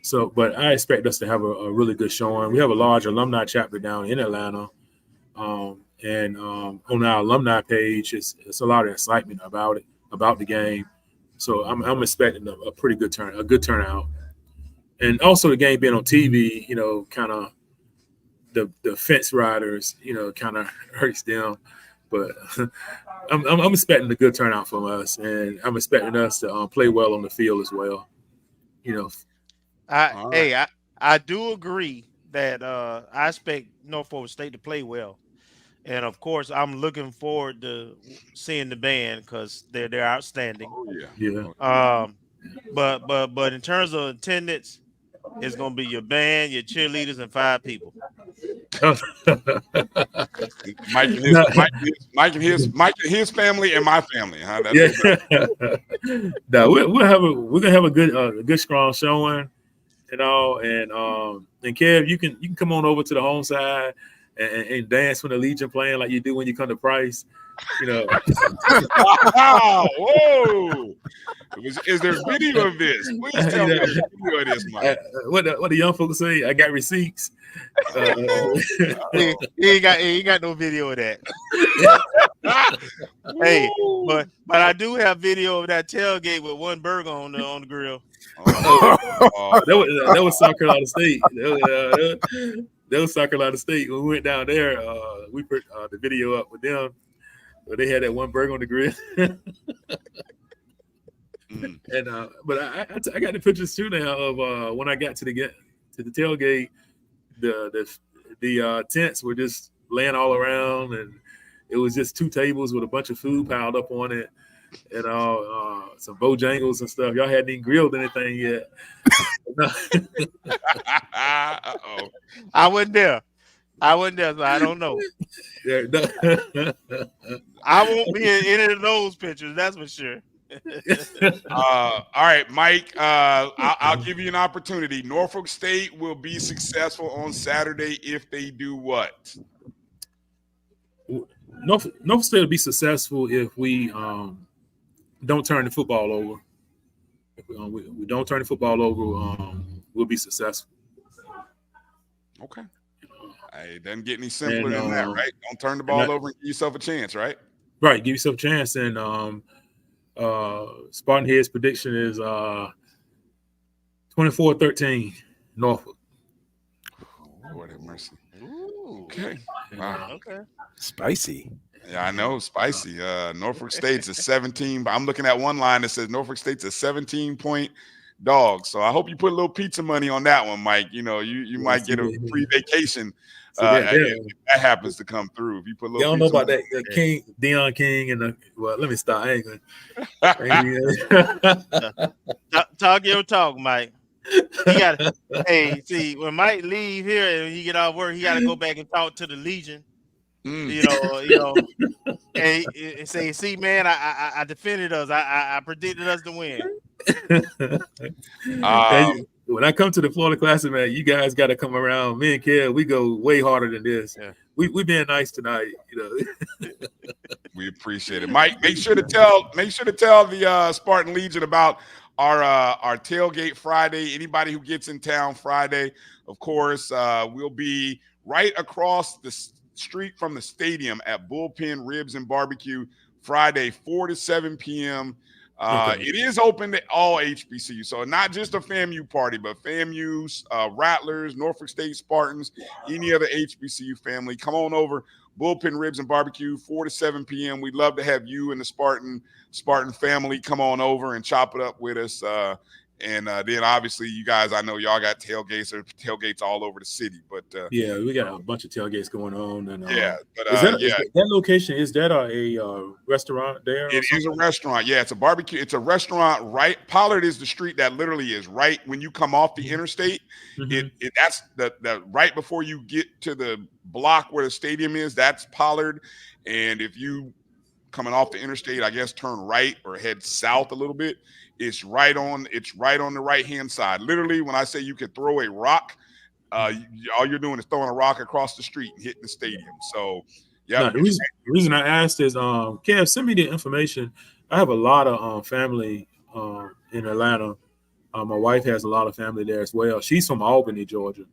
So, but I expect us to have a really good showing. We have a large alumni chapter down in Atlanta, and on our alumni page, it's a lot of excitement about the game. So I'm expecting a pretty good turnout, and also the game being on TV, kind of the fence riders, kind of hurts them, but I'm expecting a good turnout from us, and I'm expecting us to play well on the field as well. I do agree that I expect Norfolk State to play well. And of course, I'm looking forward to seeing the band because they're outstanding. Oh yeah. But in terms of attendance, it's gonna be your band, your cheerleaders, and 5 people. Mike and his family and my family. Huh? No, we're gonna have a good strong showing, and Kev, you can come on over to the home side and dance when the Legion playing like you do when you come to Price. Whoa! Is there video of this? Please tell me there's video of this, Mike. What the young folks say? I got receipts. He ain't got no video of that. Hey, but I do have video of that tailgate with one burger on the grill. That was South Carolina State. That was South Carolina State. When we went down there, we put the video up with them. But they had that one burger on the grill. And but I got the pictures too now of when I got to the tailgate, the tents were just laying all around, and it was just 2 tables with a bunch of food piled up on it, and some Bojangles and stuff. Y'all hadn't even grilled anything yet. I wasn't there, so I don't know. I won't be in any of those pictures, that's for sure. All right, Mike, I'll give you an opportunity. Norfolk State will be successful on Saturday if they do what? Norfolk State will be successful if we don't turn the football over. If we don't turn the football over, we'll be successful. Okay. It doesn't get any simpler than that, right? Don't turn the ball over and give yourself a chance, right? Right, give yourself a chance. And Spartan Head's prediction is 24-13 Norfolk. Oh, Lord have mercy. Ooh. Okay. Wow. Okay. Spicy. Yeah, I know, spicy. Norfolk State's a 17. I'm looking at one line that says Norfolk State's a 17-point dog. So I hope you put a little pizza money on that one, Mike. You might get a free vacation if that happens to come through. If you put a little, don't know about that King, Deion King, and let me stop. I ain't gonna. Talk your talk, Mike. He got hey, see, when Mike leave here and he get off work, he got to go back and talk to the Legion. You know, and say, see, man, I defended us. I predicted us to win. When I come to the Florida Classic, man, you guys got to come around. Me and Kev, we go way harder than this. Yeah. We being nice tonight, We appreciate it, Mike. Make sure to tell the Spartan Legion about our tailgate Friday. Anybody who gets in town Friday, of course, we'll be right across the street from the stadium at Bullpen Ribs and Barbecue Friday, 4 to 7 p.m. It is open to all HBCU, so not just a FAMU party, but FAMU's, Rattlers, Norfolk State Spartans, any other HBCU family. Come on over, Bullpen Ribs and Barbecue, 4 to 7 p.m. We'd love to have you and the Spartan family come on over and chop it up with us. And then obviously you guys, I know y'all got tailgates all over the city, but yeah, we got a bunch of tailgates going on. And that location, is that a restaurant there? It is a restaurant. Yeah, it's a barbecue. It's a restaurant, right? Pollard is the street that literally is right when you come off the interstate. That's the right before you get to the block where the stadium is. That's Pollard. And if you coming off the interstate, I guess turn right or head south a little bit. It's right on the right-hand side. Literally, when I say you could throw a rock, all you're doing is throwing a rock across the street and hitting the stadium. So, yeah. No, the reason I asked is, Kev, send me the information. I have a lot of family in Atlanta. My wife has a lot of family there as well. She's from Albany, Georgia.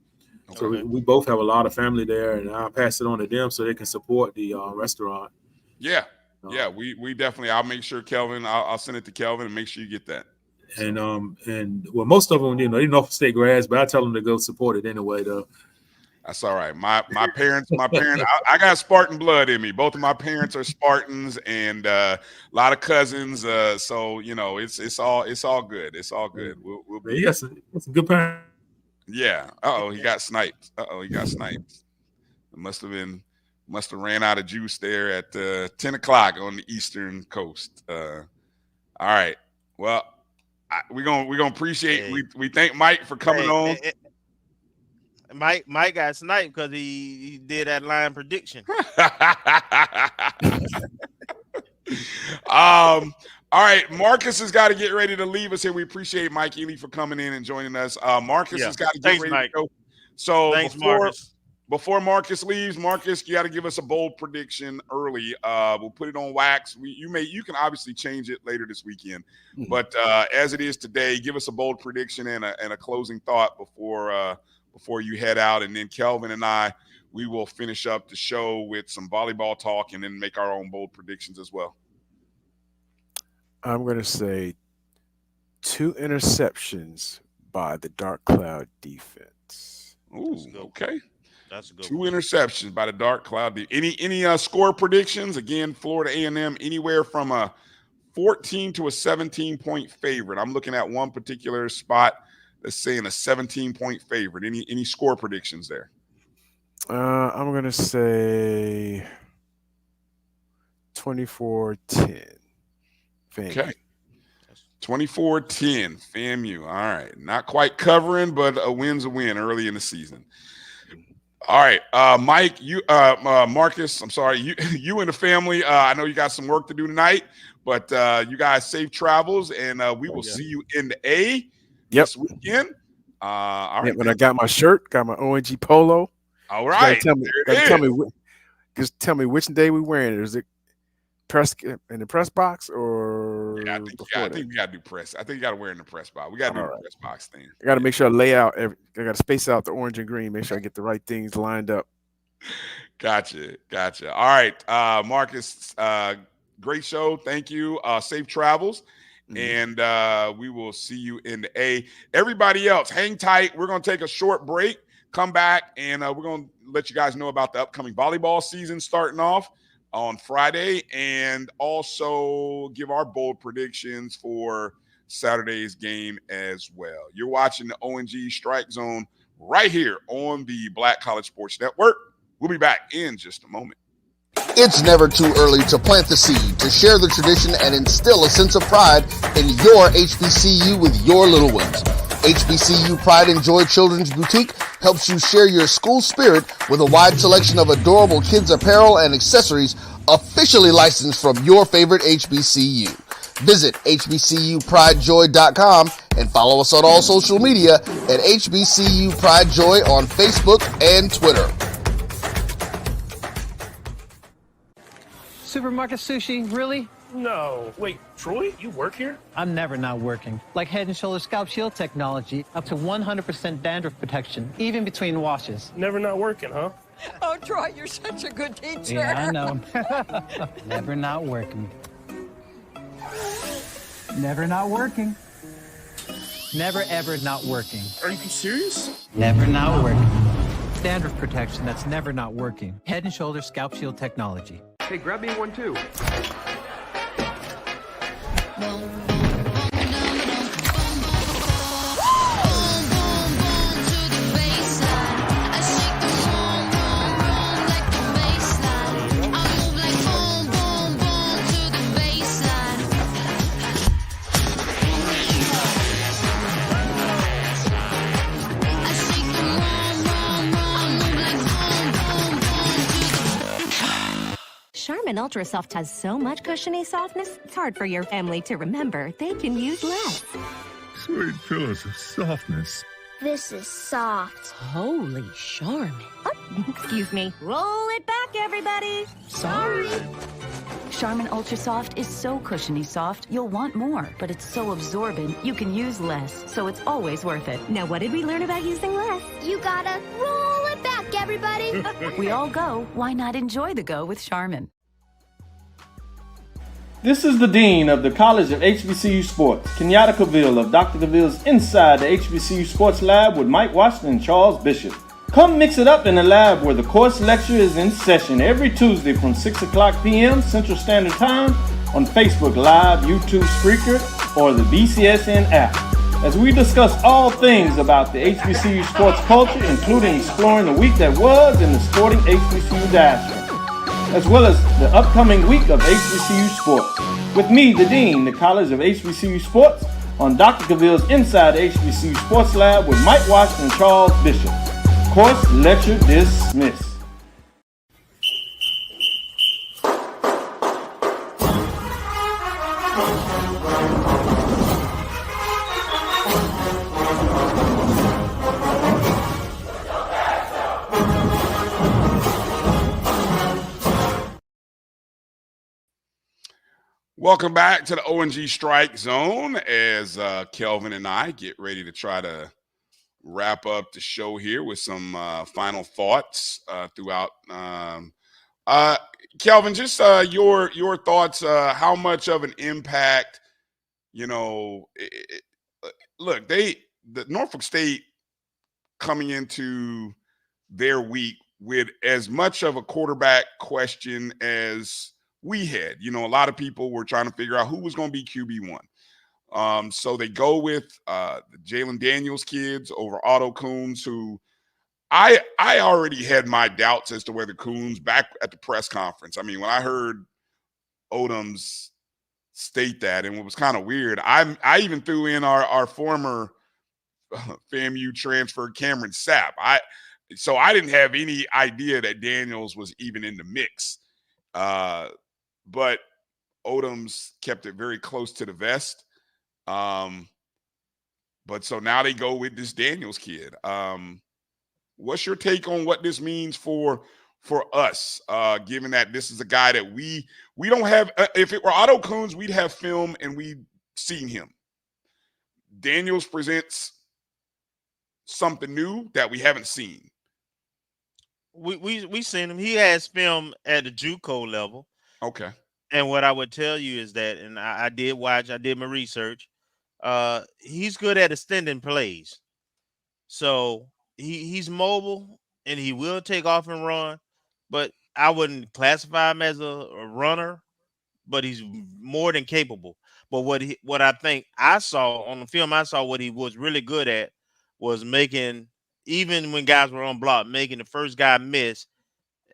Okay. So we both have a lot of family there, and I'll pass it on to them so they can support the restaurant. Yeah. Yeah, we definitely. I'll make sure Kelvin. I'll send it to Kelvin and make sure you get that. And well, most of them, they Norfolk State grads, but I tell them to go support it anyway. Though that's all right. My parents. I got Spartan blood in me. Both of my parents are Spartans, and a lot of cousins. So it's all good. It's all good. We'll be. You got some good parents. Yeah. He got sniped. It must have ran out of juice there at 10 o'clock on the Eastern Coast. All right. Well, we're gonna appreciate. We thank Mike for coming on. Mike got sniped because he did that line prediction. All right, Marcus has got to get ready to leave us here. We appreciate Mike Elely for coming in and joining us. Marcus has got to get ready to go. So Marcus. Before Marcus leaves, Marcus, you got to give us a bold prediction early. We'll put it on wax. You can obviously change it later this weekend, but as it is today, give us a bold prediction and a closing thought before you head out. And then Kelvin and we will finish up the show with some volleyball talk and then make our own bold predictions as well. I'm going to say 2 interceptions by the Dark Cloud defense. Ooh, okay. That's a good 2 interceptions by the Dark Cloud. Any score predictions? Again, Florida A&M anywhere from a 14 to a 17-point favorite. I'm looking at one particular spot that's saying a 17-point favorite. Any score predictions there? I'm going to say 24-10. FAMU. Okay. 24-10 FAMU. All right. Not quite covering, but a win's a win early in the season. All right, Mike, Marcus, I'm sorry, you and the family. I know you got some work to do tonight, but you guys safe travels, and we will see you in the A this weekend. All right. When I got my shirt, got my ONG polo. All right. Tell me which day we wearing it. Is it press in the press box or? Yeah, I think we got to do press. I think you got to wear it in the press box. We got to do the press box thing. I got to make sure I lay out. I got to space out the orange and green. Make sure I get the right things lined up. Gotcha. All right, Marcus. Great show. Thank you. Safe travels. And we will see you in the A. Everybody else, hang tight. We're going to take a short break, come back, and we're going to let you guys know about the upcoming volleyball season starting off on Friday, and also give our bold predictions for Saturday's game as well. You're watching the ONG Strike Zone right here on the Black College Sports Network. We'll be back in just a moment. It's never too early to plant the seed, to share the tradition, and instill a sense of pride in your HBCU with your little ones. HBCU Pride and Joy Children's Boutique helps you share your school spirit with a wide selection of adorable kids apparel and accessories officially licensed from your favorite HBCU. Visit hbcupridejoy.com and follow us on all social media at HBCU Pride Joy on Facebook and Twitter. Supermarket sushi, really? No. Wait, Troy, you work here? I'm never not working. Like Head & Shoulders Scalp Shield technology, up to 100% dandruff protection, even between washes. Never not working, huh? Oh, Troy, you're such a good teacher. Yeah, I know. Never not working. Never not working. Never ever not working. Are you serious? Never not working. Dandruff protection that's never not working. Head and Shoulders Scalp Shield technology. Hey, grab me one too. Charmin Ultra Soft has so much cushiony softness, it's hard for your family to remember. They can use less. Sweet pillows of softness. This is soft. Holy Charmin. Oh, excuse me. Roll it back, everybody. Sorry. Charmin Ultra Soft is so cushiony soft, you'll want more, but it's so absorbent, you can use less, so it's always worth it. Now, what did we learn about using less? You gotta roll it back, everybody. We all go, why not enjoy the go with Charmin? This is the Dean of the College of HBCU Sports, Kenyatta Cavill of Dr. Cavill's Inside the HBCU Sports Lab with Mike Washington and Charles Bishop. Come mix it up in the lab where the course lecture is in session every Tuesday from 6 o'clock p.m. Central Standard Time on Facebook Live, YouTube Spreaker, or the BCSN app, as we discuss all things about the HBCU sports culture, including exploring the week that was in the sporting HBCU diaspora, as well as the upcoming week of HBCU sports. With me, the Dean, the College of HBCU Sports, on Dr. Cavill's Inside the HBCU Sports Lab with Mike Washington and Charles Bishop. Course lecture dismissed. Welcome back to the ONG Strike Zone as Kelvin and I get ready to try to wrap up the show here with some final thoughts throughout. Kelvin, just your thoughts. How much of an impact, look, the Norfolk State coming into their week with as much of a quarterback question as we had. A lot of people were trying to figure out who was going to be QB1. So they go with the Jalen Daniels kids over Otto Coons, who I already had my doubts as to whether Coons, back at the press conference, I mean, when I heard Odoms state that, and it was kind of weird, I even threw in our former FAMU transfer Cameron Sapp. So I didn't have any idea that Daniels was even in the mix. But Odoms kept it very close to the vest. But so now they go with this Daniels kid. What's your take on what this means for us, given that this is a guy that we don't have? If it were Otto Coons, we'd have film and we'd seen him. Daniels presents something new that we haven't seen. We seen him. He has film at the JUCO level. Okay. And what I would tell you is that, and I did my research. He's good at extending plays. So he's mobile and he will take off and run, but I wouldn't classify him as a runner, but he's more than capable. But what I think I saw on the film, what he was really good at was making, even when guys were on block, making the first guy miss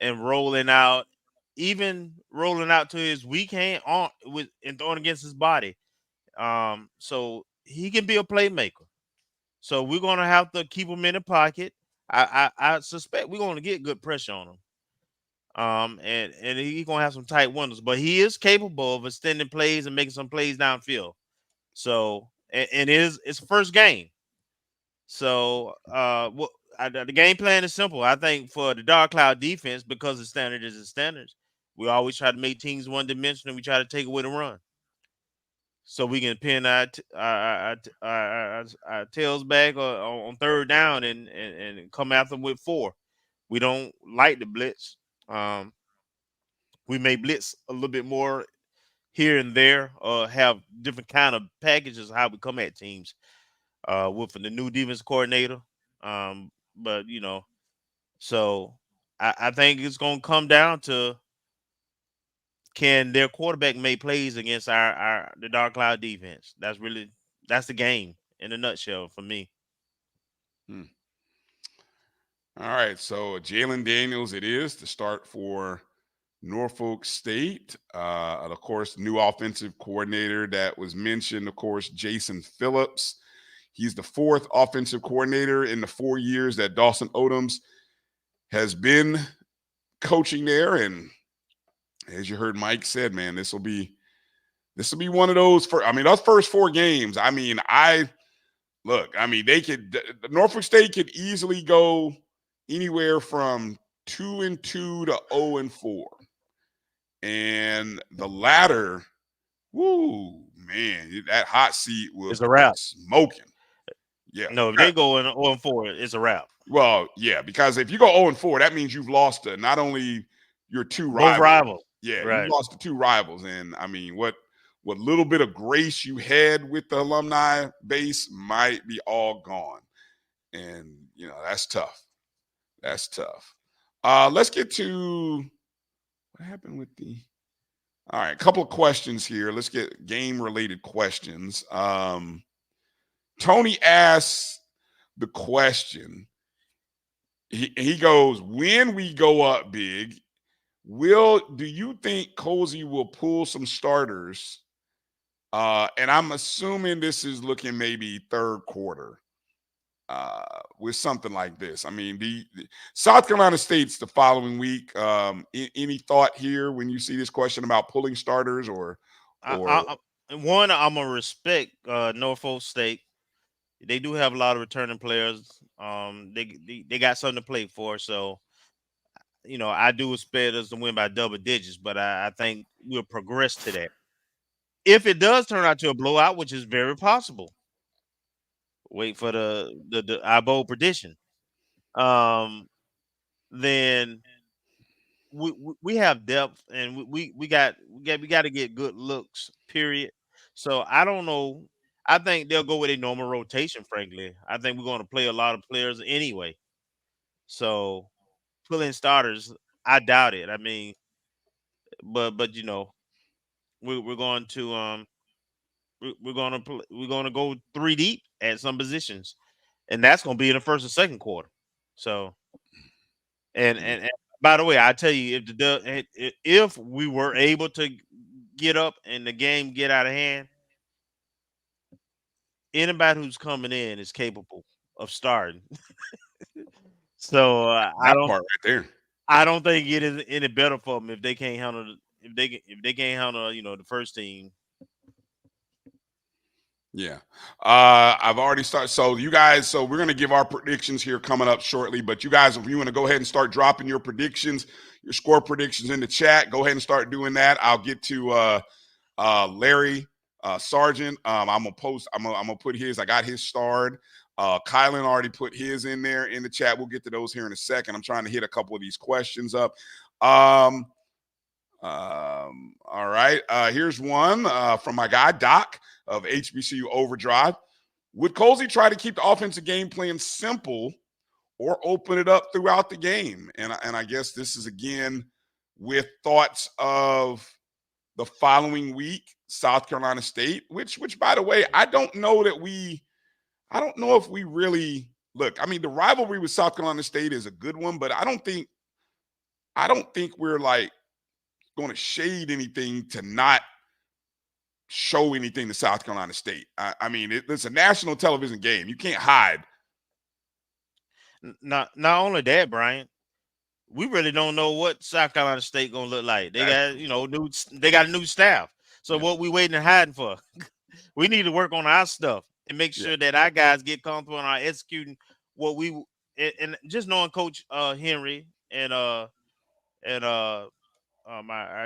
and rolling out to his weak hand and throwing against his body. So he can be a playmaker. So we're going to have to keep him in the pocket. I suspect we're going to get good pressure on him. And he's going to have some tight windows, but he is capable of extending plays and making some plays downfield. So, and it's first game. So, the game plan is simple. I think for the Dark Cloud defense, because the standard is the standards, we always try to make teams one dimensional. We try to take away the run, so we can pin our tails back on third down and come after them with 4. We don't like the blitz. We may blitz a little bit more here and there, have different kind of packages of how we come at teams. With the new defense coordinator, but so I think it's going to come down to, can their quarterback make plays against the Dark Cloud defense? That's the game in a nutshell for me. All right, so Jalen Daniels it is to start for Norfolk State. Of course, new offensive coordinator that was mentioned, of course, Jason Phillips. He's the fourth offensive coordinator in the 4 years that Dawson Odoms has been coaching there. And as you heard Mike said, man, this will be one of those those first 4 games. Norfolk State could easily go anywhere from 2-2 to 0-4. And the latter, woo, man, that hot seat was a wrap. Smoking. Yeah. No, if they go in 0-4, it's a wrap. Well, yeah, because if you go 0-4, that means you've lost to not only your 2 rivals. Both rivals. Yeah, right. You lost to 2 rivals. And I mean, what little bit of grace you had with the alumni base might be all gone. And, that's tough. That's tough. Let's get to what happened with the – all right, a couple of questions here. Let's get game-related questions. Tony asks the question. He goes, when we go up big, do you think Cozy will pull some starters? And I'm assuming this is looking maybe third quarter with something like this. I mean, the South Carolina State's the following week. Any thought here when you see this question about pulling starters or one, I'm gonna respect Norfolk State. They do have a lot of returning players. They got something to play for. So, I do expect us to win by double digits, but I think we'll progress to that. If it does turn out to a blowout, which is very possible, wait for our bold prediction. Then we have depth, and we got to get good looks. Period. So I don't know. I think they'll go with a normal rotation. Frankly, I think we're going to play a lot of players anyway. So pulling starters, I doubt it. I mean, but we're going to we're going to go 3 deep at some positions, and that's going to be in the first and second quarter. So, and by the way, I tell you, if we were able to get up and the game get out of hand, anybody who's coming in is capable of starting. So that part right there. I don't think it is any better for them if they can't handle the first team. Yeah. I've already started. So you guys, we're going to give our predictions here coming up shortly, but you guys, if you want to go ahead and start dropping your predictions, your score predictions in the chat, go ahead and start doing that. I'll get to Larry Sargent. I'm gonna put his. I got his starred. Kylan already put his in there in the chat. We'll get to those here in a second. I'm trying to hit a couple of these questions up. All right. Here's one from my guy Doc of HBCU Overdrive. Would Colsey try to keep the offensive game plan simple or open it up throughout the game? And I guess this is again with thoughts of the following week, South Carolina State, which by the way, I don't know if we really look. I mean, the rivalry with South Carolina State is a good one, but I don't think we're like going to shade anything to not show anything to South Carolina State. I mean, it's a national television game. You can't hide. Not only that, Brian, we really don't know what South Carolina State gonna look like. They got they got a new staff. So what we waiting and hiding for? We need to work on our stuff and make sure that our guys get comfortable and are executing what we and just knowing Coach Henry and our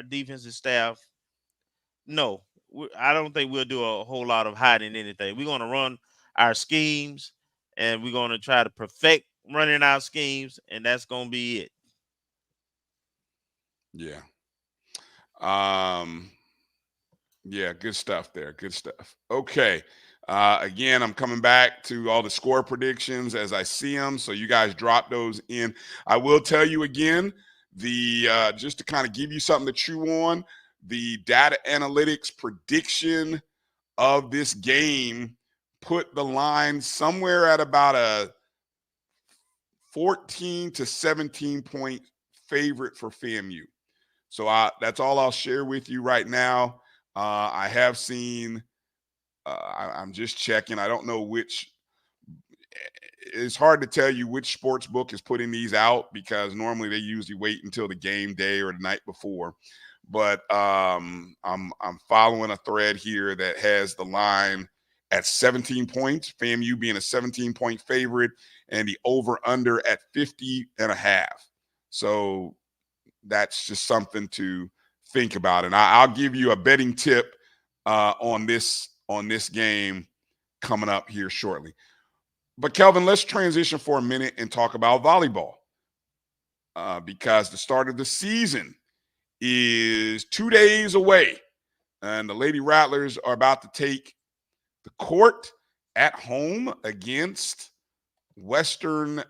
defensive staff. No, I don't think we'll do a whole lot of hiding anything. We're going to run our schemes, and we're going to try to perfect running our schemes, and that's going to be it. Yeah. Yeah, good stuff there. Good stuff. Okay. Again, I'm coming back to all the score predictions as I see them. So you guys drop those in. I will tell you again, the just to kind of give you something to chew on, the data analytics prediction of this game put the line somewhere at about a 14 to 17 point favorite for FAMU. So that's all I'll share with you right now. I have seen, I'm just checking. I don't know which, it's hard to tell you which sports book is putting these out because normally they usually wait until the game day or the night before. But I'm following a thread here that has the line at 17 points, FAMU being a 17-point favorite, and the over-under at 50.5. So that's just something to think about. And I'll give you a betting tip on this game coming up here shortly. But Kelvin, let's transition for a minute and talk about volleyball because the start of the season is 2 days away, and the Lady Rattlers are about to take the court at home against West Florida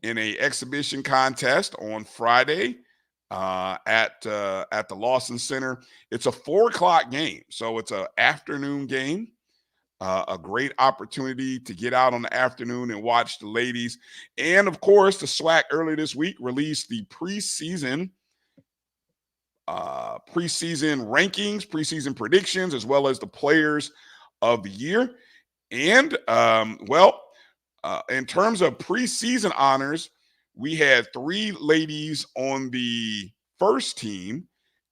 in a exhibition contest on Friday at the Lawson Center. It's a 4:00 game, so it's an afternoon game. A great opportunity to get out on the afternoon and watch the ladies. And, of course, the SWAC earlier this week released the preseason rankings, preseason predictions, as well as the players of the year. And, in terms of preseason honors, we had 3 ladies on the first team,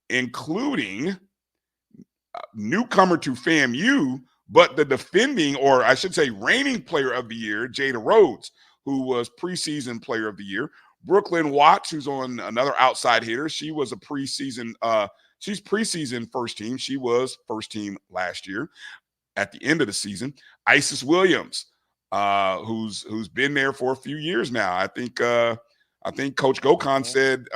including newcomer to FAMU, but the defending, or I should say reigning player of the year, Jada Rhodes, who was preseason player of the year. Brooklyn Watts, who's on another outside hitter. She was a preseason, she's preseason first team. She was first team last year at the end of the season. Isis Williams, who's been there for a few years now. I think Coach Gokhan said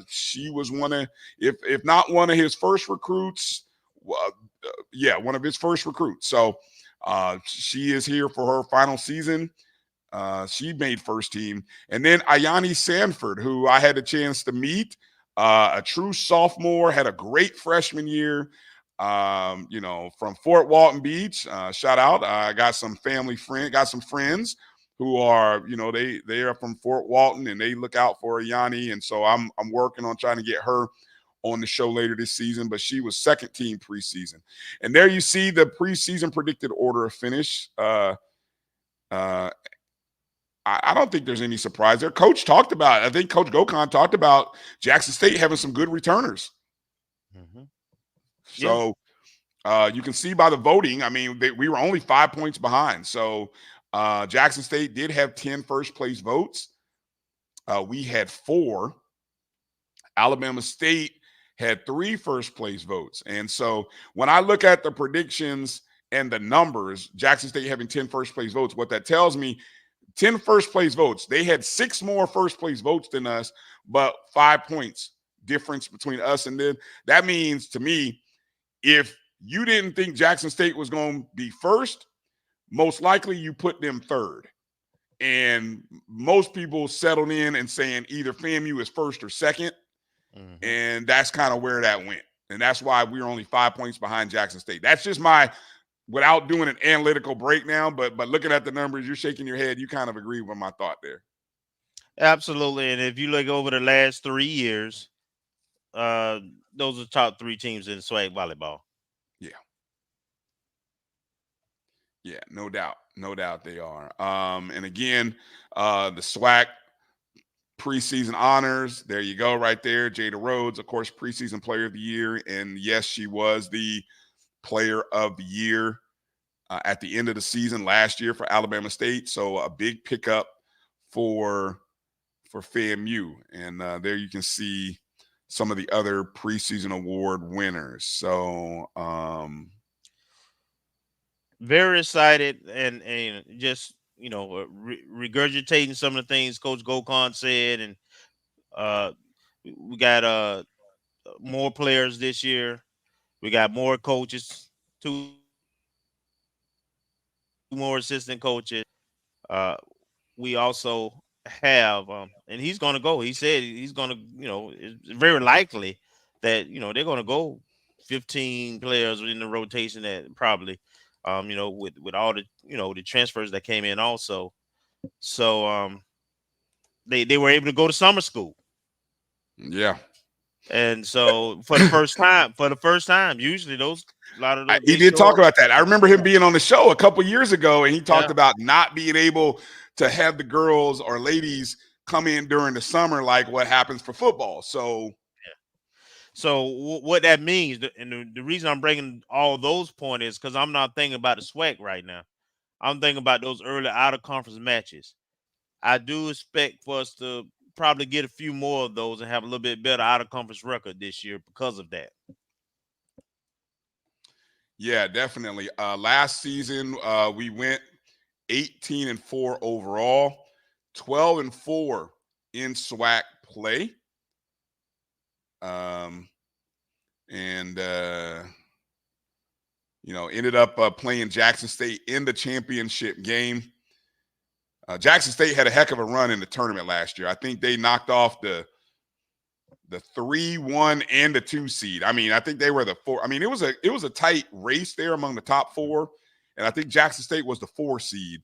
she was one of, if not one of his first recruits, one of his first recruits. So she is here for her final season. She made first team. And then Ayani Sanford, who I had a chance to meet, a true sophomore, had a great freshman year, from Fort Walton Beach. Shout out. I got some friends who are, they are from Fort Walton and they look out for Ayani. And so I'm working on trying to get her on the show later this season, but she was second team preseason. And there you see the preseason predicted order of finish. I don't think there's any surprise there. Coach talked about, I think Coach Gokhan talked about Jackson State having some good returners. Mm-hmm. So you can see by the voting, I mean, we were only 5 points behind. So Jackson State did have 10 first place votes. We had 4. Alabama State had 3 first place votes. And so when I look at the predictions and the numbers, Jackson State having 10 first place votes, what that tells me, 10 first place votes. They had 6 more first place votes than us, but 5 points difference between us and them. That means to me, if you didn't think Jackson State was going to be first, most likely you put them third. And most people settled in and saying either FAMU is first or second. Mm-hmm. And that's kind of where that went. And that's why we were only 5 points behind Jackson State. That's just my, without doing an analytical breakdown, but looking at the numbers, you're shaking your head. You kind of agree with my thought there. Absolutely. And if you look over the last 3 years, those are the top 3 teams in SWAC volleyball. Yeah. Yeah, no doubt. No doubt they are. And again, the SWAC preseason honors, there you go right there. Jada Rhodes, of course, preseason player of the year. And yes, she was the player of the year at the end of the season last year for Alabama State. So a big pickup for FAMU. And there you can see some of the other preseason award winners. So very excited and just, regurgitating some of the things Coach Gokhan said. And we got more players this year. We got more coaches, 2 more assistant coaches. We also have, and he's going to go. He said he's going to, it's very likely that, they're going to go 15 players in the rotation that probably, with all the, the transfers that came in also. So they were able to go to summer school. Yeah. And so for the first time, usually a lot of those he did talk about that. I remember him being on the show a couple years ago, and he talked about not being able to have the girls or ladies come in during the summer like what happens for football. So, what that means, and the reason I'm bringing all those points is because I'm not thinking about the SWAC right now. I'm thinking about those early out-of-conference matches. I do expect for us to probably get a few more of those and have a little bit better out-of-conference record this year because of that. Yeah, definitely. Last season, we went 18-4 overall, 12-4 in SWAC play. Ended up playing Jackson State in the championship game. Jackson State had a heck of a run in the tournament last year. I think they knocked off the 3, 1, and the 2 seed. I mean, I think they were the 4. I mean, it was a tight race there among the top 4, and I think Jackson State was the 4 seed,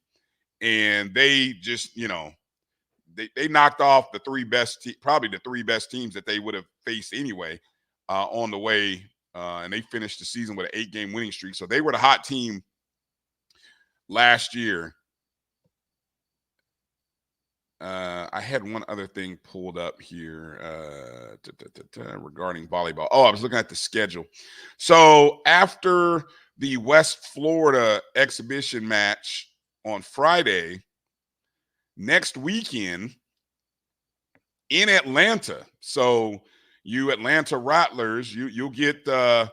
and they just, they knocked off the 3 best, probably the 3 best teams that they would have faced anyway on the way, and they finished the season with an 8-game winning streak. So they were the hot team last year. I had one other thing pulled up here regarding volleyball. Oh, I was looking at the schedule. So after the West Florida exhibition match on Friday, next weekend in Atlanta. So you Atlanta Rattlers, you'll get to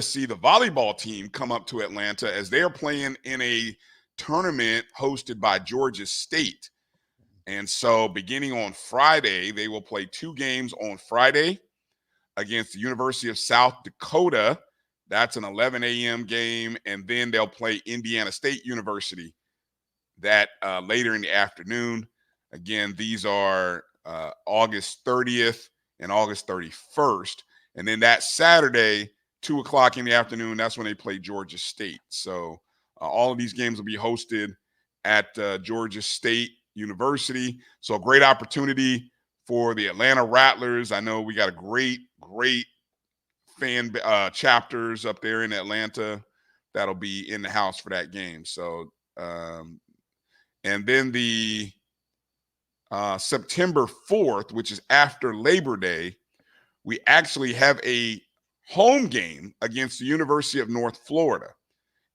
see the volleyball team come up to Atlanta as they're playing in a tournament hosted by Georgia State. And so beginning on Friday, they will play 2 games on Friday against the University of South Dakota. That's an 11 a.m. game. And then they'll play Indiana State University that later in the afternoon. Again, these are August 30th and August 31st. And then that Saturday, 2 o'clock in the afternoon, that's when they play Georgia State. So all of these games will be hosted at Georgia State University. So a great opportunity for the Atlanta Rattlers. I know we got a great fan chapters up there in Atlanta that'll be in the house for that game. So and then the September 4th, which is after Labor Day, we actually have a home game against the University of North Florida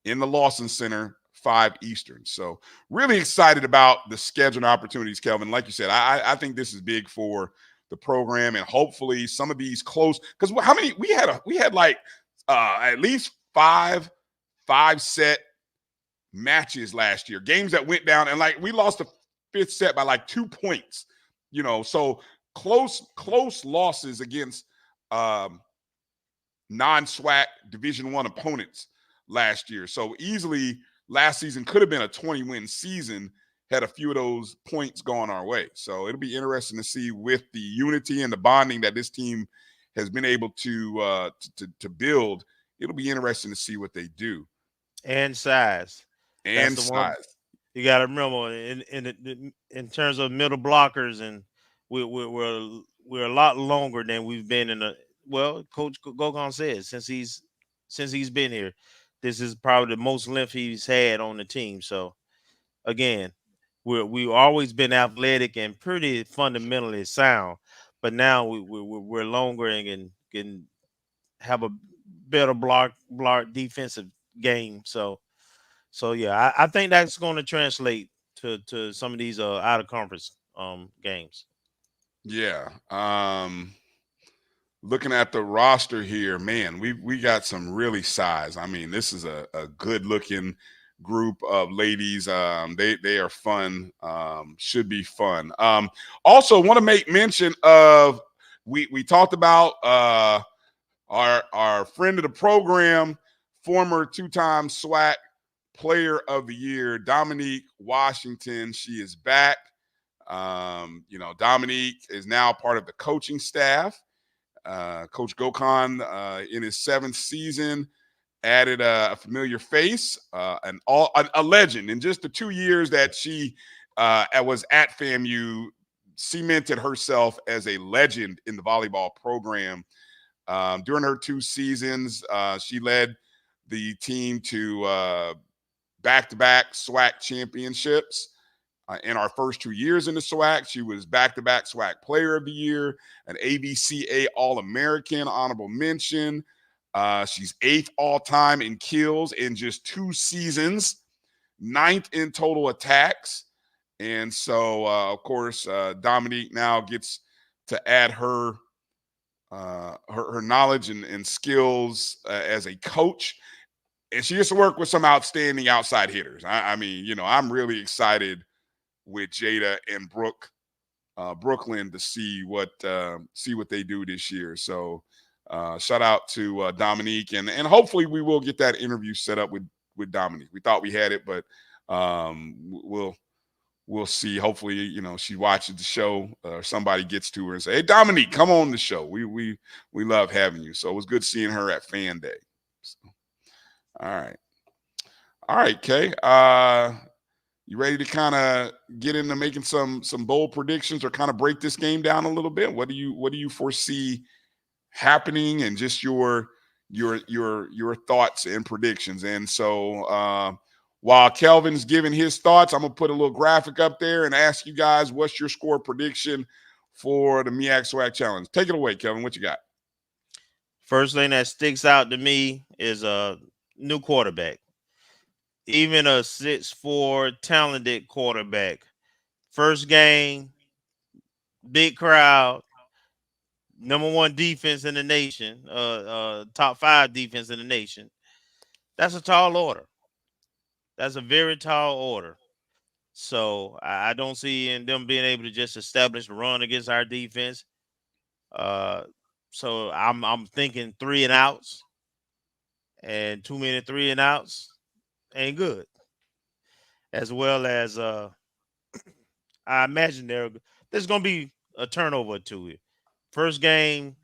in the Lawson Center, 5 Eastern. So really excited about the schedule and opportunities, Kelvin. Like you said, I think this is big for the program, and hopefully some of these close, because how many we had like at least five set matches last year, games that went down, and like we lost the 5th set by like 2 points, so close losses against non-SWAC Division I opponents last year. So easily last season could have been a 20-win season had a few of those points gone our way. So it'll be interesting to see, with the unity and the bonding that this team has been able to build. It'll be interesting to see what they do. And size. And size. You got to remember, in terms of middle blockers, and we're a lot longer than we've been in a. Well, Coach Gogon says since he's been here, this is probably the most length he's had on the team. So, again, we've always been athletic and pretty fundamentally sound, but now we're longer and can have a better block defensive game. So yeah, I think that's going to translate to some of these out of conference games. Yeah. Looking at the roster here, man, we got some really size. I mean, this is a good looking group of ladies. They are fun. Should be fun. Also want to make mention of we talked about our friend of the program, former two-time SWAC Player of the Year, Dominique Washington. She is back. Dominique is now part of the coaching staff. Coach Gokhan, in his 7th season, added a familiar face, a legend. In just the 2 years that she was at FAMU, cemented herself as a legend in the volleyball program. During her 2 seasons, she led the team to back-to-back SWAC championships. In our first 2 years in the SWAC, she was back-to-back SWAC Player of the Year, an ABCA All-American, honorable mention. She's 8th all-time in kills in just 2 seasons, 9th in total attacks. And so, of course, Dominique now gets to add her knowledge and skills as a coach. And she gets to work with some outstanding outside hitters. I'm really excited with Jada and Brooklyn to see what they do this year. So shout out to Dominique, and hopefully we will get that interview set up with Dominique. We thought we had it, but we'll see. Hopefully, she watches the show, or somebody gets to her and say, "Hey, Dominique, come on the show. We love having you." So it was good seeing her at Fan Day. So, all right, Kay. You ready to kind of get into making some bold predictions, or kind of break this game down a little bit? What do you foresee happening, and just your thoughts and predictions? And so while Kelvin's giving his thoughts, I'm gonna put a little graphic up there and ask you guys, what's your score prediction for the MEAC-SWAC Challenge? Take it away, Kelvin. What you got? First thing that sticks out to me is a new quarterback. Even a 6'4" talented quarterback. First game, big crowd, #1 defense in the nation, top 5 defense in the nation. That's a tall order. That's a very tall order. So I don't see them being able to just establish a run against our defense. So I'm thinking 3 and outs, and too many 3 and outs ain't good. As well as I imagine there's going to be a turnover to it. First game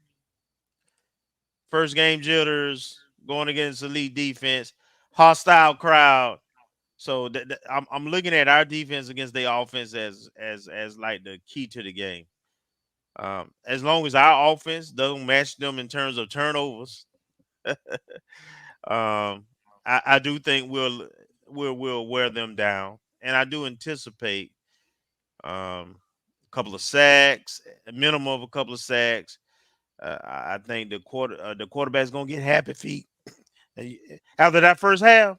jitters, going against elite defense, hostile crowd. So I'm looking at our defense against their offense as like the key to the game. As long as our offense doesn't match them in terms of turnovers, I do think we'll wear them down, and I do anticipate a couple of sacks, a minimum of a couple of sacks. I think the quarterback's gonna get happy feet after that first half.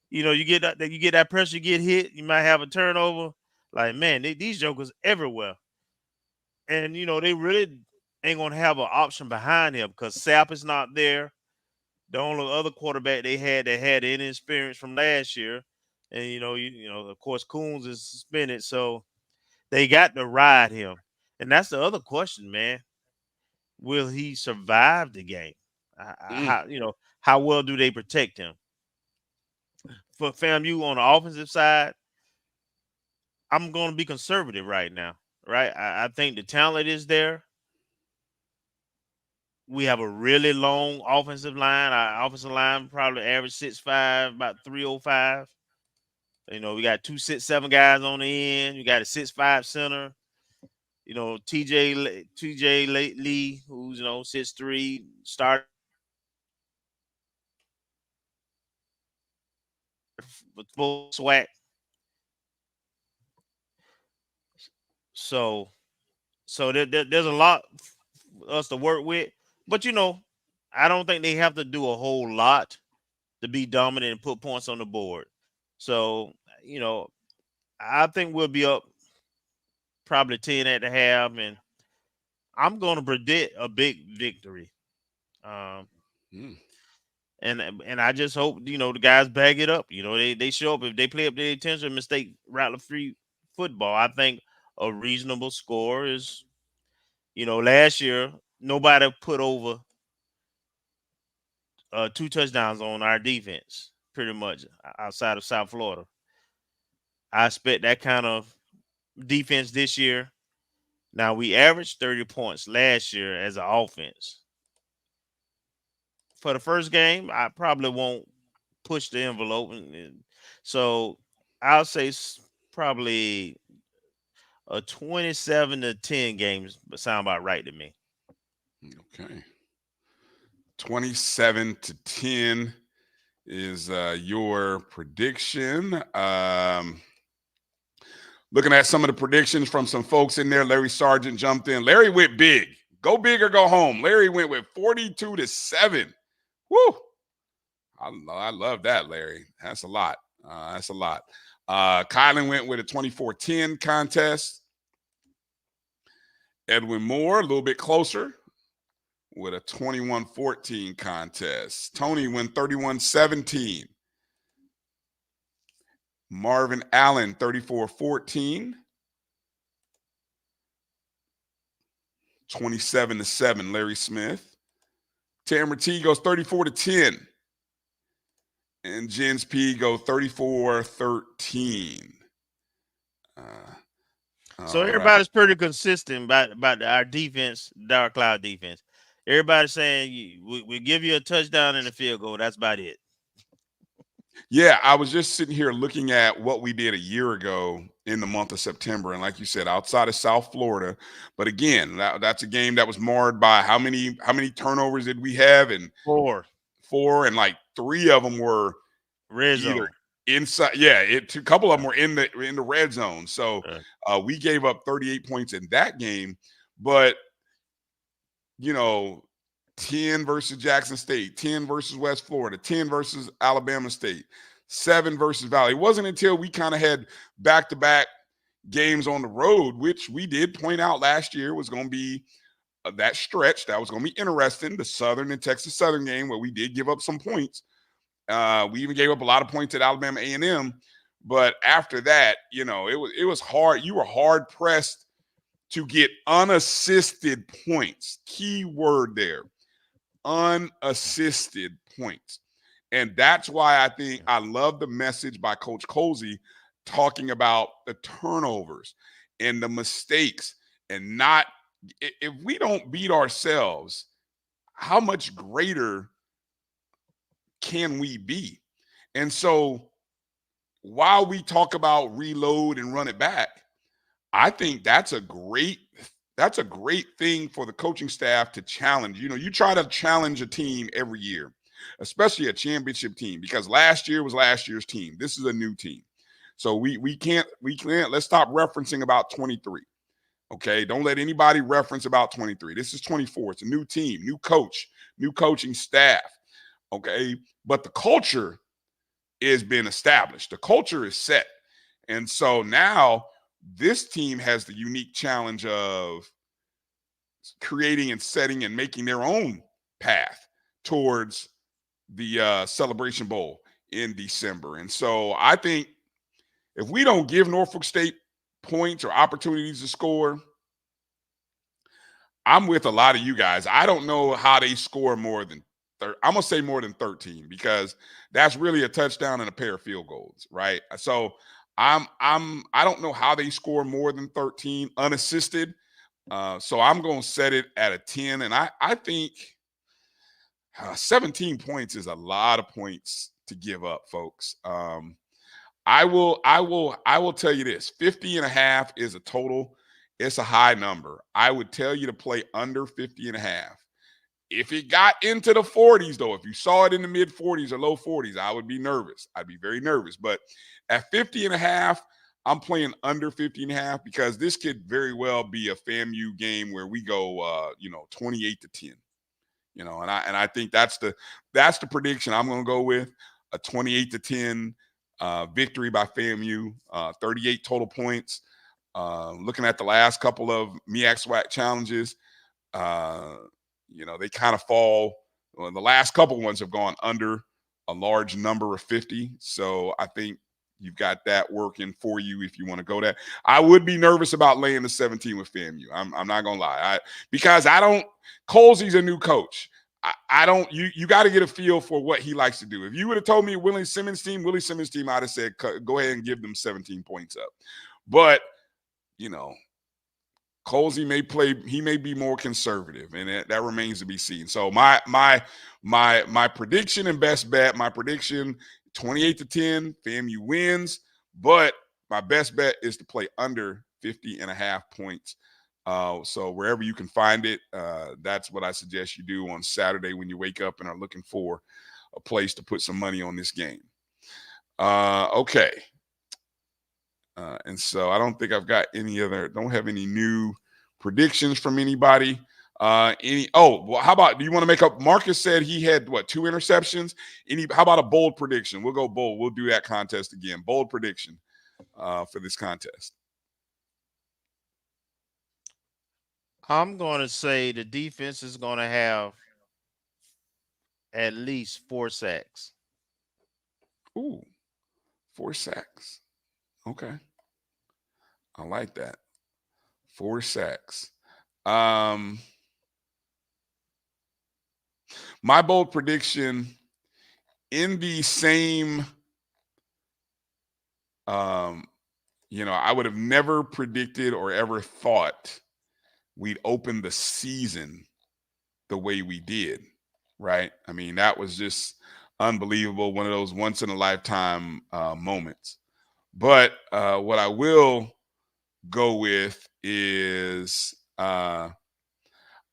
You get that pressure, get hit, you might have a turnover. Like, man, these jokers everywhere, and they really ain't gonna have an option behind him because Sapp is not there. The only other quarterback they had that had any experience from last year, and of course Coons is suspended, so they got to ride him. And that's the other question, man. Will he survive the game? How well do they protect him? For FAMU on the offensive side, I'm going to be conservative right now, right? I think the talent is there. We have a really long offensive line. Our offensive line probably average 6'5", about 305. We got 2 6'7" guys on the end. You got a 6'5" center. TJ Lee, who's 6'3", started with full SWAC. So there's a lot for us to work with. But, I don't think they have to do a whole lot to be dominant and put points on the board. So, I think we'll be up probably 10 at the half, and I'm going to predict a big victory. And I just hope, the guys bag it up. They show up. If they play up their attention, mistake Rattler-free football, I think a reasonable score is, last year nobody put over 2 touchdowns on our defense, pretty much outside of South Florida. I expect that kind of defense this year. Now, we averaged 30 points last year as an offense. For the first game, I probably won't push the envelope. So I'll say probably a 27-10 games sound about right to me. Okay. 27-10 is your prediction. Looking at some of the predictions from some folks in there, Larry Sargent jumped in. Larry went big. Go big or go home. Larry went with 42-7. Woo! I love that, Larry. That's a lot. That's a lot. Kylan went with a 24-10 contest. Edwin Moore, a little bit closer, with a 21-14 contest. Tony went 31-17. Marvin Allen, 34-14. 27-7, Larry Smith. Tamara T goes 34-10. And Jens P go 34-13. So everybody's pretty consistent about our defense, Dark Cloud defense. Everybody's saying we give you a touchdown and a field goal. That's about it. Yeah, I was just sitting here looking at what we did a year ago in the month of September. And like you said, outside of South Florida. But again, that's a game that was marred by how many turnovers did we have? And Four, and like 3 of them were red zone. Inside. Yeah, a couple of them were in the red zone. So we gave up 38 points in that game. But 10 versus Jackson State, 10 versus West Florida, 10 versus Alabama State, 7 versus Valley. It wasn't until we kind of had back-to-back games on the road, which we did point out last year was going to be that stretch. That was going to be interesting, the Southern and Texas Southern game where we did give up some points. We even gave up a lot of points at Alabama A&M. But after that, it was hard. You were hard-pressed to get unassisted points. Key word there. Unassisted points. And that's why I think I love the message by Coach Colsey talking about the turnovers and the mistakes and not – if we don't beat ourselves, how much greater can we be? And so while we talk about reload and run it back, I think that's a great thing for the coaching staff to challenge. You try to challenge a team every year, especially a championship team, because last year was last year's team. This is a new team. So we can't let's stop referencing about 23. Okay. Don't let anybody reference about 23. This is 24. It's a new team, new coach, new coaching staff. Okay. But the culture is being established. The culture is set. And so now this team has the unique challenge of creating and setting and making their own path towards the Celebration Bowl in December. And so I think if we don't give Norfolk State points or opportunities to score, I'm with a lot of you guys. I don't know how they score more than I'm going to say more than 13, because that's really a touchdown and a pair of field goals, right? So I don't know how they score more than 13 unassisted. So I'm going to set it at a 10. And I think 17 points is a lot of points to give up, folks. I will tell you this, 50.5 is a total. It's a high number. I would tell you to play under 50.5. If it got into the 40s, though, if you saw it in the mid 40s or low 40s, I would be nervous. I'd be very nervous. But at 50.5, I'm playing under 50.5, because this could very well be a FAMU game where we go, 28-10. And I think that's the prediction I'm going to go with, a 28-10 victory by FAMU, 38 total points. Looking at the last couple of MEAC-SWAC challenges, they kind of fall. Well, the last couple ones have gone under a large number of 50. So I think you've got that working for you if you want to go there. I would be nervous about laying the 17 with FAMU. I'm not gonna lie, because I don't. Colsey's a new coach. I don't. You got to get a feel for what he likes to do. If you would have told me Willie Simmons' team, I'd have said go ahead and give them 17 points up. But Colsey may play. He may be more conservative, and that remains to be seen. So my prediction and best bet. My prediction 28-10. FAMU wins, but my best bet is to play under 50.5 points. So wherever you can find it, that's what I suggest you do on Saturday when you wake up and are looking for a place to put some money on this game. Okay. And so I don't think I've got don't have any new predictions from anybody. How about, do you want to make up? Marcus said he had 2 interceptions. How about a bold prediction? We'll go bold. We'll do that contest again. Bold prediction for this contest. I'm going to say the defense is going to have at least 4 sacks. Ooh, 4 sacks. Okay. I like that. 4 sacks. My bold prediction in the same, I would have never predicted or ever thought we'd open the season the way we did, right? I mean, that was just unbelievable. One of those once in a lifetime moments. But what I will go with is I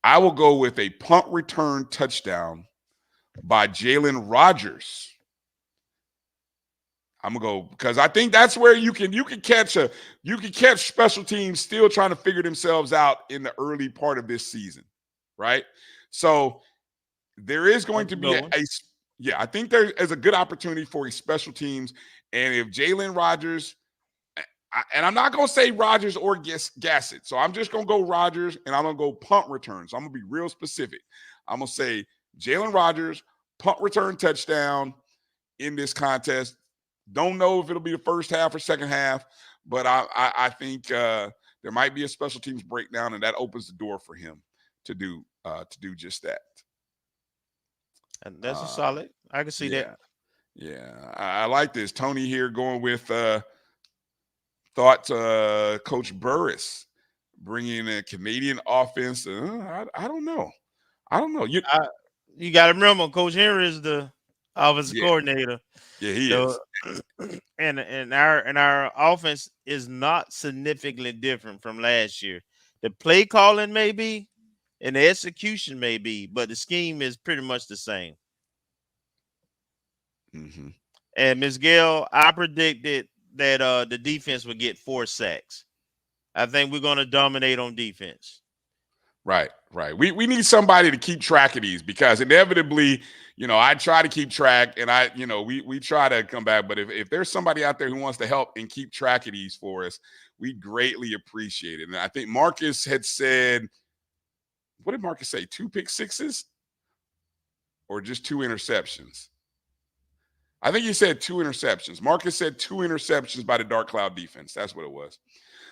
will go with a punt return touchdown by Jalen Rogers. I'm gonna go because I think that's where you can catch special teams still trying to figure themselves out in the early part of this season, right? So there is going to be I think there is a good opportunity for a special teams, and if Jalen Rogers, and I'm not gonna say Rogers or Gassett, so I'm just gonna go Rogers, and I'm gonna go punt return. So I'm gonna be real specific. I'm gonna say Jalen Rogers punt return touchdown in this contest. Don't know if it'll be the first half or second half, but I think there might be a special teams breakdown, and that opens the door for him to do just that. And that's a solid. I can see that. Yeah, I like this. Tony here going with thought Coach Burris bringing a Canadian offense. I don't know. You got to remember, Coach Henry is the offensive coordinator. Yeah, he is. And our offense is not significantly different from last year. The play calling may be, and the execution may be, but the scheme is pretty much the same. Mm-hmm. And Ms. Gail, I predicted that the defense would get 4 sacks. I think we're going to dominate on defense. Right. We need somebody to keep track of these because inevitably, I try to keep track and we try to come back. But if there's somebody out there who wants to help and keep track of these for us, we greatly appreciate it. And I think Marcus had said, what did Marcus say? 2 pick sixes or just 2 interceptions? I think he said 2 interceptions. Marcus said 2 interceptions by the Dark Cloud defense. That's what it was.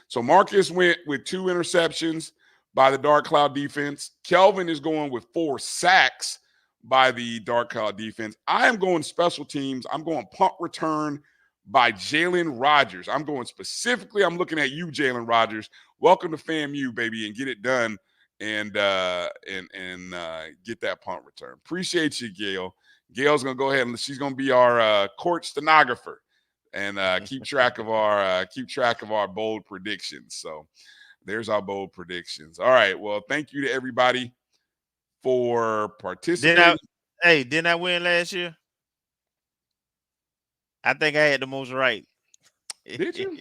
So Marcus went with 2 interceptions by the Dark Cloud defense. Kelvin is going with 4 sacks by the Dark Cloud defense. I am going special teams. I'm going punt return by Jalen Rogers. I'm going specifically, I'm looking at you, Jalen Rogers. Welcome to FAMU, baby, and get it done and get that punt return. Appreciate you, Gail. Gail's going to go ahead and she's going to be our court stenographer and keep track of our bold predictions. So there's our bold predictions. All right. Well, thank you to everybody for participating. Didn't I win last year? I think I had the most right. Did you?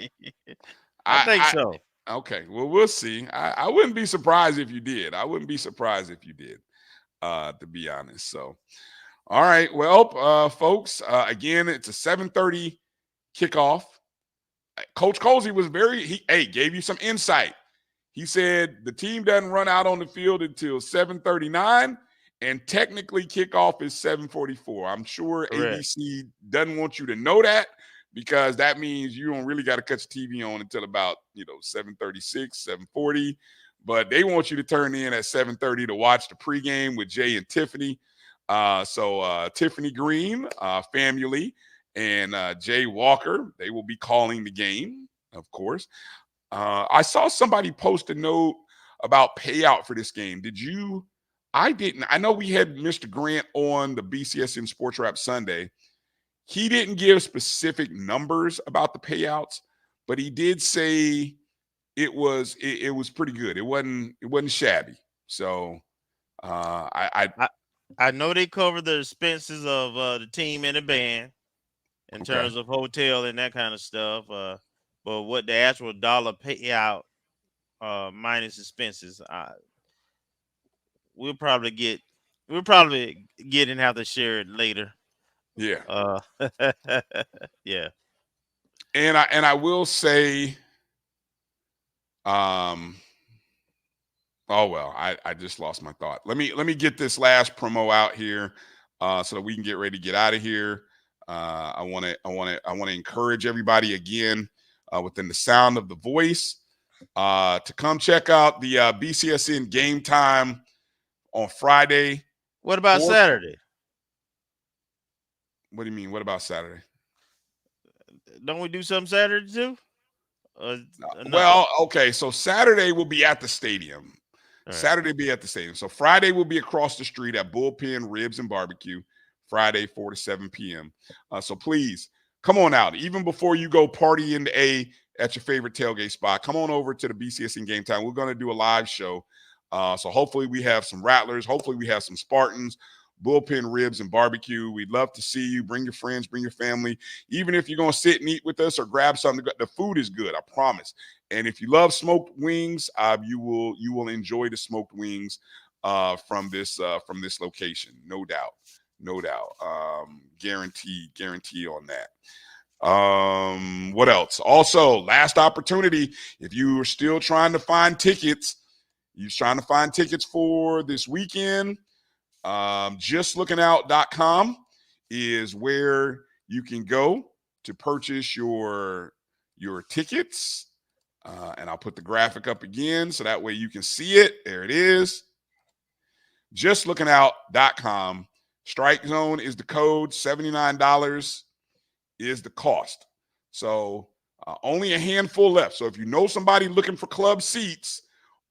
I think so. Okay. Well, we'll see. I wouldn't be surprised if you did. To be honest. So, all right. Well, folks, again, it's a 7:30 kickoff. Coach Colsey was gave you some insight. He said the team doesn't run out on the field until 7:39, and technically kickoff is 7:44. I'm sure ABC doesn't want you to know that because that means you don't really got to cut your TV on until about 7:36, 7:40. But they want you to turn in at 7:30 to watch the pregame with Jay and Tiffany. So Tiffany Green, FAMU, and Jay Walker, they will be calling the game, of course. I saw somebody post a note about payout for this game. Did you? I didn't. I know we had Mr. Grant on the BCSN Sports Wrap Sunday. He didn't give specific numbers about the payouts, but he did say it was pretty good. It wasn't shabby. So I know they cover the expenses of the team and the band in terms of hotel and that kind of stuff. But what the actual dollar payout minus expenses, we'll probably get and have to share it later. Yeah. Yeah. And I will say, oh well, I just lost my thought. Let me get this last promo out here so that we can get ready to get out of here. I want to encourage everybody again within the sound of the voice to come check out the BCSN Game Time on Friday. What about Saturday? What do you mean? What about Saturday? Don't we do something Saturday too? Well, okay. So Saturday will be at the stadium. Right. Saturday be at the stadium. So Friday will be across the street at Bullpen Ribs and Barbecue. Friday, 4 to 7 p.m. So please come on out. Even before you go party in the A at your favorite tailgate spot, come on over to the BCSN Game Time. We're going to do a live show. So hopefully we have some Rattlers. Hopefully we have some Spartans. Bullpen Ribs and Barbecue. We'd love to see you. Bring your friends, bring your family. Even if you're going to sit and eat with us or grab something, the food is good, I promise. And if you love smoked wings, you will enjoy the smoked wings from this location, no doubt. Guarantee on that. What else? Also, last opportunity. If you are still trying to find tickets, for this weekend, justlookingout.com is where you can go to purchase your tickets. And I'll put the graphic up again so that way you can see it. There it is. Justlookingout.com. StrikeZone is the code. $79 is the cost. So only a handful left. So if you know somebody looking for club seats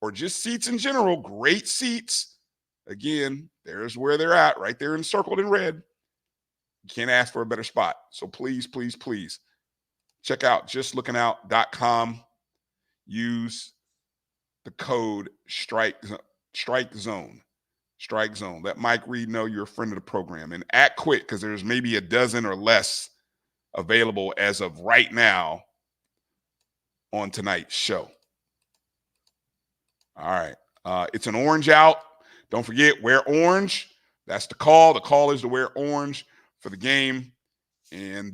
or just seats in general, great seats, again, there's where they're at, right there encircled in red. You can't ask for a better spot. So please, please, please check out justlookingout.com. Use the code StrikeZone. Let Mike Reed know you're a friend of the program. And act quick because there's maybe a dozen or less available as of right now on tonight's show. All right. It's an orange out. Don't forget, wear orange. That's the call. The call is to wear orange for the game. And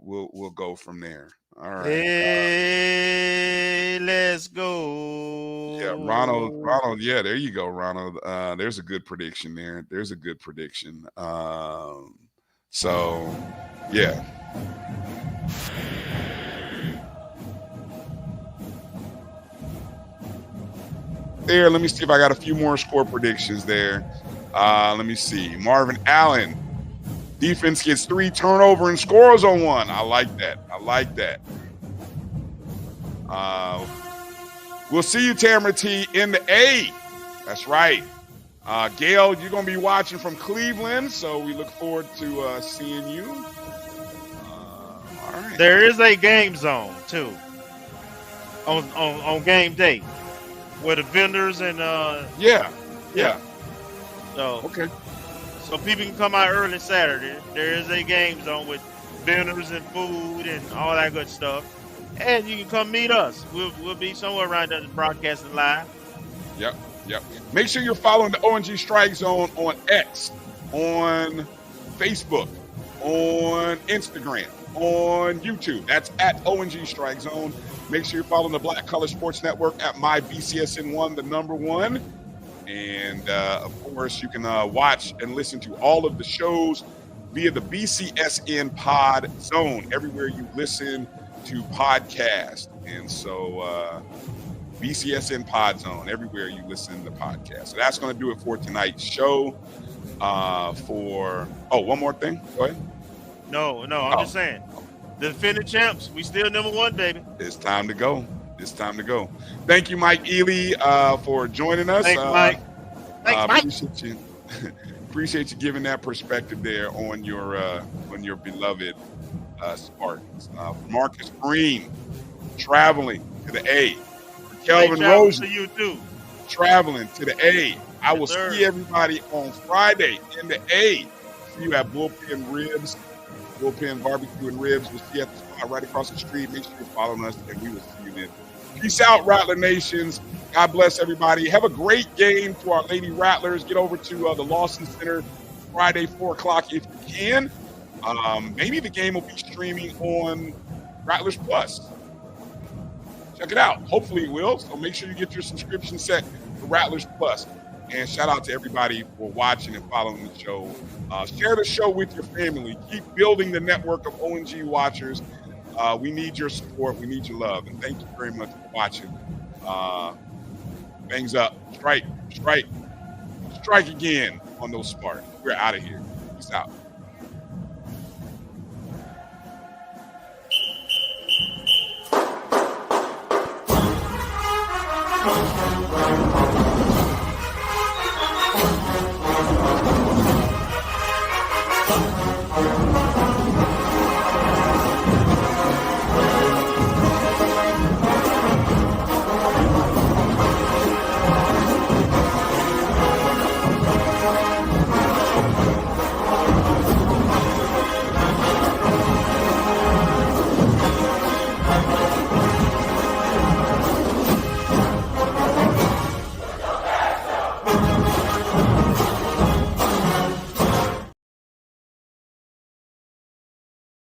we'll go from there. All right. Hey, let's go. Yeah, Ronald. Yeah, there you go, Ronald. There's a good prediction there. So, yeah. There, let me see if I got a few more score predictions there. Let me see. Marvin Allen. Defense gets 3 turnover and scores on 1. I like that. We'll see you, Tamara T, in the A. That's right. Gail, you're going to be watching from Cleveland, so we look forward to seeing you. All right. There is a game zone, too, on game day, where the vendors and Yeah. So okay. So people can come out early Saturday. There is a game zone with vendors and food and all that good stuff. And you can come meet us. We'll be somewhere around there broadcasting live. Yep. Make sure you're following the ONG Strike Zone on X, on Facebook, on Instagram, on YouTube. That's at ONG Strike Zone. Make sure you're following the Black Color Sports Network at MyBCSN1, the number 1. And, of course, you can watch and listen to all of the shows via the BCSN Pod Zone, everywhere you listen to podcasts. And so BCSN Pod Zone, everywhere you listen to podcasts. So that's going to do it for tonight's show. One more thing. Go ahead. No, I'm just saying. The defending champs, we still number one, baby. It's time to go. Thank you, Mike Eley, for joining us. Thanks, Mike. Appreciate you. Appreciate you giving that perspective there on your beloved Spartans. Marcus Green traveling to the A. For Kelvin Rosen to you too. Traveling to the A. I will see everybody on Friday in the A. See you at Bullpen Barbecue and Ribs. We'll see you at the spot right across the street. Make sure you're following us, and we will see you then. Peace out, Rattler Nations. God bless everybody. Have a great game to our Lady Rattlers. Get over to the Lawson Center Friday, 4 o'clock if you can. Maybe the game will be streaming on Rattlers Plus. Check it out. Hopefully it will. So make sure you get your subscription set to Rattlers Plus. And shout out to everybody for watching and following the show. Share the show with your family. Keep building the network of ONG watchers. We need your support. We need your love. And thank you very much for watching. Bangs up. Strike again on those Spartans. We're out of here. Peace out.